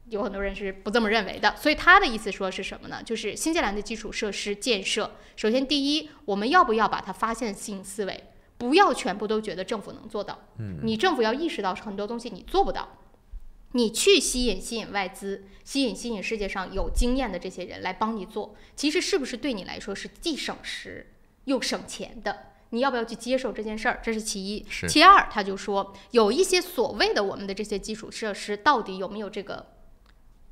有很多人是不这么认为的，所以他的意思说是什么呢？就是新西兰的基础设施建设，首先第一，我们要不要把它发现性思维，不要全部都觉得政府能做到，你政府要意识到很多东西你做不到，你去吸引外资，吸引世界上有经验的这些人来帮你做，其实是不是对你来说是既省时又省钱的？你要不要去接受这件事儿？这是其一。其二，他就说有一些所谓的我们的这些基础设施到底有没有这个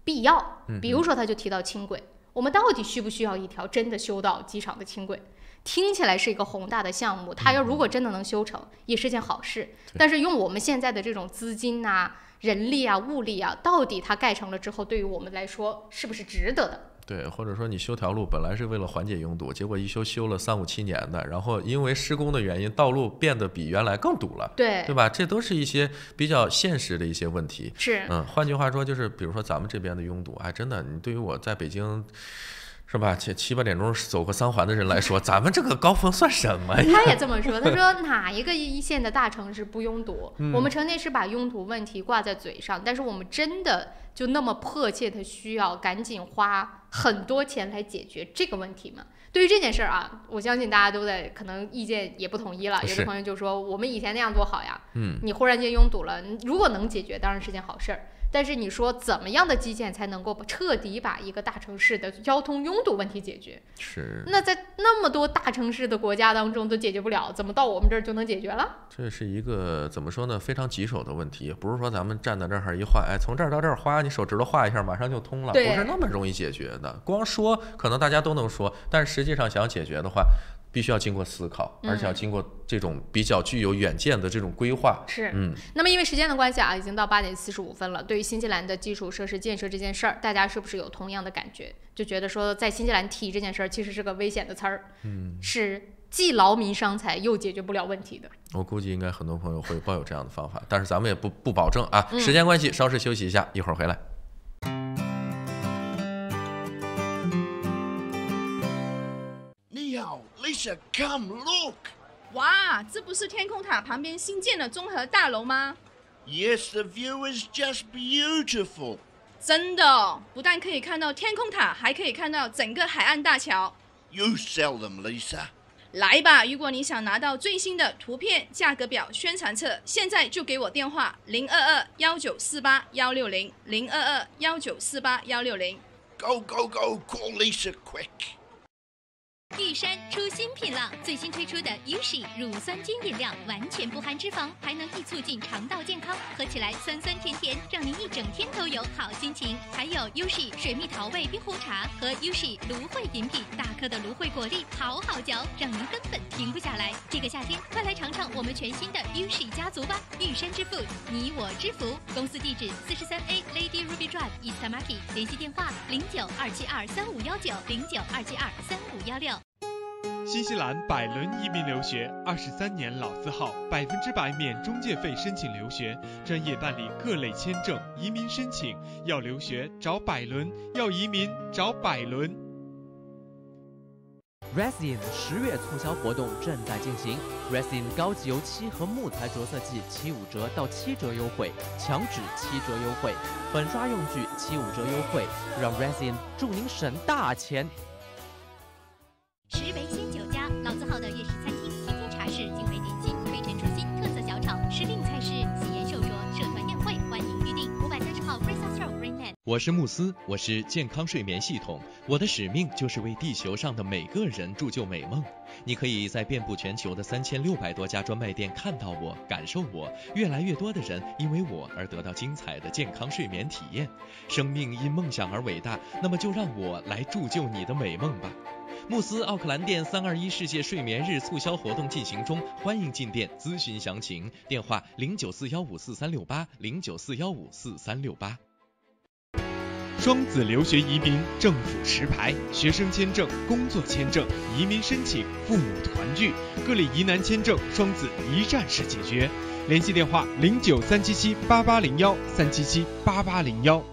必要？比如说他就提到轻轨，我们到底需不需要一条真的修到机场的轻轨？听起来是一个宏大的项目，它要如果真的能修成，也是件好事。但是用我们现在的这种资金啊、人力啊、物力啊，到底它盖成了之后，对于我们来说是不是值得的？对，或者说你修条路本来是为了缓解拥堵，结果一修了3、5、7年的，然后因为施工的原因，道路变得比原来更堵了，对吧？这都是一些比较现实的一些问题。是，换句话说，就是比如说咱们这边的拥堵，哎，真的，你对于我在北京。是吧？7、8点钟走过3环的人来说，咱们这个高峰算什么呀？他也这么说，他说哪一个一线的大城市不拥堵？我们成天是把拥堵问题挂在嘴上，但是我们真的就那么迫切的需要赶紧花很多钱来解决这个问题吗？对于这件事儿啊，我相信大家都在可能意见也不统一了。有的朋友就说我们以前那样多好呀，你忽然间拥堵了，如果能解决，当然是件好事儿。但是你说怎么样的基建才能够彻底把一个大城市的交通拥堵问题解决？是。那在那么多大城市的国家当中都解决不了，怎么到我们这儿就能解决了？这是一个怎么说呢？非常棘手的问题，不是说咱们站在这儿一画，哎，从这儿到这儿画，你手指头画一下，马上就通了，不是那么容易解决的。光说可能大家都能说，但是实际上想解决的话，必须要经过思考，而且要经过这种比较具有远见的这种规划。是，那么因为时间的关系啊，已经到8点45分了。对于新西兰的基础设施建设这件事儿，大家是不是有同样的感觉？就觉得说，在新西兰提这件事儿，其实是个危险的词儿，是既劳民伤财又解决不了问题的。我估计应该很多朋友会抱有这样的方法，但是咱们也不保证啊。时间关系，稍事休息一下，一会儿回来。Lisa, come look! 哇，这不是天空塔旁边新建的综合大楼吗？ Yes, the view is just beautiful. 真的，不但可以看到天空塔，还可以看到整个海岸大桥。You sell them, Lisa. 来吧，如果你想拿到最新的图片、价格表、宣传册，现在就给我电话022-1948-160 022-1948-160。Go, go, go! Call Lisa quick. 玉山出新品了，最新推出的 Ushi 乳酸菌饮料，完全不含脂肪，还能易促进肠道健康，喝起来酸酸甜甜，让您一整天都有好心情。还有 Ushi 水蜜桃味冰红茶和 Ushi 芦荟饮品，大颗的芦荟果粒好好嚼，让您根本停不下来。这个夏天，快来尝尝我们全新的 Ushi 家族吧！玉山之父，你我之福。公司地址43A Lady Ruby Drive East Tamaki， 联系电话0927235519，0927235516。新西兰百伦移民留学23年老字号，100%免中介费申请留学，专业办理各类签证、移民申请。要留学找百伦，要移民找百伦。Resin 10月促销活动正在进行 ，Resin 高级油漆和木材着色剂75折到7折优惠，墙纸7折优惠，粉刷用具75折优惠，让 Resin 助您省大钱。石围鲜酒家，老字号的粤式餐厅，天天茶室，精美点心，飞尘出新，特色小炒，时令菜式，喜宴寿桌，社团宴会，欢迎预定。530号 Fraser Road Greenland。我是慕斯，我是健康睡眠系统，我的使命就是为地球上的每个人铸就美梦。你可以在遍布全球的3600多家专卖店看到我，感受我。越来越多的人因为我而得到精彩的健康睡眠体验。生命因梦想而伟大，那么就让我来铸就你的美梦吧。慕斯奥克兰店321世界睡眠日促销活动进行中，欢迎进店咨询详情，电话0941544368，0941544368。双子留学移民政府持牌，学生签证、工作签证、移民申请、父母团聚，各类疑难签证，双子一站式解决。联系电话09377801，3778801。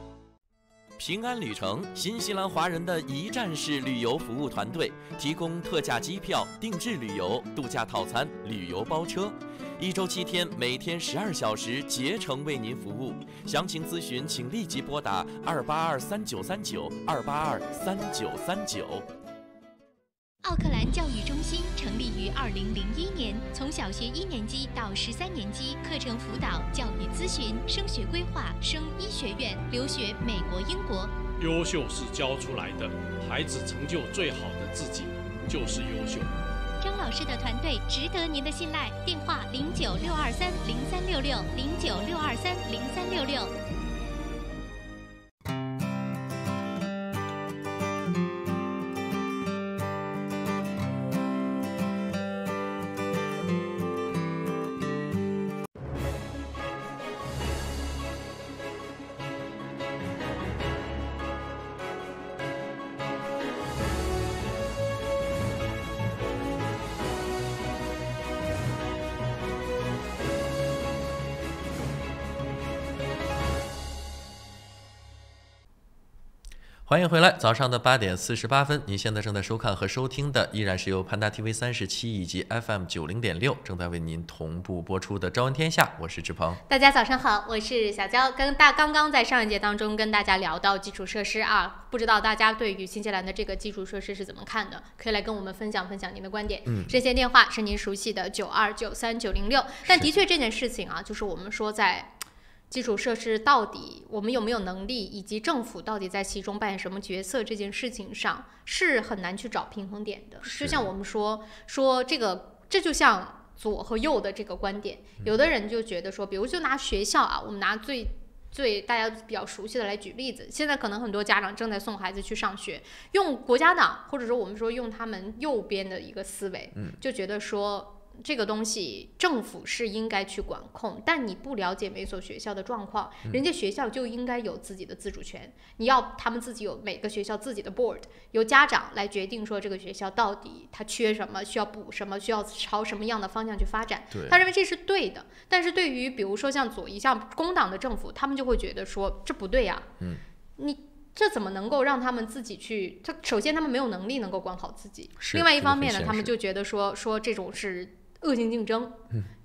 平安旅程，新西兰华人的一站式旅游服务团队，提供特价机票、定制旅游、度假套餐、旅游包车，1周7天，每天12小时，竭诚为您服务。详情咨询，请立即拨打2823939，2823939。奥克兰教育中心成立于2001年，从小学1年级到13年级，课程辅导、教育咨询、升学规划、升医学院、留学美国、英国。优秀是教出来的，孩子成就最好的自己就是优秀。张老师的团队值得您的信赖，电话0962303366，0962303366。欢迎回来，早上的8点48分，您现在正在收看和收听的依然是由潘达 TV 37以及 FM 90.6正在为您同步播出的《朝闻天下》，我是志鹏。大家早上好，我是小娇。刚刚在上一节当中跟大家聊到基础设施啊，不知道大家对于新西兰的这个基础设施是怎么看的？可以来跟我们分享分享您的观点。热线电话是您熟悉的9293906。但的确这件事情啊，就是我们说在基础设施到底我们有没有能力，以及政府到底在其中扮演什么角色，这件事情上是很难去找平衡点的。就像我们说这就像左和右的这个观点，有的人就觉得说，比如就拿学校啊，我们拿最大家比较熟悉的来举例子，现在可能很多家长正在送孩子去上学，用国家党或者说我们说用他们右边的一个思维，就觉得说这个东西政府是应该去管控，但你不了解每所学校的状况，人家学校就应该有自己的自主权，你要他们自己有每个学校自己的 board， 由家长来决定说这个学校到底它缺什么，需要补什么，需要朝什么样的方向去发展，他认为这是对的。但是对于比如说像左翼像工党的政府，他们就会觉得说这不对呀，你这怎么能够让他们自己去？首先他们没有能力能够管好自己，另外一方面呢，他们就觉得说这种是恶性竞争，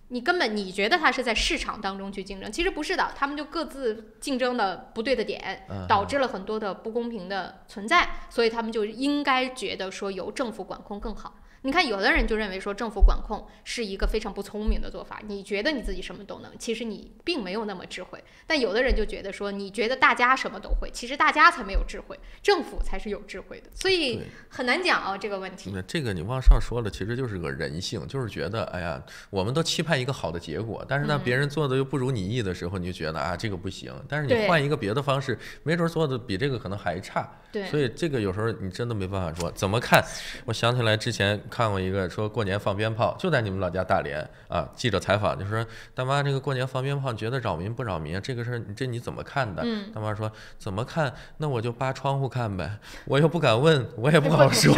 你觉得他是在市场当中去竞争，其实不是的，他们就各自竞争的不对的点，导致了很多的不公平的存在，所以他们就应该觉得说由政府管控更好。你看，有的人就认为说政府管控是一个非常不聪明的做法，你觉得你自己什么都能，其实你并没有那么智慧。但有的人就觉得说，你觉得大家什么都会，其实大家才没有智慧，政府才是有智慧的，所以很难讲啊这个问题。那这个你往上说了，其实就是个人性，就是觉得哎呀，我们都期盼一个好的结果，但是呢，别人做的又不如你意的时候，你就觉得啊这个不行。但是你换一个别的方式，没准做的比这个可能还差。对，所以这个有时候你真的没办法说怎么看。我想起来之前看过一个说过年放鞭炮，就在你们老家大连啊，记者采访就说大妈，这个过年放鞭炮，你觉得扰民不扰民？这个事儿你怎么看的？大妈说怎么看？那我就扒窗户看呗，我又不敢问，我也不好说，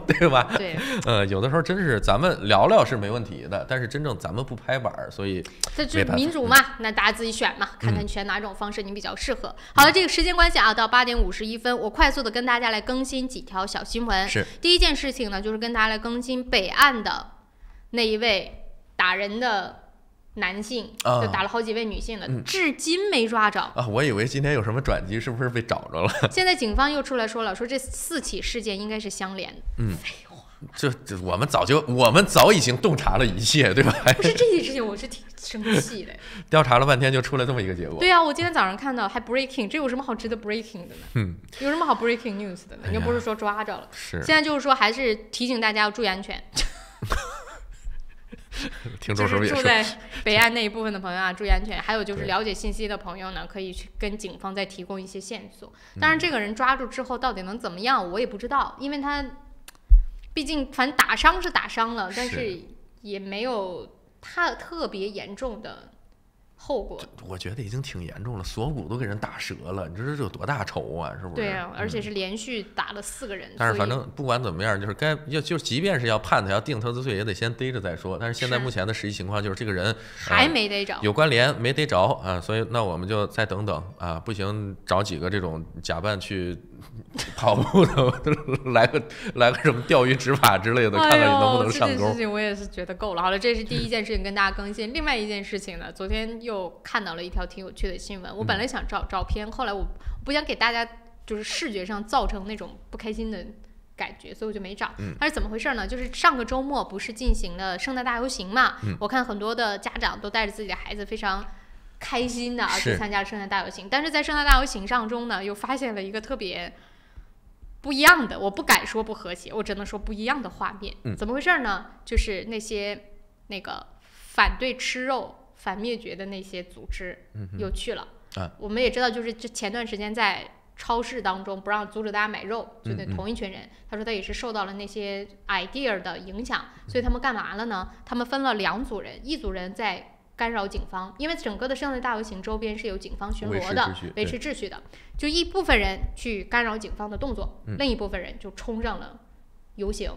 对吧？对，有的时候真是咱们聊聊是没问题的，但是真正咱们不拍板，所以这就是民主嘛，那大家自己选嘛，看看选哪种方式你比较适合。好了，这个时间关系啊，到8点51分，我快速的跟大家来更新几条小新闻。是，第一件事情呢，就是跟大家来更新北岸的那一位打人的男性，就打了好几位女性的，至今没抓着啊！我以为今天有什么转机，是不是被找着了？现在警方又出来说了，说这4起事件应该是相连的。废话，这我们早已经洞察了一切，对吧？不是这件事情，我是挺生气的。调查了半天就出来这么一个结果。对啊，我今天早上看到还 breaking， 这有什么好值得 breaking 的呢？有什么好 breaking news 的呢？又不是说抓着了。是。现在就是说，还是提醒大家要注意安全。听众是不是也住在北岸那一部分的朋友啊，注意安全。还有就是了解信息的朋友呢，可以去跟警方再提供一些线索。当然，这个人抓住之后到底能怎么样，我也不知道，因为他毕竟反正打伤是打伤了，但是也没有特别严重的后果。我觉得已经挺严重了，锁骨都给人打折了，你知道这有多大仇啊？是不是？对啊，而且是连续打了4个人。但是反正不管怎么样，就是就即便是要判他要定他的罪，也得先逮着再说。但是现在目前的实际情况就是这个人还没逮着，有关联没逮着啊，所以那我们就再等等啊，不行找几个这种假扮去跑步的，来个什么钓鱼执法之类的，看看你能不能上钩。这件事情我也是觉得够了。好了，这是第一件事情跟大家更新。另外一件事情呢，昨天又看到了一条挺有趣的新闻。我本来想找照片，后来我不想给大家就是视觉上造成那种不开心的感觉，所以我就没找。但是怎么回事呢？就是上个周末不是进行了圣诞大游行嘛？我看很多的家长都带着自己的孩子非常开心的去参加了圣诞大游行，但是在圣诞大游行上中呢，又发现了一个特别不一样的，我不敢说不和谐，我只能说不一样的画面。怎么回事呢？就是那个反对吃肉、反灭绝的那些组织又去了。我们也知道，就是前段时间在超市当中不让阻止大家买肉，就那同一群人，他说他也是受到了那些 idea 的影响，所以他们干嘛了呢？他们分了2组人，一组人在干扰警方，因为整个的圣诞大游行周边是有警方巡逻的，维持秩序的，就一部分人去干扰警方的动作，另一部分人就冲上了游行，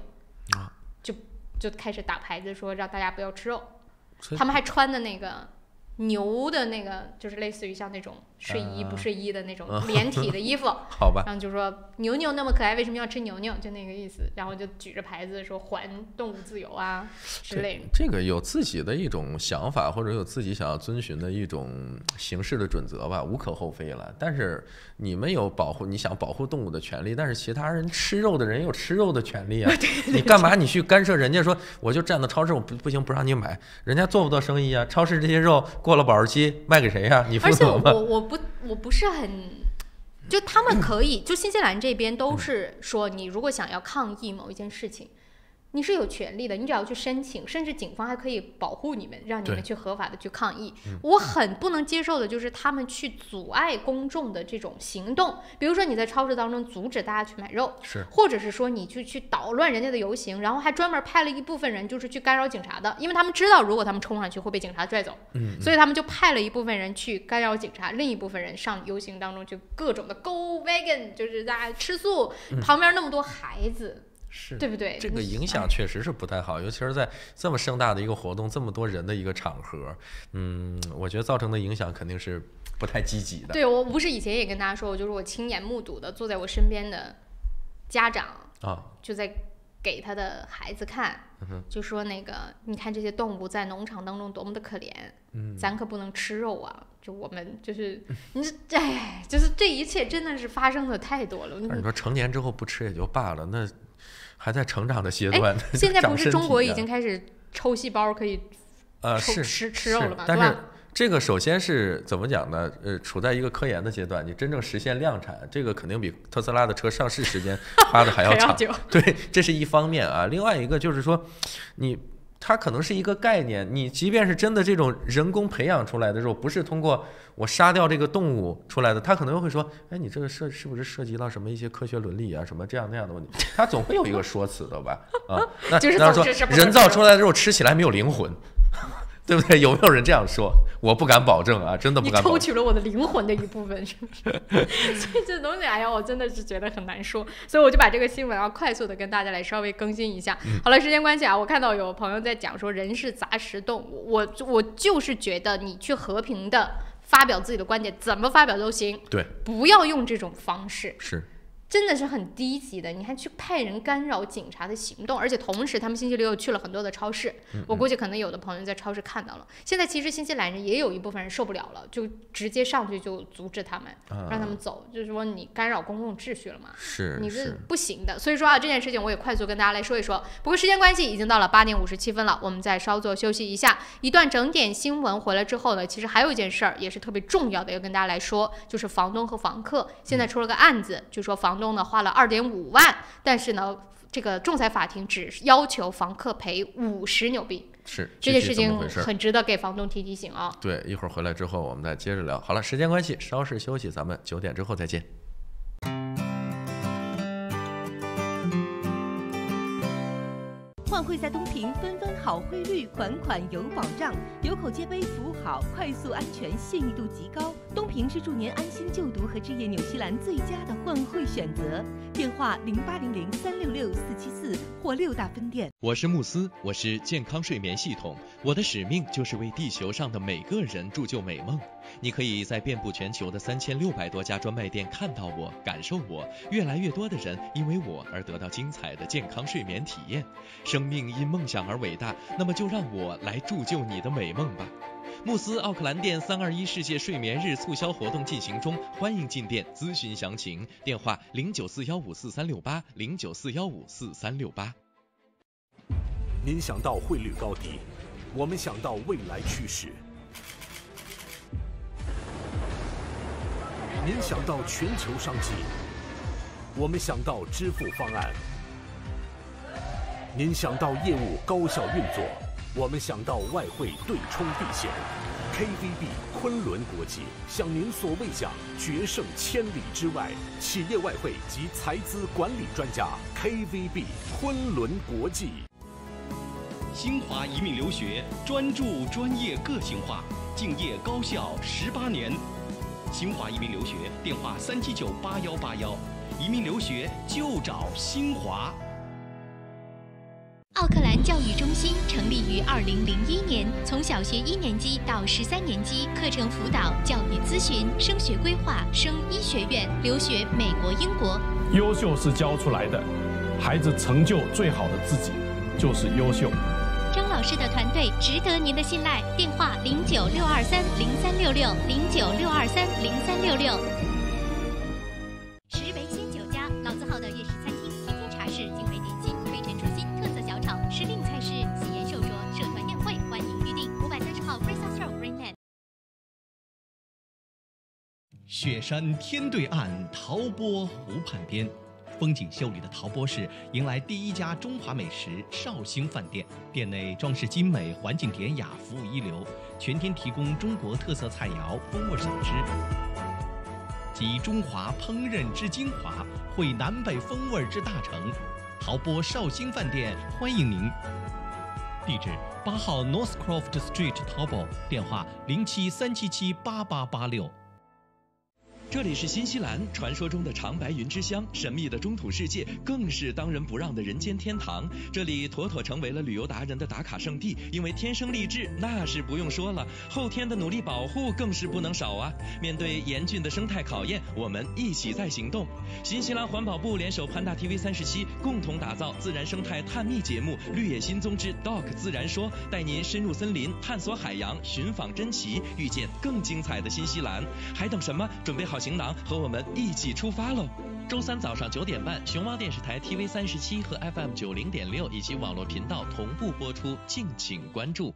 就开始打牌子说让大家不要吃肉，他们还穿的那个牛的那个，就是类似于像那种睡衣不睡衣的那种连体的衣服，好吧，然后就说牛牛那么可爱，为什么要吃牛牛？就那个意思，然后就举着牌子说还动物自由啊之类的。这个有自己的一种想法，或者有自己想要遵循的一种行事的准则吧，无可厚非了。但是你们有你想保护动物的权利，但是其他人吃肉的人有吃肉的权利啊。你干嘛你去干涉人家？说我就站到超市，我不行不让你买，人家做不到生意啊。超市这些肉过了保质期卖给谁呀？你负责吗？我不是很，就他们可以，就新西兰这边都是说，你如果想要抗议某一件事情，你是有权利的，你只要去申请，甚至警方还可以保护你们，让你们去合法的去抗议。我很不能接受的就是他们去阻碍公众的这种行动，比如说你在超市当中阻止大家去买肉，或者是说你去捣乱人家的游行，然后还专门派了一部分人就是去干扰警察的，因为他们知道如果他们冲上去会被警察拽走，所以他们就派了一部分人去干扰警察，另一部分人上游行当中就各种的 go vegan， 就是大家吃素，旁边那么多孩子。对不对？这个影响确实是不太好，尤其是在这么盛大的一个活动，这么多人的一个场合，我觉得造成的影响肯定是不太积极的。对，我不是以前也跟大家说，就是我亲眼目睹的，坐在我身边的家长就在给他的孩子看，就说那个你看这些动物在农场当中多么的可怜，咱可不能吃肉啊！就我们就是就是这一切真的是发生的太多了。你说成年之后不吃也就罢了，那还在成长的阶段。现在不是中国已经开始抽细胞可以吃肉了吗？但是这个首先是怎么讲呢？处在一个科研的阶段，你真正实现量产，这个肯定比特斯拉的车上市时间花的还要长。对，这是一方面啊。另外一个就是说，它可能是一个概念，你即便是真的这种人工培养出来的时候，不是通过我杀掉这个动物出来的，它可能会说，哎，你这个是不是涉及到什么一些科学伦理啊，什么这样那样的问题？它总会有一个说辞的吧？啊，那说人造出来的肉吃起来没有灵魂。对不对？有没有人这样说？我不敢保证啊，真的不敢保证。你抽取了我的灵魂的一部分，是不是？所以这东西，哎呀，我真的是觉得很难说。所以我就把这个新闻啊，快速的跟大家来稍微更新一下。好了，时间关系啊，我看到有朋友在讲说人是杂食动物，我就是觉得你去和平的发表自己的观点，怎么发表都行。对，不要用这种方式。是。真的是很低级的，你还去派人干扰警察的行动，而且同时他们星期六又去了很多的超市，我估计可能有的朋友在超市看到了。现在其实新西兰人也有一部分人受不了了，就直接上去就阻止他们，让他们走，就是说你干扰公共秩序了嘛，你是不行的。所以说啊，这件事情我也快速跟大家来说一说。不过时间关系，已经到了8点57分了，我们再稍作休息一下。一段整点新闻回来之后呢，其实还有一件事儿也是特别重要的，要跟大家来说，就是房东和房客现在出了个案子，就说房东呢花了2.5万，但是呢，这个仲裁法庭只要求房客赔50纽币。是这件事情很值得给房东提醒啊。对，一会儿回来之后我们再接着聊。好了，时间关系，稍事休息，咱们9点之后再见。换汇在东平，纷纷好汇率，款款有保障，有口皆碑，服务好，快速安全，信誉度极高。东平是助您安心就读和置业纽西兰最佳的换汇选择。电话0800366474或6大分店。我是慕斯，我是健康睡眠系统，我的使命就是为地球上的每个人铸就美梦。你可以在遍布全球的3600多家专卖店看到我，感受我。越来越多的人因为我而得到精彩的健康睡眠体验。生命因梦想而伟大，那么就让我来铸就你的美梦吧。慕斯奥克兰店321世界睡眠日促销活动进行中，欢迎进店咨询详情。电话0941544368 0941544368。您想到汇率高低，我们想到未来趋势。您想到全球商机，我们想到支付方案。您想到业务高效运作，我们想到外汇对冲避险。KVB 昆仑国际向您所未想，决胜千里之外。企业外汇及财资管理专家 KVB 昆仑国际。新华移民留学专注专业个性化，敬业高效18年。新华移民留学电话3798181，移民留学就找新华。奥克兰教育中心成立于2001年，从小学1年级到13年级，课程辅导、教育咨询、升学规划、升医学院、留学美国、英国。优秀是教出来的，孩子成就最好的自己就是优秀。张老师的团队值得您的信赖，电话0962303366 0962303366。石围鲜酒家，老字号的粤式餐厅，天天茶室，精美点心，飞尘出新，特色小炒，时令菜式，喜宴寿桌，社团宴会，欢迎预订。530号 Fraser Road Greenland。雪山天对岸，陶波湖畔边。风景秀丽的陶波市迎来第一家中华美食绍兴饭店，店内装饰精美，环境典雅，服务一流，全天提供中国特色菜肴、风味小吃，集中华烹饪之精华，汇南北风味之大成。陶波绍兴饭店欢迎您。地址8号 Northcroft Street 陶波，电话073778886。这里是新西兰，传说中的长白云之乡，神秘的中土世界，更是当仁不让的人间天堂。这里妥妥成为了旅游达人的打卡圣地，因为天生丽质那是不用说了，后天的努力保护更是不能少啊！面对严峻的生态考验，我们一起在行动。新西兰环保部联手潘大 TV37，共同打造自然生态探秘节目《绿野新踪之 Doc 自然说》，带您深入森林，探索海洋，寻访珍奇，遇见更精彩的新西兰。还等什么？准备好行囊，和我们一起出发喽！周3早上9点半，熊猫电视台 TV37和 FM 90.6以及网络频道同步播出，敬请关注。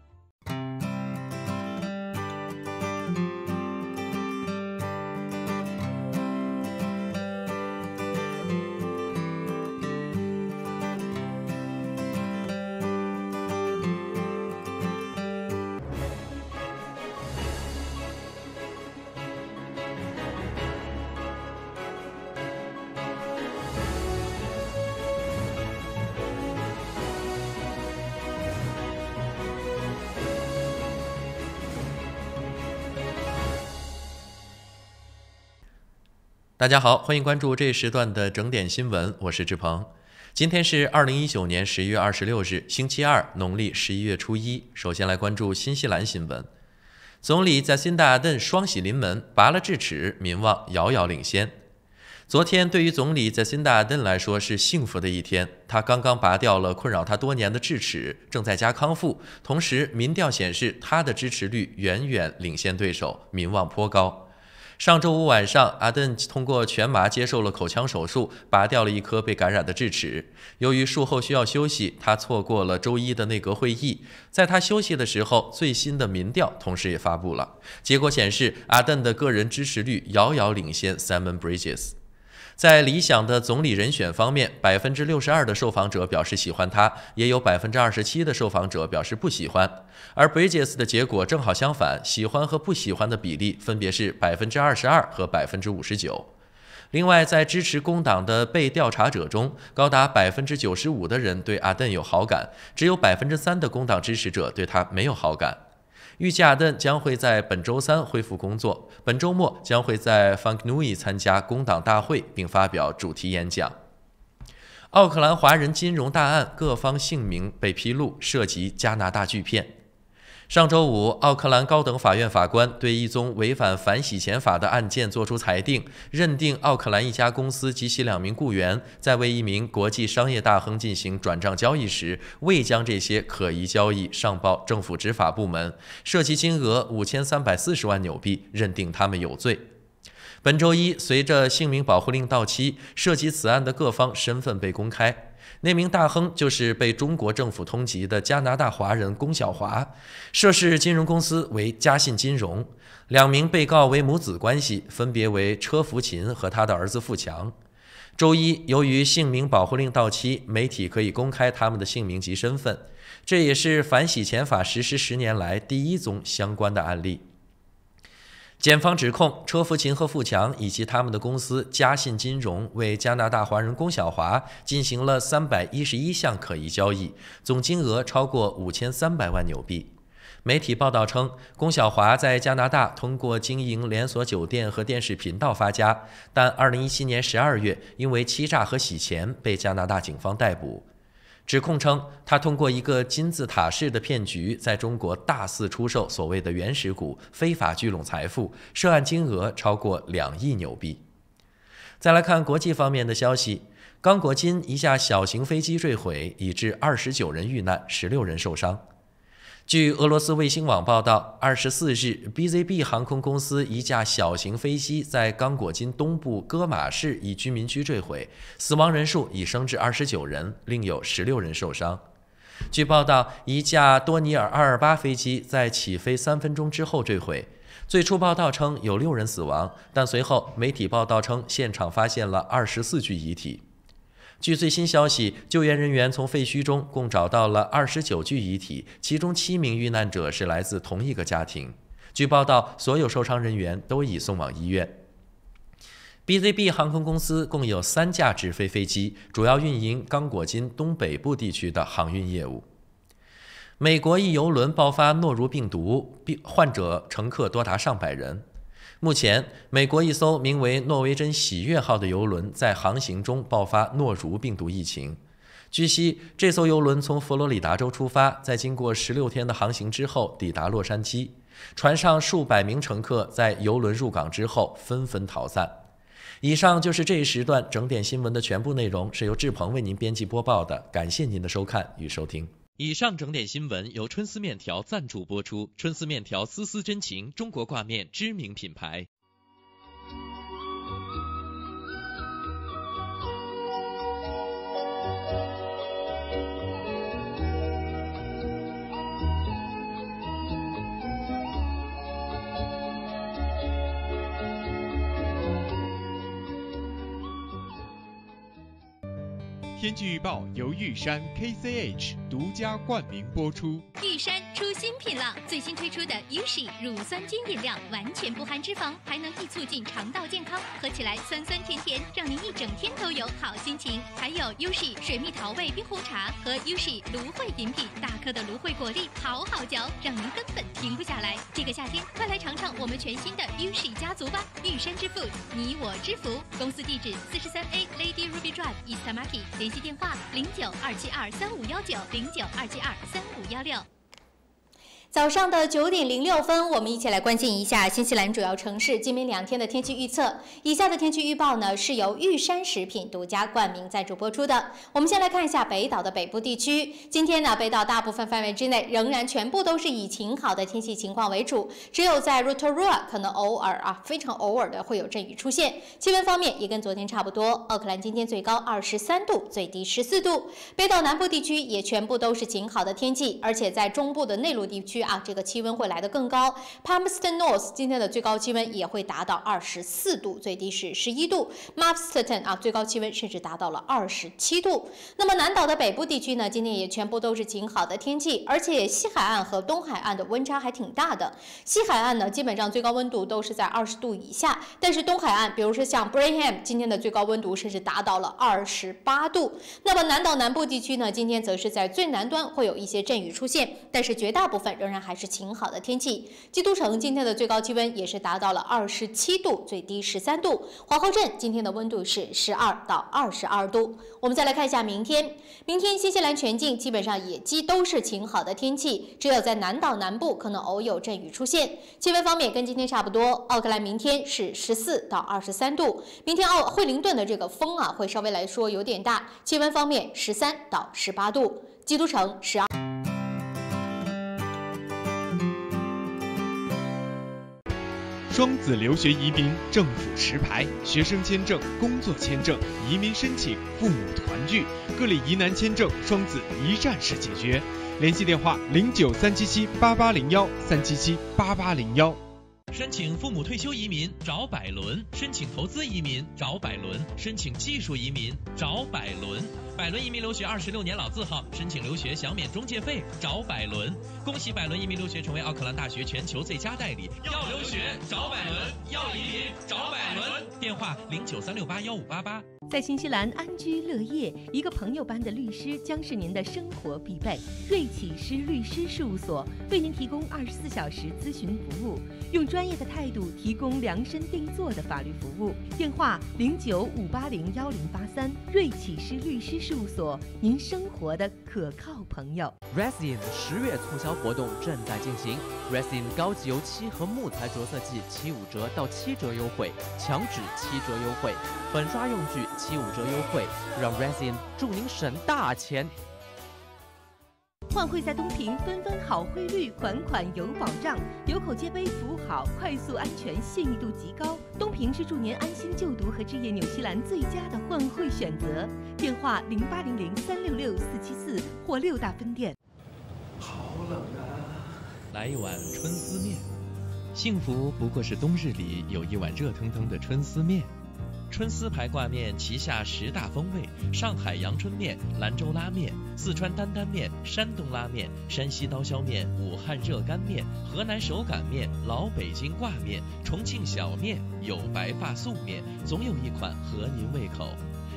大家好，欢迎关注这时段的整点新闻，我是志鹏。今天是2019年11月26日，星期二，农历11月初一。首先来关注新西兰新闻。总理贾辛达·阿登双喜临门，拔了智齿，民望遥遥领先。昨天对于总理贾辛达·阿登来说是幸福的一天，他刚刚拔掉了困扰他多年的智齿，正在家康复。同时，民调显示他的支持率远远领先对手，民望颇高。上周五晚上，阿登通过全麻接受了口腔手术，拔掉了一颗被感染的智齿。由于术后需要休息，他错过了周一的内阁会议。在他休息的时候，最新的民调同时也发布了，结果显示阿登的个人支持率遥遥领先 Simon Bridges。在理想的总理人选方面，62%的受访者表示喜欢他，也有27%的受访者表示不喜欢。而 Bridges 的结果正好相反，喜欢和不喜欢的比例分别是22%和59%。另外，在支持工党的被调查者中，高达95%的人对阿登有好感，只有3%的工党支持者对他没有好感。预计阿登将会在本周3恢复工作，本周末将会在 Whanganui 参加工党大会并发表主题演讲。奥克兰华人金融大案各方姓名被披露，涉及加拿大巨骗。上周五，奥克兰高等法院法官对一宗违反反洗钱法的案件作出裁定，认定奥克兰一家公司及其2名雇员在为一名国际商业大亨进行转账交易时，未将这些可疑交易上报政府执法部门，涉及金额5340万纽币，认定他们有罪。本周一，随着姓名保护令到期，涉及此案的各方身份被公开。那名大亨就是被中国政府通缉的加拿大华人龚小华，涉事金融公司为嘉信金融，2名被告为母子关系，分别为车福琴和他的儿子富强。周一，由于姓名保护令到期，媒体可以公开他们的姓名及身份，这也是反洗钱法实施10年来第一宗相关的案例。检方指控车福琴和富强以及他们的公司嘉信金融为加拿大华人龚小华进行了311项可疑交易，总金额超过5300万纽币。媒体报道称，龚小华在加拿大通过经营连锁酒店和电视频道发家，但2017年12月因为欺诈和洗钱被加拿大警方逮捕。指控称，他通过一个金字塔式的骗局，在中国大肆出售所谓的原始股，非法聚拢财富，涉案金额超过2亿纽币。再来看国际方面的消息，刚果金一架小型飞机坠毁，已致29人遇难，16人受伤。据俄罗斯卫星网报道，24日 ，BZB 航空公司一架小型飞机在刚果金东部戈马市一居民区坠毁，死亡人数已升至29人，另有16人受伤。据报道，一架多尼尔228飞机在起飞3分钟之后坠毁。最初报道称有6人死亡，但随后媒体报道称现场发现了24具遗体。据最新消息，救援人员从废墟中共找到了29具遗体，其中7名遇难者是来自同一个家庭。据报道，所有受伤人员都已送往医院。BZB 航空公司共有3架直飞飞机，主要运营刚果金东北部地区的航运业务。美国一邮轮爆发诺如病毒，患者乘客多达上百人。目前，美国一艘名为诺维珍喜悦号的邮轮在航行中爆发诺如病毒疫情。据悉，这艘邮轮从佛罗里达州出发，在经过16天的航行之后抵达洛杉矶。船上数百名乘客在邮轮入港之后纷纷逃散。以上就是这一时段整点新闻的全部内容，是由志鹏为您编辑播报的。感谢您的收看与收听。以上整点新闻由春丝面条赞助播出。春丝面条丝丝真情，中国挂面知名品牌。天气预报由玉山 KCH 独家冠名播出。玉山出新品了，最新推出的 USHI 乳酸菌饮料，完全不含脂肪，还能易促进肠道健康，喝起来酸酸甜甜，让您一整天都有好心情。还有 USHI 水蜜桃味冰红茶和 USHI 芦荟饮品，大颗的芦荟果粒好好嚼，让您根本停不下来。这个夏天，快来尝尝我们全新的 USHI 家族吧！玉山之父，你我之福。公司地址43A Lady Ruby Drive East Market， 联系电话0927235519，0927235516。早上的9点06分，我们一起来关心一下新西兰主要城市今明2天的天气预测。以下的天气预报呢是由玉山食品独家冠名赞助播出的。我们先来看一下北岛的北部地区。今天呢，北岛大部分范围之内仍然全部都是以晴好的天气情况为主，只有在 Rotorua 可能偶尔非常偶尔的会有阵雨出现。气温方面也跟昨天差不多，奥克兰今天最高23度，最低14度。北岛南部地区也全部都是晴好的天气，而且在中部的内陆地区这个气温会来得更高。Palmerston North 今天的最高气温也会达到24度，最低是11度。Masterton 最高气温甚至达到了27度。那么南岛的北部地区呢，今天也全部都是晴好的天气，而且西海岸和东海岸的温差还挺大的。西海岸呢，基本上最高温度都是在20度以下，但是东海岸，比如说像 Bramham， 今天的最高温度甚至达到了28度。那么南岛南部地区呢，今天则是在最南端会有一些阵雨出现，但是绝大部分仍然还是晴好的天气。基督城今天的最高气温也是达到了27度，最低13度。皇后镇今天的温度是12到22度。我们再来看一下明天，新西兰全境基本上也都是晴好的天气，只有在南岛南部可能偶有阵雨出现。气温方面跟今天差不多，奥克兰明天是14到23度。明天惠灵顿的这个风会稍微来说有点大，气温方面13到18度。基督城12。双子留学移民政府持牌，学生签证、工作签证、移民申请、父母团聚，各类疑难签证，双子一站式解决。联系电话09377881，3778801。申请父母退休移民找百伦，申请投资移民找百伦，申请技术移民找百伦。百伦移民留学26年老字号，申请留学享免中介费找百伦。恭喜百伦移民留学成为奥克兰大学全球最佳代理。要留学找百伦，要移民找百伦。电话0936815588。在新西兰安居乐业，一个朋友般的律师将是您的生活必备。瑞启诗律师事务所为您提供24小时咨询服务，用专业的态度提供量身定做的法律服务。电话0958011083。瑞启诗律师事务所，您生活的可靠朋友。Resin 10月促销活动正在进行 ，Resin 高级油漆和木材着色剂75折到7折优惠，墙纸7折优惠，粉刷用具75折优惠，让 Resin 助您省大钱。换汇在东平，纷纷好汇率，款款有保障，有口皆碑，服务好，快速安全，信誉度极高。东平是助您安心就读和置业纽西兰最佳的换汇选择。电话0800366474或6大分店。好冷啊！来一碗春丝面，幸福不过是冬日里有一碗热腾腾的春丝面。春丝牌挂面旗下10大风味：上海阳春面、兰州拉面、四川担担面、山东拉面、山西刀削面、武汉热干面、河南手擀面、老北京挂面、重庆小面，有白发素面，总有一款合您胃口。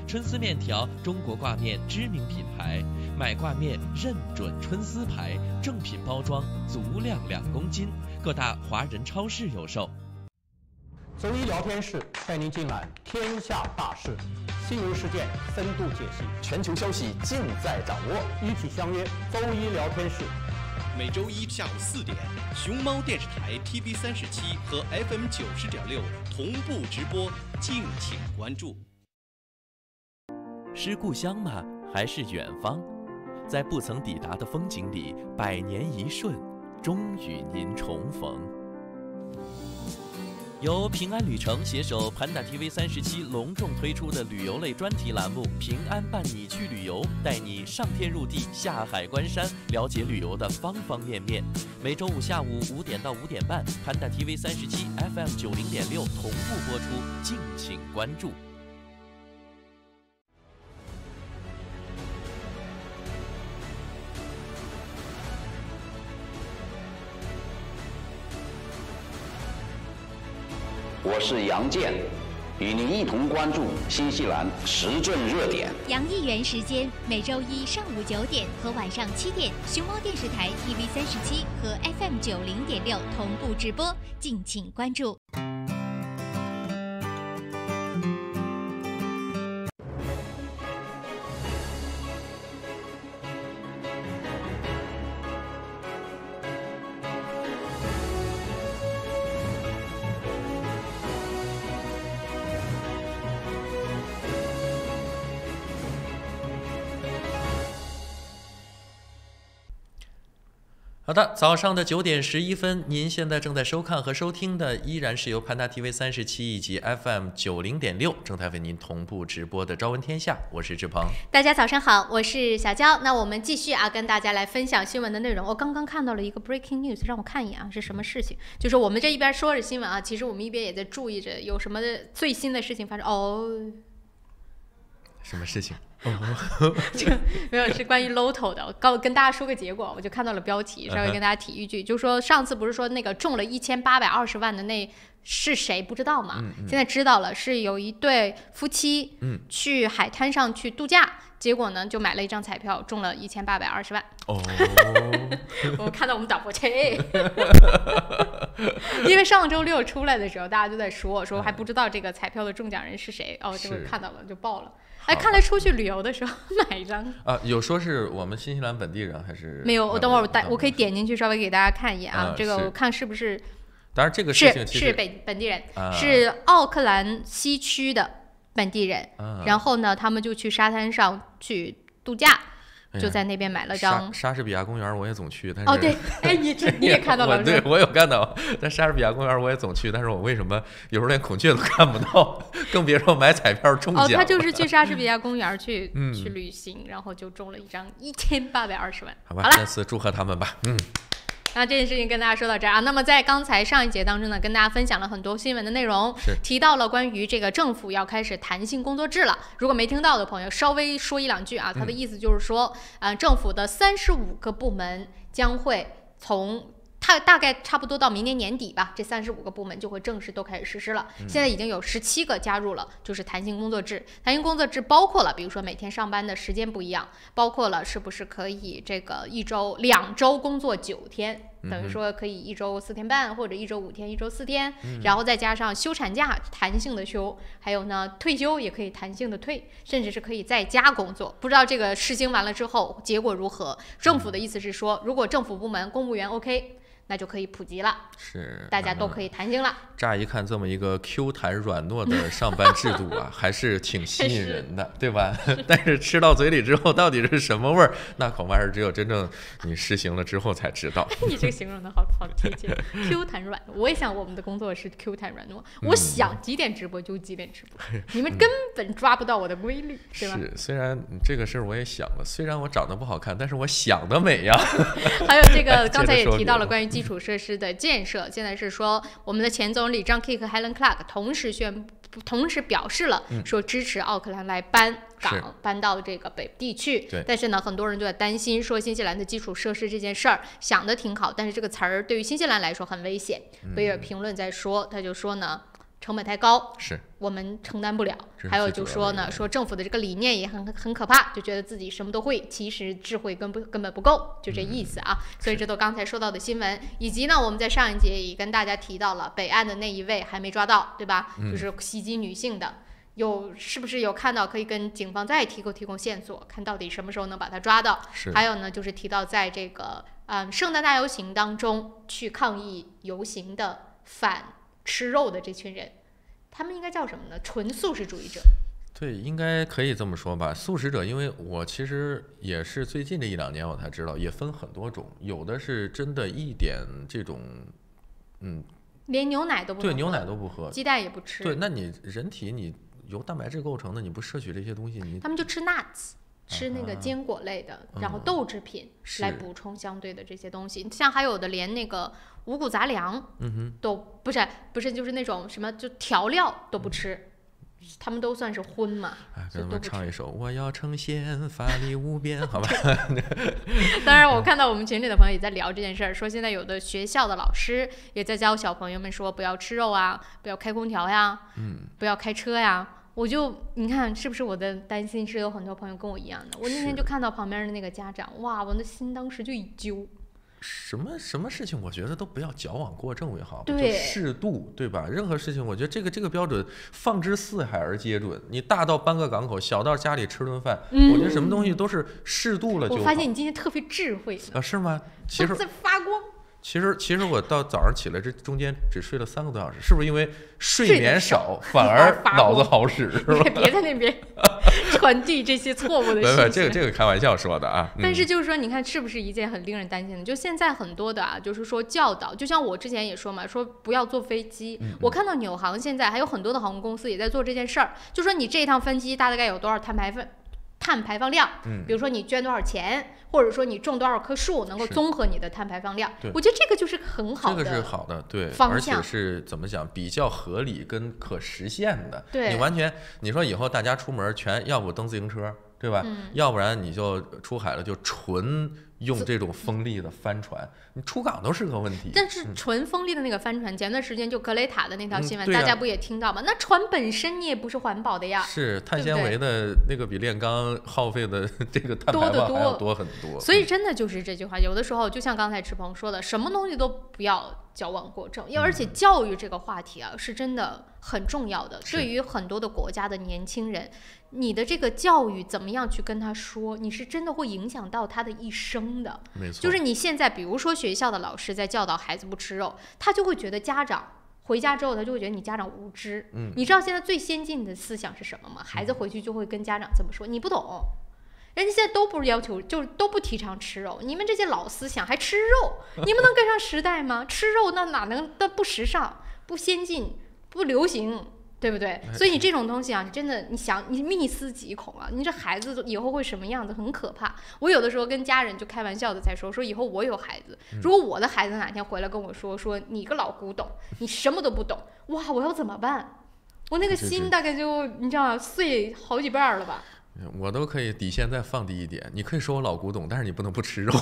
春丝面条，中国挂面知名品牌，买挂面认准春丝牌，正品包装，足量2公斤，各大华人超市有售。周一聊天室带您尽览天下大事，新闻事件深度解析，全球消息尽在掌握。一起相约周一聊天室。每周一下午4点，熊猫电视台 TV37和 FM 90.6同步直播，敬请关注。是故乡吗？还是远方？在不曾抵达的风景里，百年一瞬，终与您重逢。由平安旅程携手 Panda TV37隆重推出的旅游类专题栏目《平安伴你去旅游》，带你上天入地、下海观山，了解旅游的方方面面。每周五下午5点到5点半，Panda TV37 FM 90.6同步播出，敬请关注。我是杨健，与您一同关注新西兰时政热点。洋艺园时间每周一上午9点和晚上7点，熊猫电视台 TV37和 FM90.6同步直播，敬请关注。好的，早上的9点11分，您现在正在收看和收听的依然是由潘达 TV37以及 FM90.6正在为您同步直播的《朝闻天下》，我是志鹏。大家早上好，我是小娇。那我们继续跟大家来分享新闻的内容。我刚刚看到了一个 breaking news， 让我看一眼是什么事情？就是我们这一边说着新闻其实我们一边也在注意着有什么最新的事情发生。什么事情？这个没有，是关于 Lotto 的。我跟大家说个结果，我就看到了标题，稍微跟大家提一句，就说上次不是说那个中了1820万的那是谁不知道吗？现在知道了，是有一对夫妻去海滩上去度假，结果呢就买了一张彩票，中了1820万。我看到我们导播因为上周六出来的时候，大家就在说还不知道这个彩票的中奖人是谁，结果看到了就报了。看来出去旅游的时候买一张有说是我们新西兰本地人还是没有？等会儿我可以点进去稍微给大家看一眼这个我看是不是。当然这个事情是本地人，是奥克兰西区的本地人，然后呢他们就去沙滩上去度假。就在那边买了张莎士比亚公园，我也总去，但是对，你也看到了，对，我有看到，但莎士比亚公园我也总去，但是我为什么有时候连孔雀都看不到，更别说买彩票中奖他就是去莎士比亚公园去旅行，然后就中了一张1820万。好吧，再次祝贺他们吧。那这件事情跟大家说到这儿那么在刚才上一节当中呢，跟大家分享了很多新闻的内容，提到了关于这个政府要开始弹性工作制了。如果没听到的朋友，稍微说一两句他的意思就是说，政府的35个部门将会从大概差不多到明年年底吧，这35个部门就会正式都开始实施了。现在已经有17个加入了，就是弹性工作制。弹性工作制包括了，比如说每天上班的时间不一样，包括了是不是可以这个2周工作9天，等于说可以1周4天半，或者1周5天，1周4天，然后再加上休产假弹性的休，还有呢退休也可以弹性的退，甚至是可以在家工作。不知道这个试行完了之后结果如何？政府的意思是说，如果政府部门公务员 OK，那就可以普及了，是大家都可以弹性了。乍一看这么一个 Q 弹软糯的上班制度还是挺吸引人的，对吧？但是吃到嘴里之后到底是什么味儿，那恐怕是只有真正你实行了之后才知道。你这个形容的好贴切，Q 弹软。我也想我们的工作是 Q 弹软糯，我想几点直播就几点直播，你们根本抓不到我的规律，对吧？是，虽然这个事儿我也想了，虽然我长得不好看，但是我想得美呀。还有这个刚才也提到了关于基础设施的建设，现在是说我们的前总理张 Key 和 Helen Clark 同时表示了说支持奥克兰来搬港，搬到这个北地区。但是呢，很多人就在担心说新西兰的基础设施这件事儿想得挺好，但是这个词儿对于新西兰来说很危险。贝尔评论在说，他就说呢，成本太高，是我们承担不了。还有就说呢，说政府的这个理念也很可怕，就觉得自己什么都会，其实智慧根本不够，就这意思所以这都刚才说到的新闻，以及呢，我们在上一节也跟大家提到了北岸的那一位还没抓到，对吧？就是袭击女性的。是不是有看到可以跟警方再提供线索，看到底什么时候能把他抓到？还有呢，就是提到在这个圣诞大游行当中去抗议游行的反吃肉的这群人，他们应该叫什么呢？纯素食主义者。对，应该可以这么说吧。素食者，因为我其实也是最近这1-2年我才知道，也分很多种，有的是真的一点这种，连牛奶都不喝，对，牛奶都不喝，鸡蛋也不吃。对，那你人体你由蛋白质构成的，你不摄取这些东西，他们就吃 nuts。吃那个坚果类的，然后豆制品来补充相对的这些东西，像还有的连那个五谷杂粮，都不是就是那种什么就调料都不吃，他们都算是婚嘛。给他们唱一首我要成仙法力无边，好吧。当然我看到我们群里的朋友也在聊这件事儿，说现在有的学校的老师也在教小朋友们说不要吃肉啊，不要开空调呀，不要开车呀。你看是不是我的担心是有很多朋友跟我一样的。我那天就看到旁边的那个家长，哇，我的心当时就一揪。什么事情我觉得都不要矫枉过正为好，对，就适度，对吧？任何事情我觉得这个标准放之四海而皆准。你大到搬个港口，小到家里吃顿饭，我觉得什么东西都是适度了就好。我发现你今天特别智慧啊，是吗？其实在发光。其实我到早上起来这中间只睡了3个多小时，是不是因为睡眠少反而脑子好使？是吧？别在那边传递这些错误的信息。这个开玩笑说的啊。但是就是说，你看是不是一件很令人担心的？就现在很多的啊，就是说教导，就像我之前也说嘛，说不要坐飞机。我看到纽航现在还有很多的航空公司也在做这件事儿，就说你这一趟飞机大概有多少碳排放量，比如说你捐多少钱，或者说你种多少棵树，能够综合你的碳排放量。我觉得这个就是很好的，这个是好的，对，而且是怎么讲，比较合理跟可实现的。对，你完全你说以后大家出门全要不蹬自行车，对吧？要不然你就出海了，就纯用这种风力的帆船，你出港都是个问题。但是纯风力的那个帆船，前段时间就格雷塔的那条新闻，大家不也听到吗？那船本身你也不是环保的呀，是碳纤维的那个比炼钢耗费的这个碳排放还要多很多。所以真的就是这句话，有的时候就像刚才池鹏说的，什么东西都不要矫枉过正，而且教育这个话题啊，是真的很重要的。对于很多的国家的年轻人，你的这个教育怎么样去跟他说，你是真的会影响到他的一生的。没错，就是你现在比如说学校的老师在教导孩子不吃肉，他就会觉得家长回家之后，他就会觉得你家长无知。你知道现在最先进的思想是什么吗？孩子回去就会跟家长这么说，你不懂。人家现在都不是要求，就是都不提倡吃肉。你们这些老思想还吃肉，你们能跟上时代吗？吃肉那哪能？那不时尚、不先进、不流行，对不对？所以你这种东西啊，你真的，你想，你密思极恐啊！你这孩子以后会什么样子，很可怕。我有的时候跟家人就开玩笑的在说以后我有孩子，如果我的孩子哪天回来跟我说你个老古董，你什么都不懂，哇，我要怎么办？我那个心大概就你知道碎好几瓣了吧。我都可以底线再放低一点，你可以说我老古董，但是你不能不吃肉。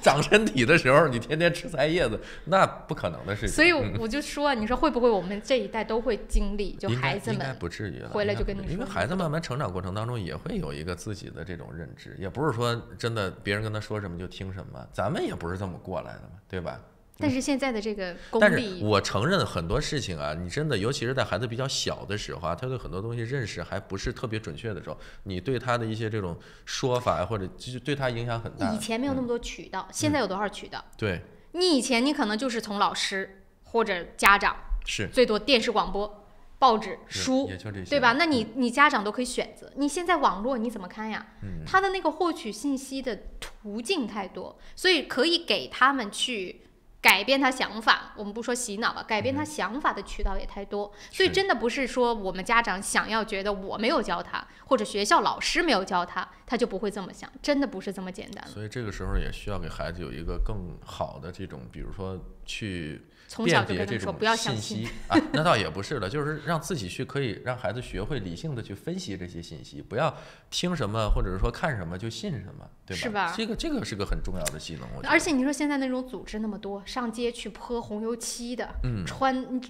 长身体的时候，你天天吃菜叶子，那不可能的事情。所以我就说，你说会不会我们这一代都会经历？就孩子们应该不至于了，回来就跟你说，因为孩子慢慢成长过程当中也会有一个自己的这种认知，也不是说真的别人跟他说什么就听什么，咱们也不是这么过来的嘛，对吧？但是现在的这个功力，但是我承认很多事情啊，你真的，尤其是在孩子比较小的时候啊，他对很多东西认识还不是特别准确的时候，你对他的一些这种说法或者就是对他影响很大。以前没有那么多渠道，现在有多少渠道？对，你以前你可能就是从老师或者家长，是最多电视广播、报纸、书，对吧？那你家长都可以选择。你现在网络你怎么看呀？他的那个获取信息的途径太多，所以可以给他们去改变他想法，我们不说洗脑吧，改变他想法的渠道也太多，所以真的不是说我们家长想要觉得我没有教他，或者学校老师没有教他，他就不会这么想，真的不是这么简单。所以这个时候也需要给孩子有一个更好的这种，比如说去从小就跟他说不要相信啊，那倒也不是了，就是让自己去可以让孩子学会理性的去分析这些信息，不要听什么或者说看什么就信什么，对吧？是吧？这个是个很重要的技能，我觉得。而且你说现在那种组织那么多，上街去泼红油漆的，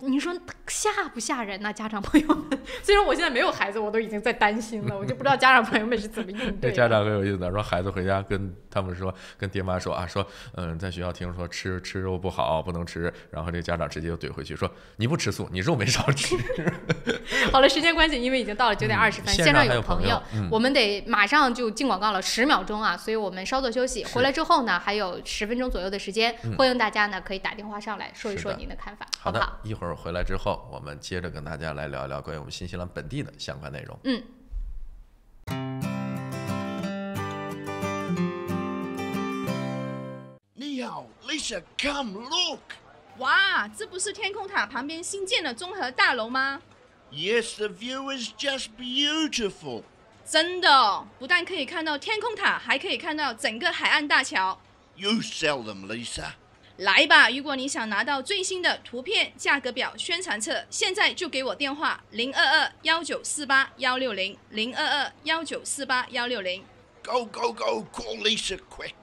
你说吓不吓人呢？家长朋友们，虽然我现在没有孩子，我都已经在担心了，我就不知道家长朋友们是怎么应对。家长很有意思的，说孩子回家跟他们说，跟爹妈说啊，说在学校听说吃肉不好，不能吃，然后这家长直接就怼回去说你不吃素，你肉没少吃。好了，时间关系，因为已经到了9点20分，线上有朋友，我们得马上就进广告了，10秒钟啊，所以我们稍作休息。回来之后呢，还有10分钟左右的时间，欢迎大家呢可以打电话上来说一说您的看法，好不好？一会儿回来之后，我们接着跟大家来聊一聊关于我们新西兰本地的相关内容。你好 ，Lisa, come look. 哇，这不是天空塔旁边新建的综合大楼吗 ？Yes, the view is just beautiful. 真的，不但可以看到天空塔，还可以看到整个海岸大桥。You sell them, Lisa. 来吧！如果你想拿到最新的图片、价格表、宣传册，现在就给我电话022-1948-160，022-1948-160。Go, go, go, call Lisa quick.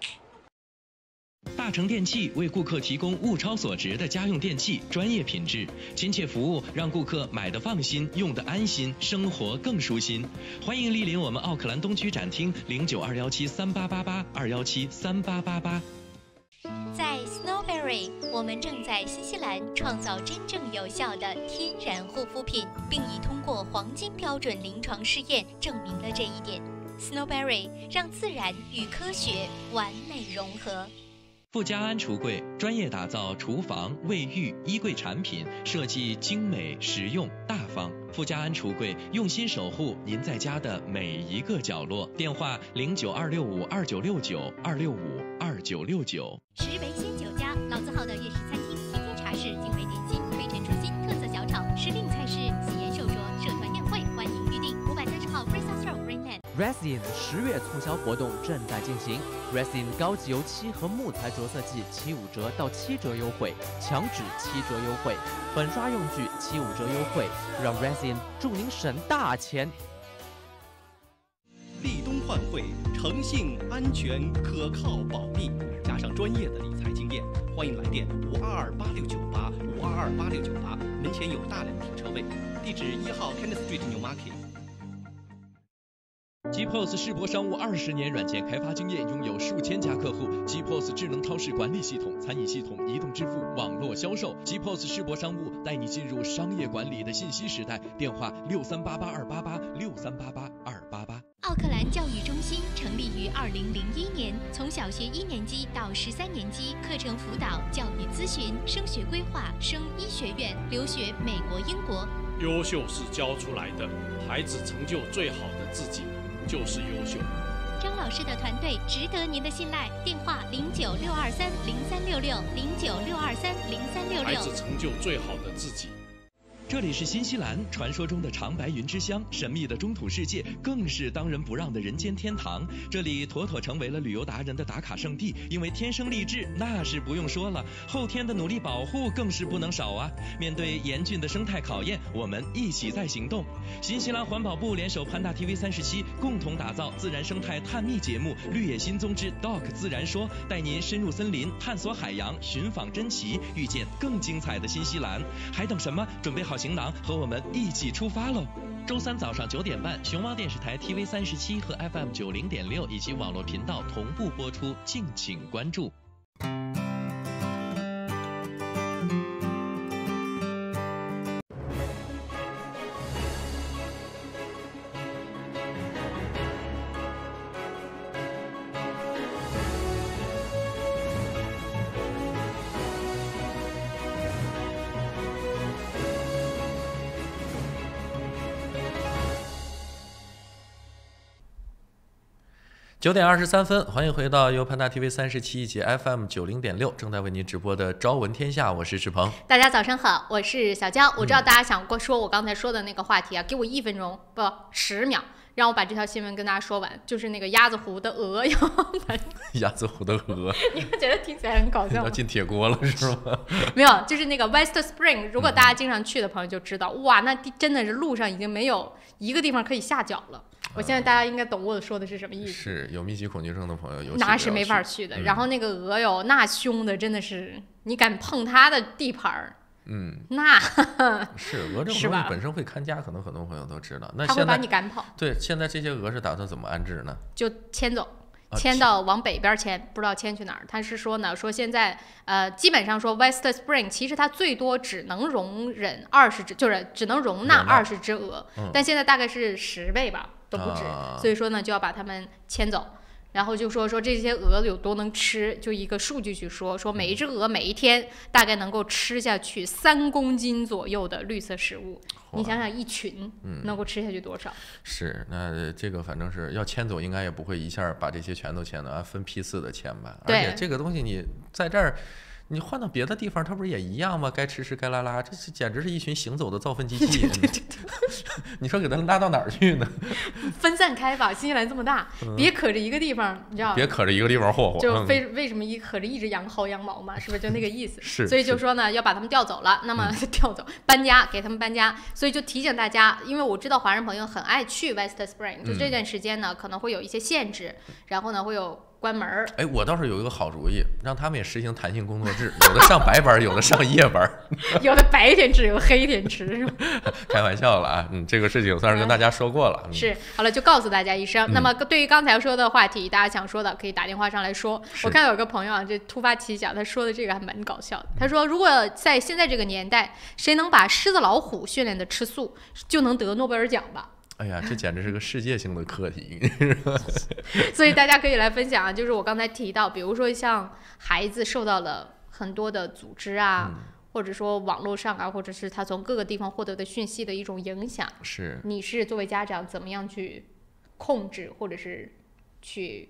大成电器为顾客提供物超所值的家用电器，专业品质、亲切服务，让顾客买得放心，用得安心，生活更舒心。欢迎莅临我们奥克兰东区展厅，092173888，2173888。在 Snowberry， 我们正在新西兰创造真正有效的天然护肤品，并已通过黄金标准临床试验证明了这一点。Snowberry 让自然与科学完美融合。富家安橱柜专业打造厨房、卫浴、衣柜产品，设计精美、实用、大方。富家安橱柜用心守护您在家的每一个角落。电话092652969，2652969。石围鲜酒家，老字号的粤式餐厅，天天茶室，精美点心，非常出新，特色小炒，时令菜式，喜宴寿桌，社团宴会，欢迎预订。530号 Fraser Road Greenland。Resin 10月促销活动正在进行 ，Resin 高级油漆和木材着色剂75折到7折优惠，墙纸7折优惠，粉刷用具75折优惠，让 Resin 助您省大钱。立冬换汇，诚信、安全、可靠、保密，加上专业的理财经验，欢迎来电5228698，5228698，门前有大量停车位，地址1号 Kenneth Street Newmarket。GPOS 世博商务20年软件开发经验，拥有数千家客户。GPOS 智能超市管理系统、餐饮系统、移动支付、网络销售。GPOS 世博商务带你进入商业管理的信息时代。电话6388-288，6388-288。奥克兰教育中心成立于2001年，从小学1年级到13年级，课程辅导、教育咨询、升学规划、升医学院、留学美国、英国。优秀是教出来的，孩子成就最好的自己就是优秀。张老师的团队值得您的信赖。电话096230366，096230366。孩子成就最好的自己。这里是新西兰，传说中的长白云之乡，神秘的中土世界，更是当仁不让的人间天堂。这里妥妥成为了旅游达人的打卡圣地，因为天生丽质那是不用说了，后天的努力保护更是不能少啊。面对严峻的生态考验，我们一起在行动。新西兰环保部联手潘大 TV37，共同打造自然生态探秘节目《绿野新踪之 Doc 自然说》，带您深入森林，探索海洋，寻访珍奇，遇见更精彩的新西兰。还等什么？准备好行囊，和我们一起出发喽！周三早上9点半，熊猫电视台 TV37和 FM 90.6以及网络频道同步播出，敬请关注。9点23分，欢迎回到由潘大 TV37以及 FM 90.6正在为您直播的《朝闻天下》，我是志鹏。大家早上好，我是小娇。我知道大家想说我刚才说的那个话题啊，给我1分钟不10秒，让我把这条新闻跟大家说完。就是那个鸭子湖的鹅要鸭子湖的鹅，你们觉得听起来很搞笑吗？要进铁锅了是吗？没有，就是那个 West Spring， 如果大家经常去的朋友就知道，哇，那真的是路上已经没有一个地方可以下脚了。我现在大家应该懂我说的是什么意思。是有密集恐惧症的朋友，那是没法去的。然后那个鹅哟，那凶的真的是，你敢碰它的地盘那是鹅这种东西本身会看家，可能很多朋友都知道。那它会把你赶跑。对，现在这些鹅是打算怎么安置呢？就迁走。迁到往北边迁，不知道迁去哪儿。他是说呢，说现在基本上说 West Spring 其实它最多只能容忍20只，就是只能容纳20只鹅，但现在大概是10倍吧，都不止。所以说呢，就要把它们迁走。然后就说这些鹅有多能吃，就一个数据去说每一只鹅每一天大概能够吃下去3公斤左右的绿色食物。你想想一群能够吃下去多少？是，那这个反正是要迁走，应该也不会一下把这些全都迁走，按分批次的迁吧。而且这个东西你在这儿，你换到别的地方，它不是也一样吗？该吃该拉，这是简直是一群行走的造粪机器。你说给它拉到哪儿去呢？分散开吧，新西兰这么大，别可着一个地方，你知道？别可着一个地方霍霍。就为什么可着一只羊薅羊毛嘛？是不是就那个意思？是。所以就说呢，要把他们调走了，那么调走搬家，给他们搬家。所以就提醒大家，因为我知道华人朋友很爱去 West Spring， 就这段时间呢可能会有一些限制，然后呢会有关门。哎，我倒是有一个好主意，让他们也实行弹性工作制，有的上白班，有的上夜班，有的白天吃，有的黑天吃，是吧？开玩笑了啊，这个事情算是跟大家说过了。是，好了，就告诉大家一声。那么对于刚才说的话题，大家想说的可以打电话上来说。我看到有个朋友啊，这突发奇想，他说的这个还蛮搞笑的。他说，如果在现在这个年代，谁能把狮子老虎训练的吃素，就能得诺贝尔奖吧。哎呀，这简直是个世界性的课题。所以大家可以来分享啊，就是我刚才提到，比如说像孩子受到了很多的组织啊，或者说网络上啊，或者是他从各个地方获得的讯息的一种影响，是你是作为家长怎么样去控制，或者是去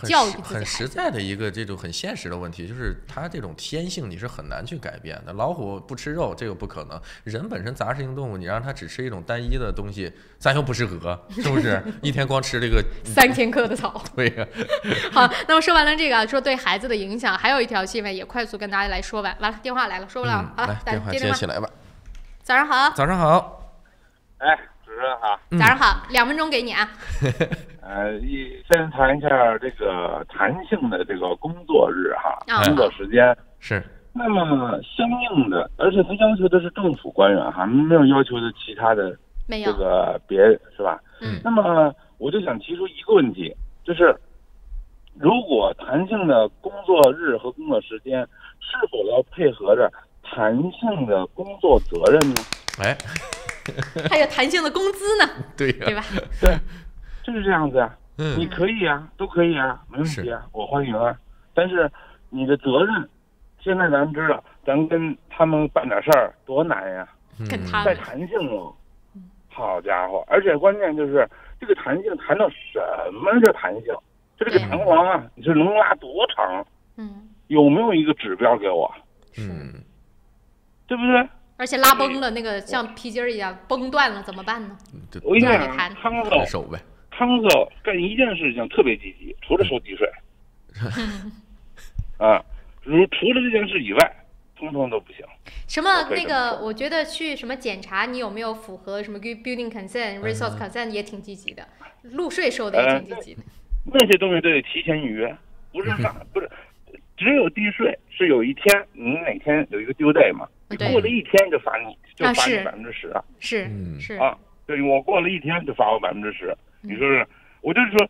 教育自己很实在的一个这种很现实的问题，就是他这种天性你是很难去改变的。老虎不吃肉，这个不可能。人本身杂食性动物，你让它只吃一种单一的东西，咱又不是鹅，是不是？一天光吃这个3天棵的草。对呀。好，那么说完了这个，说对孩子的影响，还有一条新闻也快速跟大家来说完。完了，电话来了，说不了。好了，电话接起来吧。早上好。早上好。哎，主持人好。早上好，2分钟给你啊。先谈一下这个弹性的这个工作日哈，工作时间是。那么相应的，而且他要求的是政府官员哈，没有要求的其他的这个别是吧？那么我就想提出一个问题，就是如果弹性的工作日和工作时间是否要配合着弹性的工作责任呢？哎，还有弹性的工资呢？对呀，对吧？对。就是这样子啊，你可以啊，都可以啊，没问题啊，我欢迎啊。但是你的责任，现在咱们知道，咱跟他们办点事儿多难呀，带弹性哦，好家伙！而且关键就是这个弹性谈到什么叫弹性？就这个弹簧啊，你是能拉多长？有没有一个指标给我？对不对？而且拉崩了，那个像皮筋儿一样崩断了怎么办呢？我跟你讲，康嫂干一件事情特别积极，除了收地税，啊，除了这件事以外，通通都不行。什么那个，我觉得去什么检查你有没有符合什么 building consent、resource consent 也挺积极的，入税收的也挺积极的。那些东西都得提前预约，不是不是，只有地税是有一天，你哪天有一个 due day 嘛，你过了一天就罚你，就罚你10%啊，是啊，对我过了一天就罚我10%。你说是，我就是说，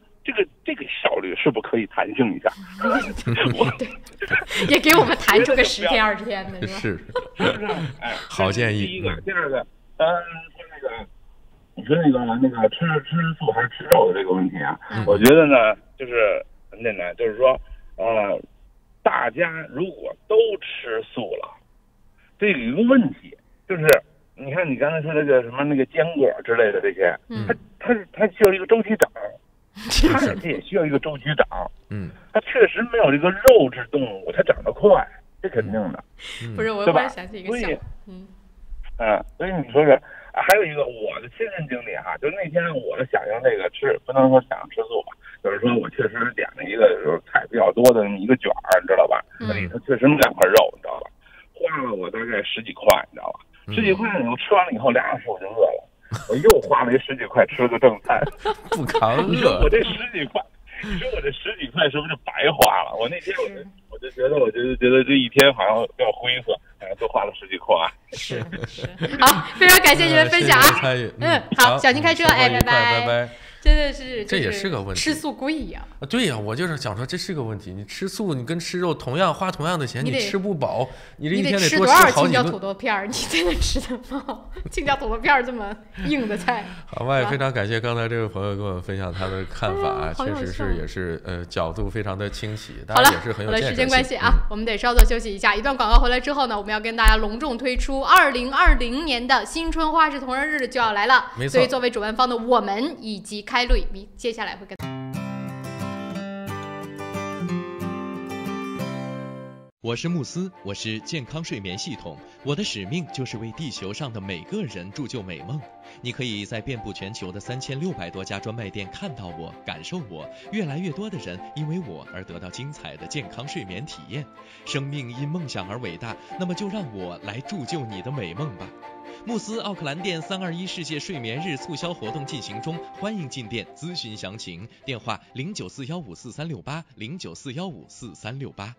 这个效率是不是可以弹性一下？对，也给我们弹出个10天20天的，是不是？哎，好建议。第一个，第二个，说那个，你说那个吃素还是吃肉的这个问题啊，我觉得呢，就是很简单，就是说，大家如果都吃素了，这有一个问题，就是你看你刚才说那个什么那个坚果之类的这些，它需要一个周期长，它也需要一个周期长，它确实没有这个肉质动物它长得快，这肯定的，不是，我忽然想起一个笑，所以你说是，还有一个我的亲身经历哈，就是那天我想要那个吃，不能说想要吃素吧，就是说我确实点了一个菜比较多的那么一个卷儿，你知道吧？那里头确实没2块肉，你知道吧？花了我大概10几块，你知道吧？10几块我吃完了以后2小时我就饿了，我又花了10几块吃了个正菜，不扛饿。你说我这10几块，你说我这10几块是不是就白花了？我那天我就觉得这一天好像要灰色，都花了10几块。是，好，非常感谢您的分享啊！好，小心开车，哎，拜拜。真的是，这也是个问题。吃素贵呀！对呀，我就是想说这是个问题。你吃素，你跟吃肉花同样的钱，你吃不饱，你这一天得多吃好几个。青椒土豆片，你才能吃得饱。青椒土豆片这么硬的菜。好吧，也非常感谢刚才这位朋友跟我们分享他的看法，确实是也是角度非常的清晰，当然也是很有建设性。好了，时间关系啊，我们得稍作休息一下。一段广告回来之后呢，我们要跟大家隆重推出2020年的新春花式同仁日就要来了，没错。所以作为主办方的我们以及开路，接下来会跟。我是慕斯，我是健康睡眠系统，我的使命就是为地球上的每个人铸就美梦。你可以在遍布全球的3600多家专卖店看到我，感受我。越来越多的人因为我而得到精彩的健康睡眠体验。生命因梦想而伟大，那么就让我来铸就你的美梦吧。慕斯奥克兰店321世界睡眠日促销活动进行中，欢迎进店咨询详情，电话0941543368，0941543368。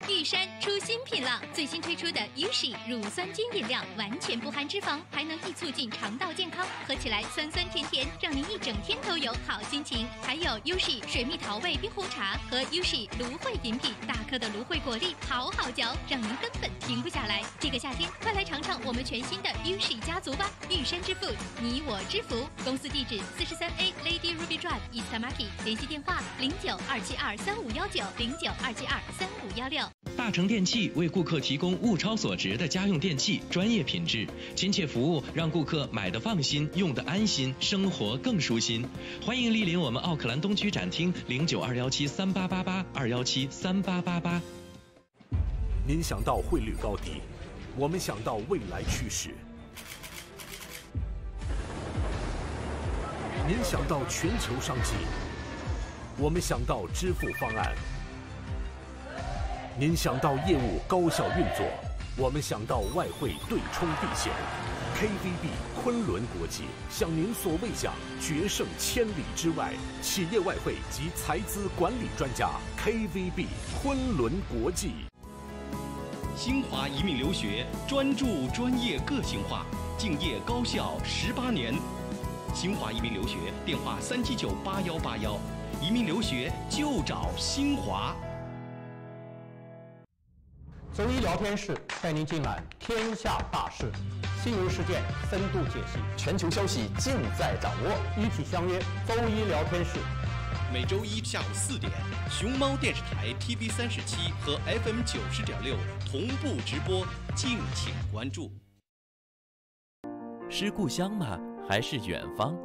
玉山出新品了，最新推出的 Ushi 乳酸菌饮料，完全不含脂肪，还能易促进肠道健康，喝起来酸酸甜甜，让您一整天都有好心情。还有 Ushi 水蜜桃味冰红茶和 Ushi 芦荟饮品，大颗的芦荟果粒好好嚼，让您根本停不下来。这个夏天，快来尝尝我们全新的 Ushi 家族吧！玉山之父，你我之福。公司地址43A Lady Ruby Drive East Tamaki， 联系电话0927235519，0927235516。大成电器为顾客提供物超所值的家用电器，专业品质、亲切服务，让顾客买得放心，用得安心，生活更舒心。欢迎莅临我们奥克兰东区展厅，092173888，2173888。您想到汇率高低，我们想到未来趋势；您想到全球商机，我们想到支付方案。您想到业务高效运作，我们想到外汇对冲避险。KVB 昆仑国际向您所未想，决胜千里之外。企业外汇及财资管理专家 KVB 昆仑国际。新华移民留学专注专业个性化，敬业高效18年。新华移民留学电话3798181，移民留学就找新华。周一聊天室带您尽览天下大事，新闻事件深度解析，全球消息尽在掌握。一起相约周一聊天室。每周一下午4点，熊猫电视台 TV37和 FM 90.6同步直播，敬请关注。是故乡吗？还是远方？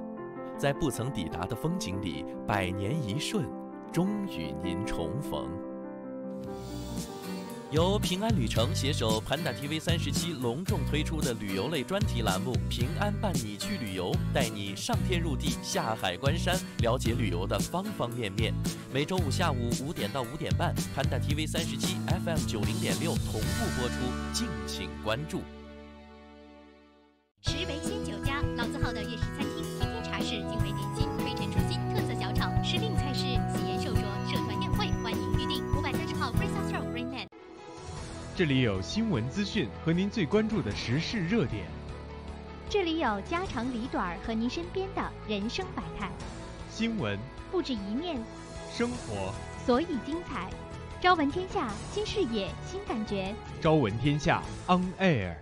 在不曾抵达的风景里，百年一瞬，终与您重逢。由平安旅程携手 Panda TV37隆重推出的旅游类专题栏目《平安伴你去旅游》，带你上天入地，下海观山，了解旅游的方方面面。每周五下午5点到5点半，Panda TV37 FM 90.6同步播出，敬请关注。石围鲜酒家，老字号的粤式餐厅，天天茶室，精美点心，推陈出新，特色小炒，时令菜式，喜宴寿桌，社团宴会，欢迎预订。530号 Princess Road Rainman。这里有新闻资讯和您最关注的时事热点，这里有家长里短和您身边的人生百态。新闻不止一面，生活所以精彩。朝闻天下，新视野，新感觉。朝闻天下 On Air。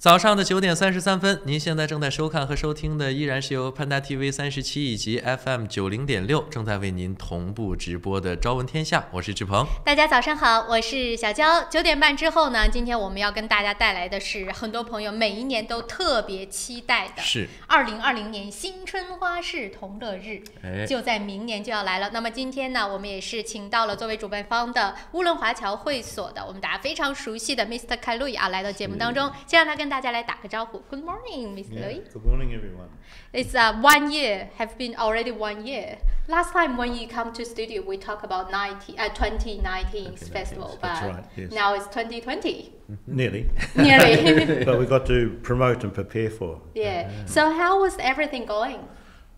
早上的9点33分，您现在正在收看和收听的依然是由 Panda TV 37以及 FM 90.6正在为您同步直播的《朝闻天下》，我是志鹏。大家早上好，我是小娇。9点半之后呢，今天我们要跟大家带来的是很多朋友每一年都特别期待的，是2020年新春花市同乐日，就在明年就要来了。那么今天呢，我们也是请到了作为主办方的乌伦华侨会所的我们大家非常熟悉的 Mr. Kai Lui 啊，来到节目当中，先让他跟大家来打个招呼。Good morning, Mr. Lui. Good morning, everyone. It's 1 year, have been already 1 year. Last time when you come to studio, we talk about 2019's festival, but right, yes. now it's 2020. Nearly. Nearly. But we've got to promote and prepare for. Yeah. So how was everything going?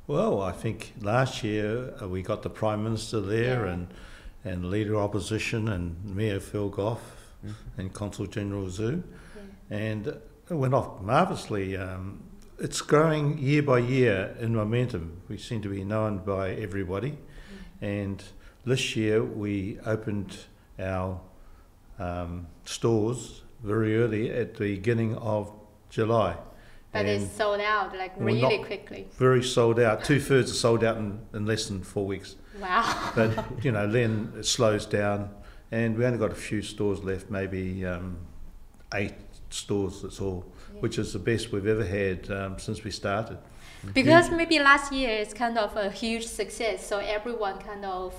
Well, I think last year we got the Prime Minister there and Leader of Opposition and Mayor Phil Goff and Consul General Zhu. And it went off marvellously. It's growing year by year in momentum. We seem to be known by everybody. And this year we opened our stores very early at the beginning of July. But it's sold out like really quickly. Very sold out. 2/3 are sold out in less than 4 weeks. Wow. But, then it slows down, and we only got a few stores left, maybe 8 stores, that's all, which is the best we've ever had since we started. Because maybe last year is kind of a huge success, so everyone kind of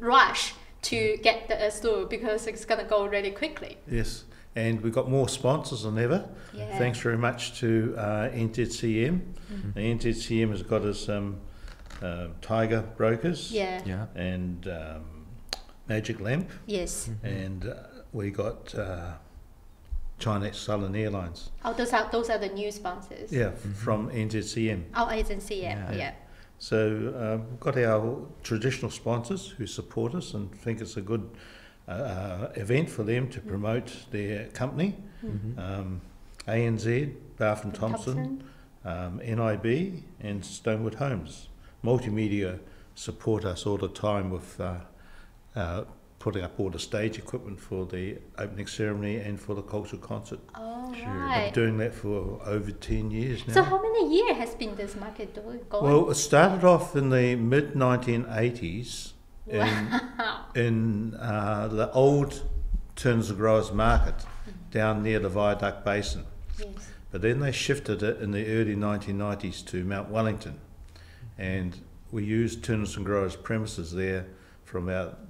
rush to get the store because it's going to go really quickly. Yes, and we've got more sponsors than ever. Yeah. Thanks very much to NZCM. The NZCM has got us Tiger Brokers and Magic Lamp. Yes. And we got China Southern Airlines. Oh, those are the new sponsors. Yeah, from NZCM. Oh, NZCM, yeah. So we've got our traditional sponsors who support us and think it's a good event for them to promote their company. ANZ, Barth and Thompson, NIB and Stonewood Homes. Multimedia support us all the time with putting up all the stage equipment for the opening ceremony and for the cultural concert. Oh, I've right. been doing that for over 10 years now. So how many years has been this market going? Well, it started off in the mid-1980s in the old Turners and Growers Market down near the Viaduct Basin. Yes. But then they shifted it in the early 1990s to Mount Wellington, and we used Turners and Growers premises there from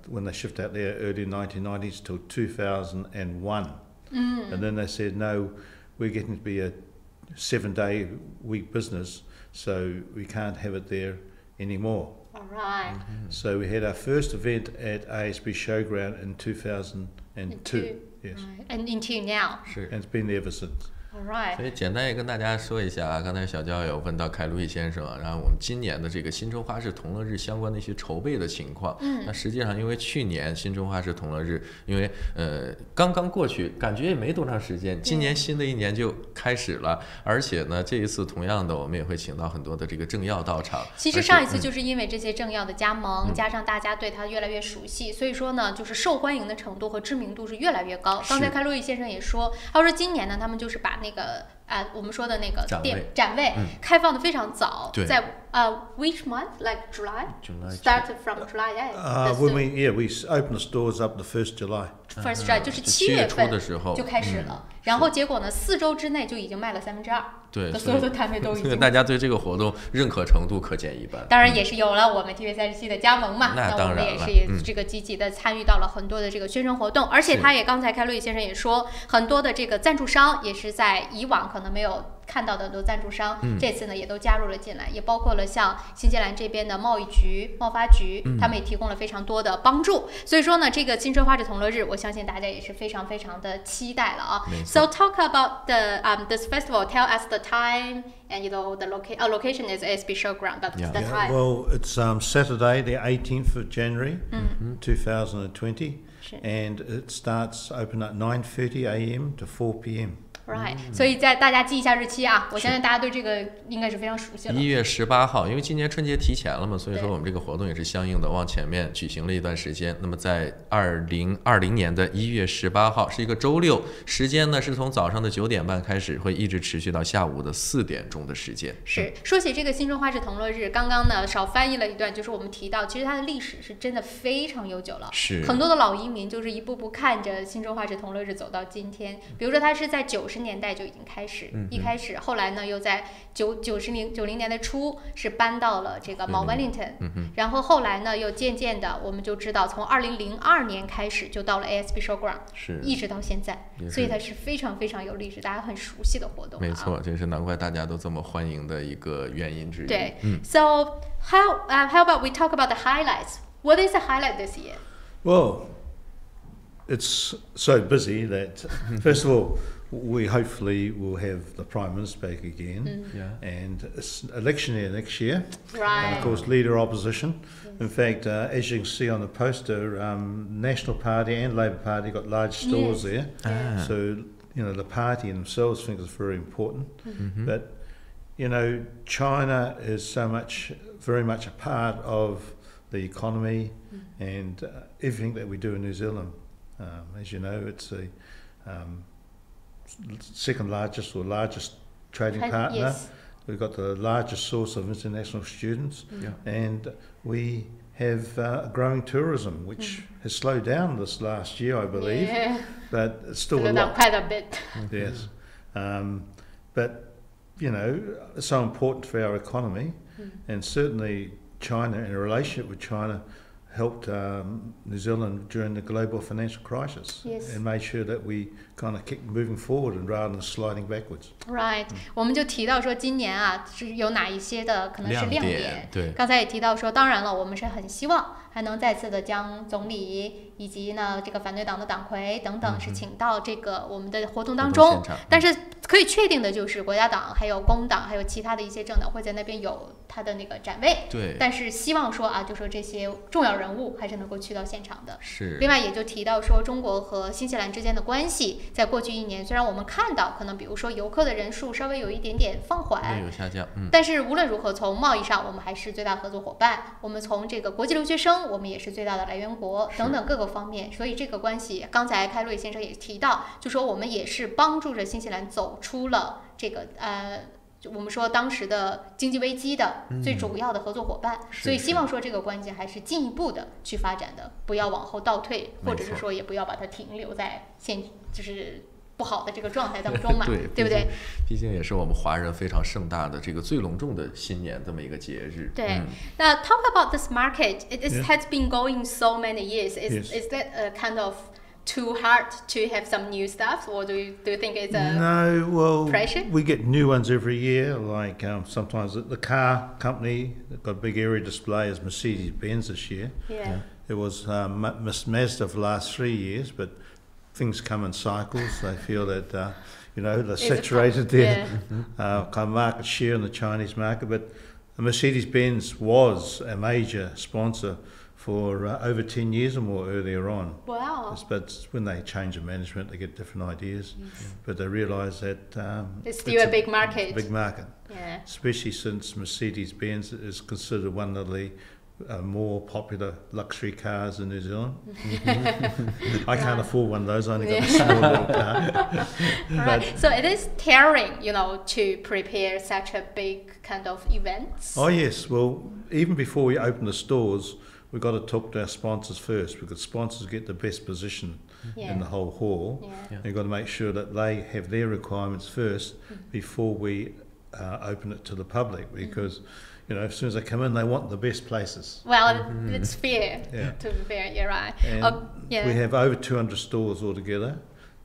when they shifted out there early 1990s till 2001. And then they said, no, we're getting to be a 7-day week business, so we can't have it there anymore. All right. So we had our first event at ASB Showground in 2002. Yes. Right. And until now. And it's been there ever since. All right. 所以简单也跟大家说一下啊，刚才小焦有问到凯路易先生，然后我们今年的这个新春花市同乐日相关的一些筹备的情况。那实际上因为去年新春花市同乐日，因为刚刚过去，感觉也没多长时间，今年新的一年就开始了，而且呢这一次同样的我们也会请到很多的这个政要到场。其实上一次就是因为这些政要的加盟，加上大家对它越来越熟悉，所以说呢就是受欢迎的程度和知名度是越来越高。刚才凯路易先生也说，他说今年呢他们就是把那个我们说的那个展位开放的非常早，在which month? Like July? Started from July, yeah. We opened the stores up the 1st July. First July 就是7月份就开始了，然后结果呢4周之内就已经卖了2/3。对，所有的摊位都已经。大家对这个活动认可程度可见一斑。当然也是有了我们 TV37的加盟嘛，那我们也是这个积极的参与到了很多的这个宣传活动，而且他也刚才凯路易先生也说，很多的这个赞助商也是在以往可能没有看到的很多赞助商，这次呢也都加入了进来，也包括了像新西兰这边的贸易局、贸发局，他们也提供了非常多的帮助。所以说呢，这个新春花市同乐日，我相信大家也是非常非常的期待了啊。So talk about this festival. Tell us the time and the location is ASB Showground, but the time. Well, it's Saturday, the 18th of January, 2020, and it starts open at 9:30 a.m. to 4 p.m. Right， 所以大家记一下日期啊，我相信大家对这个应该是非常熟悉了。1月18号，因为今年春节提前了嘛，所以说我们这个活动也是相应的往前面举行了一段时间。那么在2020年的1月18号是一个周六，时间呢是从早上的9点半开始，会一直持续到下午的4点钟的时间。是，说起这个新春花市同乐日，刚刚呢少翻译了一段，就是我们提到，其实它的历史是真的非常悠久了，是很多的老移民就是一步步看着新春花市同乐日走到今天。比如说它是在90年代就已经开始，一开始，后来呢又在90年代初是搬到了这个Mount Wellington，然后后来呢又渐渐的我们就知道，从2002年开始就到了 ASB Showground， 一直到现在，所以它是非常非常有历史，大家很熟悉的活动。没错，这是难怪大家都这么欢迎的一个原因之一。对，So how about we talk about the highlights? What is the highlight this year? Well, it's so busy that first of all, we hopefully will have the Prime Minister back again, and it's election year next year, and of course leader opposition. In fact, as you can see on the poster, National Party and Labour Party got large stores there, so the party themselves think it's very important. But China is very much a part of the economy and everything that we do in New Zealand. As you know, it's the second largest or largest trading partner. Yes. We've got the largest source of international students, and we have growing tourism, which has slowed down this last year, I believe, but it's still slowed down quite a bit. Yes, but you know, it's so important for our economy, and certainly China, in a relationship with China, helped New Zealand during the global financial crisis, and made sure that we kind of keep moving forward and rather than sliding backwards. Right， 我们就提到说今年啊是有哪一些的可能是亮点。对，刚才也提到说，当然了，我们是很希望还能再次的将总理以及呢这个反对党的党魁等等是请到这个我们的活动当中，但是可以确定的就是国家党还有工党还有其他的一些政党会在那边有他的那个展位。对，但是希望说啊，就说这些重要人物还是能够去到现场的。是。另外也就提到说，中国和新西兰之间的关系，在过去1年，虽然我们看到可能比如说游客的人数稍微有一点点放缓，有下降，但是无论如何，从贸易上我们还是最大合作伙伴，我们从这个国际留学生，我们也是最大的来源国等等各个方面，所以这个关系，刚才开洛伊先生也提到，就说我们也是帮助着新西兰走出了这个我们说当时的经济危机的最主要的合作伙伴，所以希望说这个关系还是进一步的去发展的，不要往后倒退，或者是说也不要把它停留在就是不好的这个状态当中嘛，对不对？毕竟也是我们华人非常盛大的这个最隆重的新年这么一个节日。对，那 talk about this market, it has been going so many years. Is that kind of too hard to have some new stuff, or do you think it's a pressure? We get new ones every year. Like sometimes the car company got a big area display as Mercedes-Benz this year. Yeah. It was Mazda for the last 3 years, but things come in cycles. They feel that you know they're saturated their kind of market share in the Chinese market. But Mercedes-Benz was a major sponsor for over 10 years or more earlier on. Wow. But when they change the management, they get different ideas. But they realise that it's still a big market. Big market. Yeah. Especially since Mercedes-Benz is considered one of the more popular luxury cars in New Zealand. I can't afford one of those. I only got a small little car. Right. So it is tiring, you know, to prepare such a big kind of events. Oh yes. Well, even before we open the stores, we've got to talk to our sponsors first, because sponsors get the best position in the whole hall. You've got to make sure that they have their requirements first before we open it to the public, because you know, as soon as they come in, they want the best places. Well, it's fair. To be fair, you're right. And we have over 200 stores altogether.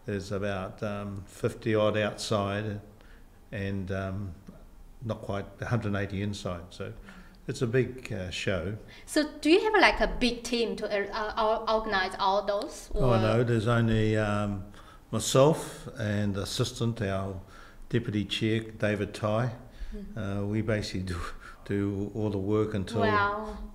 There's about 50 odd outside, and not quite 180 inside. So it's a big show. So do you have like a big team to organize all those? Or? Oh no, there's only myself and the assistant, our deputy chair, David Tai. We basically do all the work until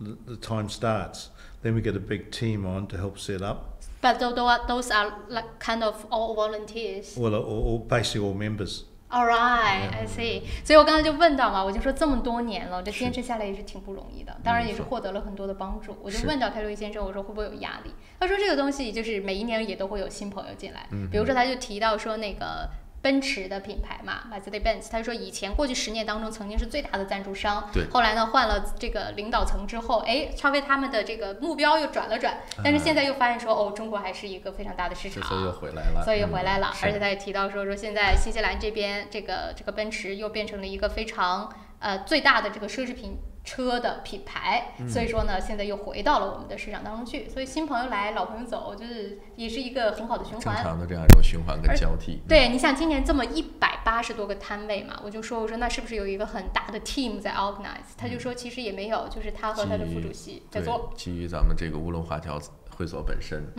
the time starts. Then we get a big team on to help set up. But those are like kind of all volunteers? Well, basically all members. All right, I see. 所以我刚才就问到嘛，我就说这么多年了，这坚持下来也是挺不容易的，当然也是获得了很多的帮助。我就问到开洛伊先生，我说会不会有压力？他说这个东西就是每一年也都会有新朋友进来，比如说他就提到说那个奔驰的品牌嘛 ，Mercedes-Benz， 他说以前过去10年当中曾经是最大的赞助商，后来呢换了这个领导层之后，稍微他们的这个目标又转了转，但是现在又发现说中国还是一个非常大的市场，所以又回来了，而且他也提到说现在新西兰这边这个奔驰又变成了一个非常最大的这个奢侈品车的品牌，所以说呢，现在又回到了我们的市场当中去，所以新朋友来，老朋友走，就是也是一个很好的循环，正常的这样一种循环跟交替。对，你想今年这么180多个摊位嘛，我说那是不是有一个很大的 team 在 organize？ 他就说其实也没有，就是他和他的副主席在做。基于咱们这个乌龙华侨会所本身，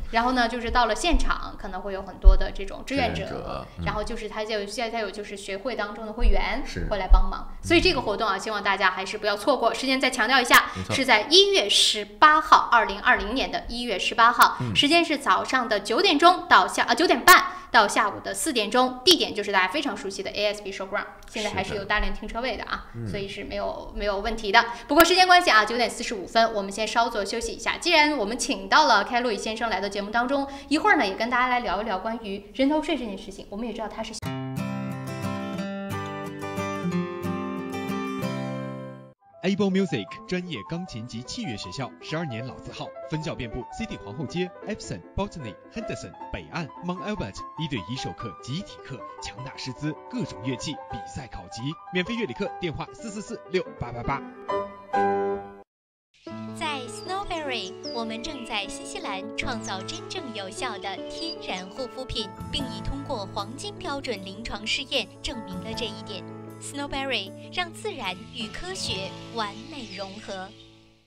然后呢，就是到了现场可能会有很多的这种志愿者，然后就是他现在有就是学会当中的会员会来帮忙，所以这个活动啊，希望大家还是不要错过。时间再强调一下，是在1月18号，2020年的1月18号，时间是早上的9点钟到9点半到下午的4点钟，地点就是大家非常熟悉的 ASB Showground， 现在还是有大量停车位的啊，所以是没有问题的。不过时间关系啊，9点45分，我们先稍作休息一下。既然我们请到了开洛伊先生来到节目当中，一会儿呢也跟大家来聊一聊关于人头税这件事情。我们也知道它是 Able Music 专业钢琴及器乐学校，12年老字号，分校遍布 City 皇后街、Epson、Botany、Henderson、北岸、Mount Albert， 1对1授课、集体课，强大师资，各种乐器比赛考级，免费乐理课，电话4446888。在 Snowberry， 我们正在新西兰创造真正有效的天然护肤品，并已通过黄金标准临床试验证明了这一点。Snowberry 让自然与科学完美融合。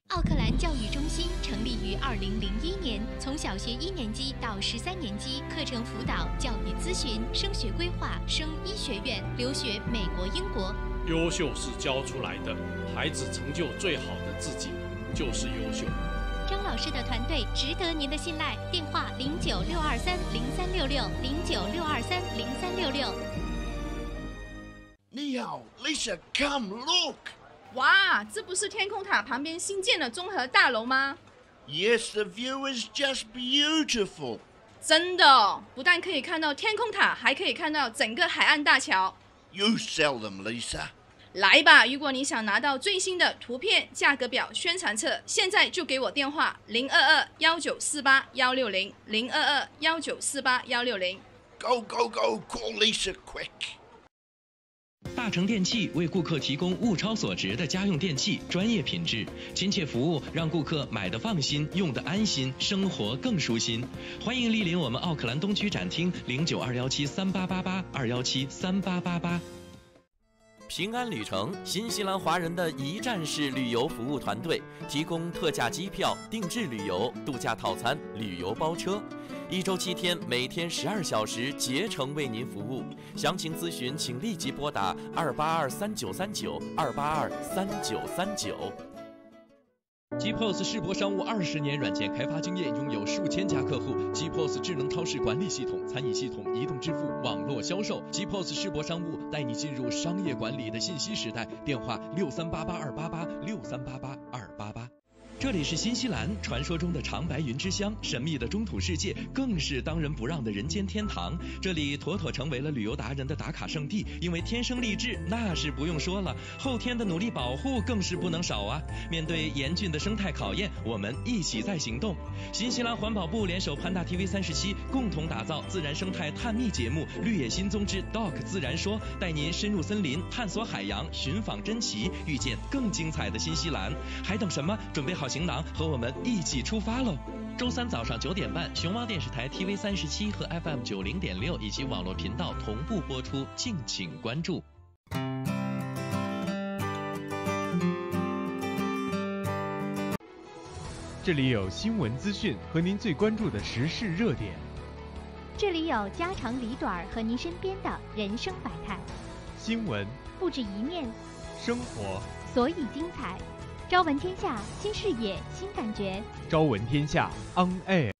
奥克兰教育中心成立于2001年，从小学1年级到13年级，课程辅导、教育咨询、升学规划、升医学院、留学美国、英国。优秀是教出来的，孩子成就最好的自己就是优秀。张老师的团队值得您的信赖，电话0962303366，0962303366。你好 ，Lisa, come look. 哇，这不是天空塔旁边新建的综合大楼吗？ Yes, the view is just beautiful. 真的，不但可以看到天空塔，还可以看到整个海岸大桥。You sell them, Lisa. 来吧，如果你想拿到最新的图片、价格表、宣传册，现在就给我电话022-1948-160，022-1948-160。Go, go, go, call Lisa quick. 大成电器为顾客提供物超所值的家用电器，专业品质、亲切服务，让顾客买得放心，用得安心，生活更舒心。欢迎莅临我们奥克兰东区展厅，092173888，2173888。平安旅程，新西兰华人的一站式旅游服务团队，提供特价机票、定制旅游、度假套餐、旅游包车，1周7天，每天12小时，竭诚为您服务。详情咨询，请立即拨打2823939，2823939。GPOS 世博商务20年软件开发经验，拥有数千家客户。GPOS 智能超市管理系统、餐饮系统、移动支付、网络销售。GPOS 世博商务带你进入商业管理的信息时代。电话6388-288，6388-288。这里是新西兰，传说中的长白云之乡，神秘的中土世界，更是当仁不让的人间天堂。这里妥妥成为了旅游达人的打卡圣地，因为天生丽质那是不用说了，后天的努力保护更是不能少啊！面对严峻的生态考验，我们一起在行动。新西兰环保部联手 Panda TV37，共同打造自然生态探秘节目《绿野新踪之 Doc 自然说》，带您深入森林，探索海洋，寻访珍奇，遇见更精彩的新西兰。还等什么？准备好行囊，和我们一起出发喽！周3早上9点半，熊猫电视台 TV37和 FM 90.6以及网络频道同步播出，敬请关注。这里有新闻资讯和您最关注的时事热点，这里有家长里短和您身边的人生百态。新闻不止一面，生活所以精彩。朝闻天下，新视野，新感觉。朝闻天下 On Air。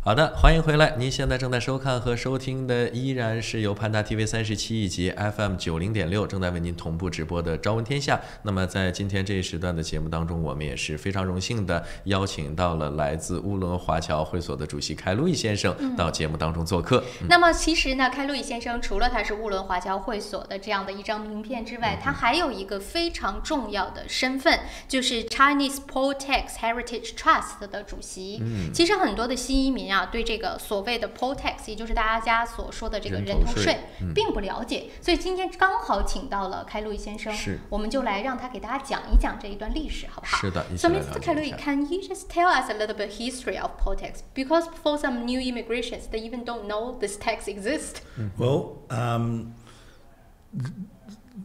好的，欢迎回来。您现在正在收看和收听的依然是由潘达 TV37以及 FM 90.6正在为您同步直播的《朝闻天下》。那么在今天这一时段的节目当中，我们也是非常荣幸的邀请到了来自乌伦华侨会所的主席开路易先生到节目当中做客。那么其实呢，开路易先生除了他是乌伦华侨会所的这样的一张名片之外，他还有一个非常重要的身份，就是 Chinese Poll-tax Heritage Trust 的主席。其实很多的新移民对这个所谓的 poll-tax， 也就是大家所说的这个人头税，并不了解，所以今天刚好请到了开路易先生，我们就来让他给大家讲一讲这一段历史，好不好？是的。So Mr. Kalui, can you just tell us a little bit history of poll-tax? Because for some new immigrations, they even don't know this tax exists. Well,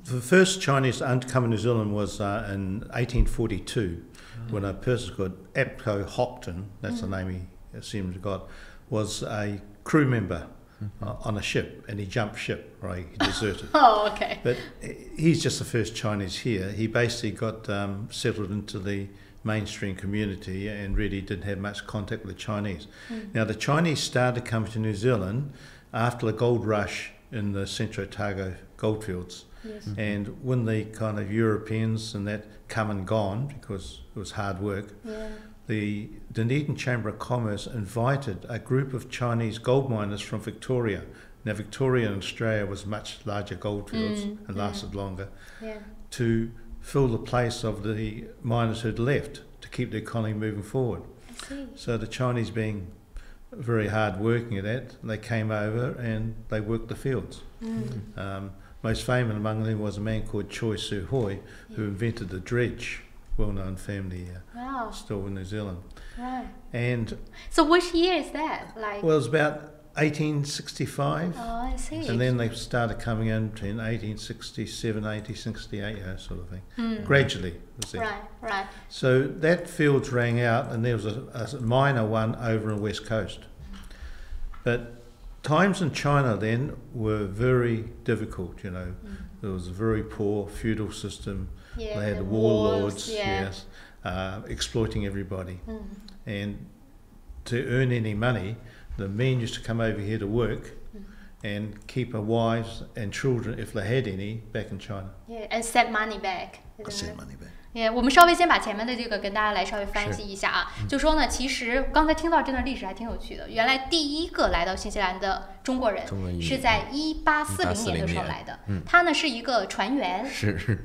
the first Chinese to come to New Zealand was in 1842, when a person called Apco Hopton, that's the name he seemed to got, was a crew member on a ship, and he jumped ship, right? He deserted. Oh, okay. But he's just the first Chinese here. He basically got settled into the mainstream community and really didn't have much contact with the Chinese. Now, the Chinese started coming to New Zealand after the gold rush in the Centro Otago goldfields. Yes. And when the kind of Europeans and that come and gone, because it was hard work, the Dunedin Chamber of Commerce invited a group of Chinese gold miners from Victoria. Now, Victoria in Australia was much larger goldfields and lasted longer, to fill the place of the miners who'd left to keep the economy moving forward. So the Chinese, being very hard working at that, they came over and they worked the fields. Most famous among them was a man called Choi Su Hoi, who invented the dredge, well-known family still in New Zealand. Right. And so which year is that? Like? Well, it was about 1865. Oh, I see. And then they started coming in between 1867, 1868, sort of thing. Gradually. Was it? Right. So that fields rang out, and there was a minor one over on the west coast. But times in China then were very difficult, you know. There was a very poor feudal system. They had warlords, exploiting everybody. And to earn any money, the men used to come over here to work and keep their wives and children, if they had any, back in China. And send money back. Send money back. 我们稍微先把前面的这个跟大家来稍微分析一下啊，就说呢，其实刚才听到这段历史还挺有趣的。原来第一个来到新西兰的中国人是在1840年的时候来的，他呢是一个船员，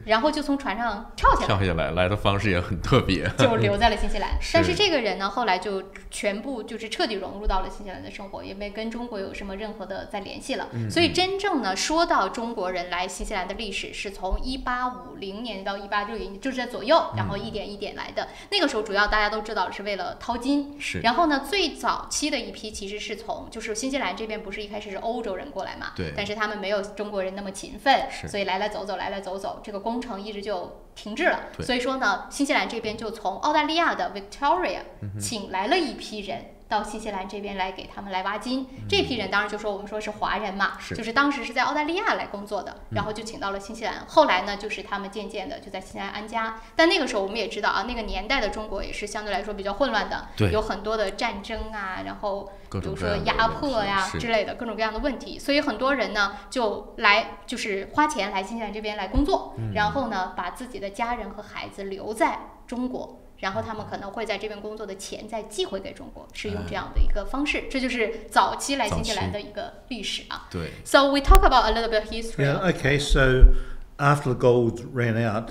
然后就从船上跳下来，来的方式也很特别，就留在了新西兰。但是这个人呢，后来就全部就是彻底融入到了新西兰的生活，也没跟中国有什么任何的再联系了。所以真正呢，说到中国人来新西兰的历史，是从1850年到1860年，就是在左右，然后一点一点来的。那个时候主要大家都知道是为了淘金，然后呢，最早期的一批其实是从就是新西兰这边不是一开始是欧洲人过来嘛，但是他们没有中国人那么勤奋，所以来来走走，这个工程一直就停滞了。所以说呢，新西兰这边就从澳大利亚的 Victoria 请来了一批人。到新西兰这边来给他们来挖金，这批人当然就说我们说是华人嘛，就是当时是在澳大利亚来工作的，然后就请到了新西兰。后来呢，就是他们渐渐的就在新西兰安家。但那个时候我们也知道啊，那个年代的中国也是相对来说比较混乱的，有很多的战争啊，然后比如说压迫呀之类的各种各样的问题，所以很多人呢就来就是花钱来新西兰这边来工作，然后呢把自己的家人和孩子留在中国。然后他们可能会在这边工作的钱再寄回给中国，是用这样的一个方式，这就是早期来新西兰的一个历史啊。对。So we talk about a little bit history. Yeah. Okay. So after the gold ran out,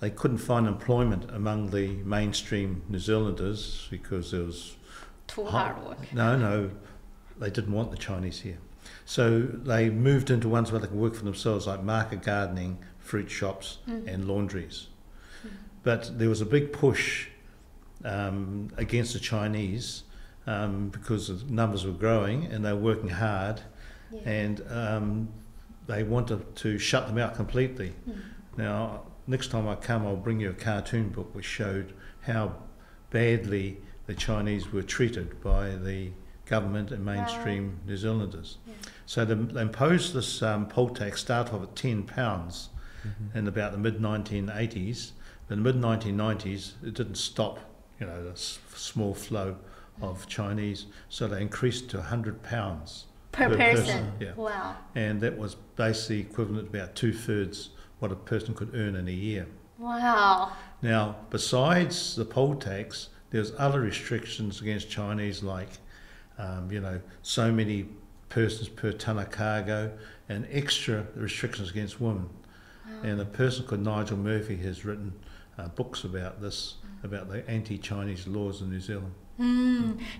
they couldn't find employment among the mainstream New Zealanders because there was too hard work. No, they didn't want the Chinese here. So they moved into ones where they could work for themselves, like market gardening, fruit shops, and laundries. But there was a big push against the Chinese because the numbers were growing and they were working hard, and they wanted to shut them out completely. Now, next time I come, I'll bring you a cartoon book which showed how badly the Chinese were treated by the government and mainstream New Zealanders. So they imposed this poll tax, started off at £10 in about the mid-1980s. In the mid-1990s, it didn't stop, you know, the small flow of Chinese, so they increased to £100 per person. Yeah. Wow. And that was basically equivalent to about 2/3 what a person could earn in a year. Wow. Now, besides the poll tax, there's other restrictions against Chinese, like, you know, so many persons per ton of cargo, and extra restrictions against women. And a person called Nigel Murphy has written books about this, about the anti-Chinese laws in New Zealand.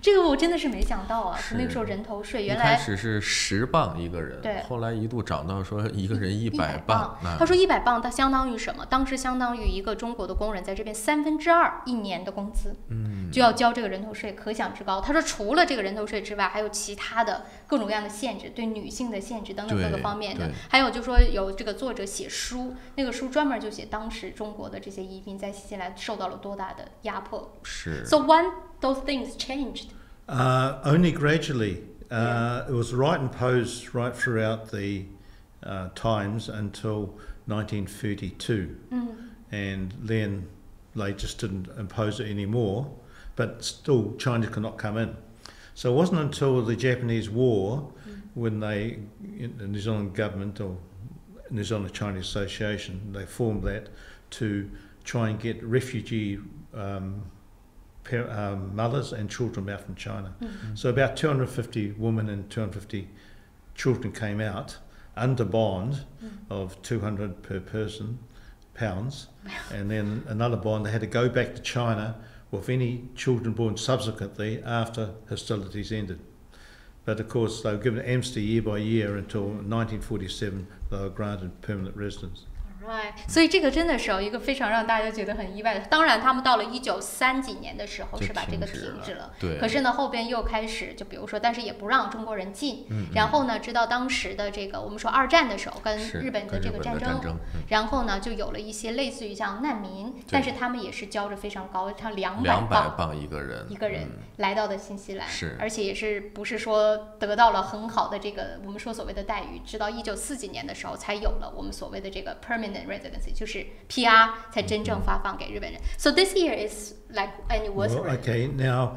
这个我真的是没想到啊！那个时候人头税原来一开始是10磅一个人，后来一度涨到说一个人100磅。他说100磅，它相当于什么？当时相当于一个中国的工人在这边2/3一年的工资，就要交这个人头税，可想之高。他说除了这个人头税之外，还有其他的各种各样的限制，对女性的限制等等各个方面的。还有就说有这个作者写书，那个书专门就写当时中国的这些移民在新西兰受到了多大的压迫。是。So those things changed? Only gradually. It was right imposed right throughout the times until 1932. And then they just didn't impose it anymore, but still China could not come in. So it wasn't until the Japanese War when the New Zealand government or New Zealand Chinese Association, they formed that to try and get refugee mothers and children out from China. So about 250 women and 250 children came out under bond of 200 per person pounds, and then another bond. They had to go back to China with any children born subsequently after hostilities ended. But of course, they were given amnesty year by year until 1947 they were granted permanent residence. Right， 所以这个真的是一个非常让大家觉得很意外的。当然，他们到了1930几年的时候是把这个停止了。对。可是呢，后边又开始，就比如说，但是也不让中国人进。然后呢，直到当时的这个我们说二战的时候，跟日本的这个战争，然后呢，就有了一些类似于像难民，但是他们也是交着非常高，像200磅一个人来到的新西兰，是，而且也是不是说得到了很好的这个我们说所谓的待遇，直到1940几年的时候才有了我们所谓的这个 permanent residency， 就是 PR 才真正发放给日本人。So this year is like anniversary. Well, okay, now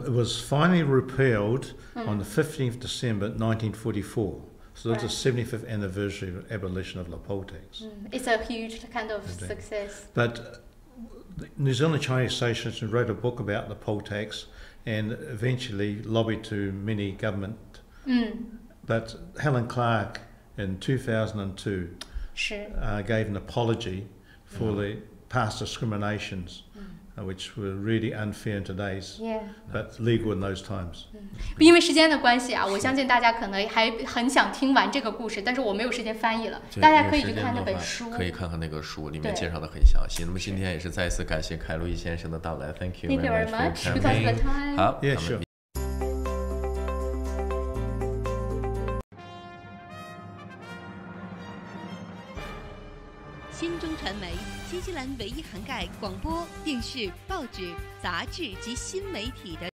it was finally repealed on the 15th December 1944. So that's the 75th anniversary of abolition of the poll tax. It's a huge kind of success. But the New Zealand Chinese Association wrote a book about the poll tax and eventually lobbied to many government. But Helen Clark in 2002 gave an apology for the past discriminations, which were really unfair in today's, but legal in those times. 因为时间的关系啊，我相信大家可能还很想听完这个故事，但是我没有时间翻译了，大家可以去看那本书，可以看看那个书，里面介绍的很详细。那么今天也是再次感谢凯路易先生的到来 ，Thank you very much for coming. 好， Yeah, sure. 新中传媒，新西兰唯一涵盖广播、电视、报纸、杂志及新媒体的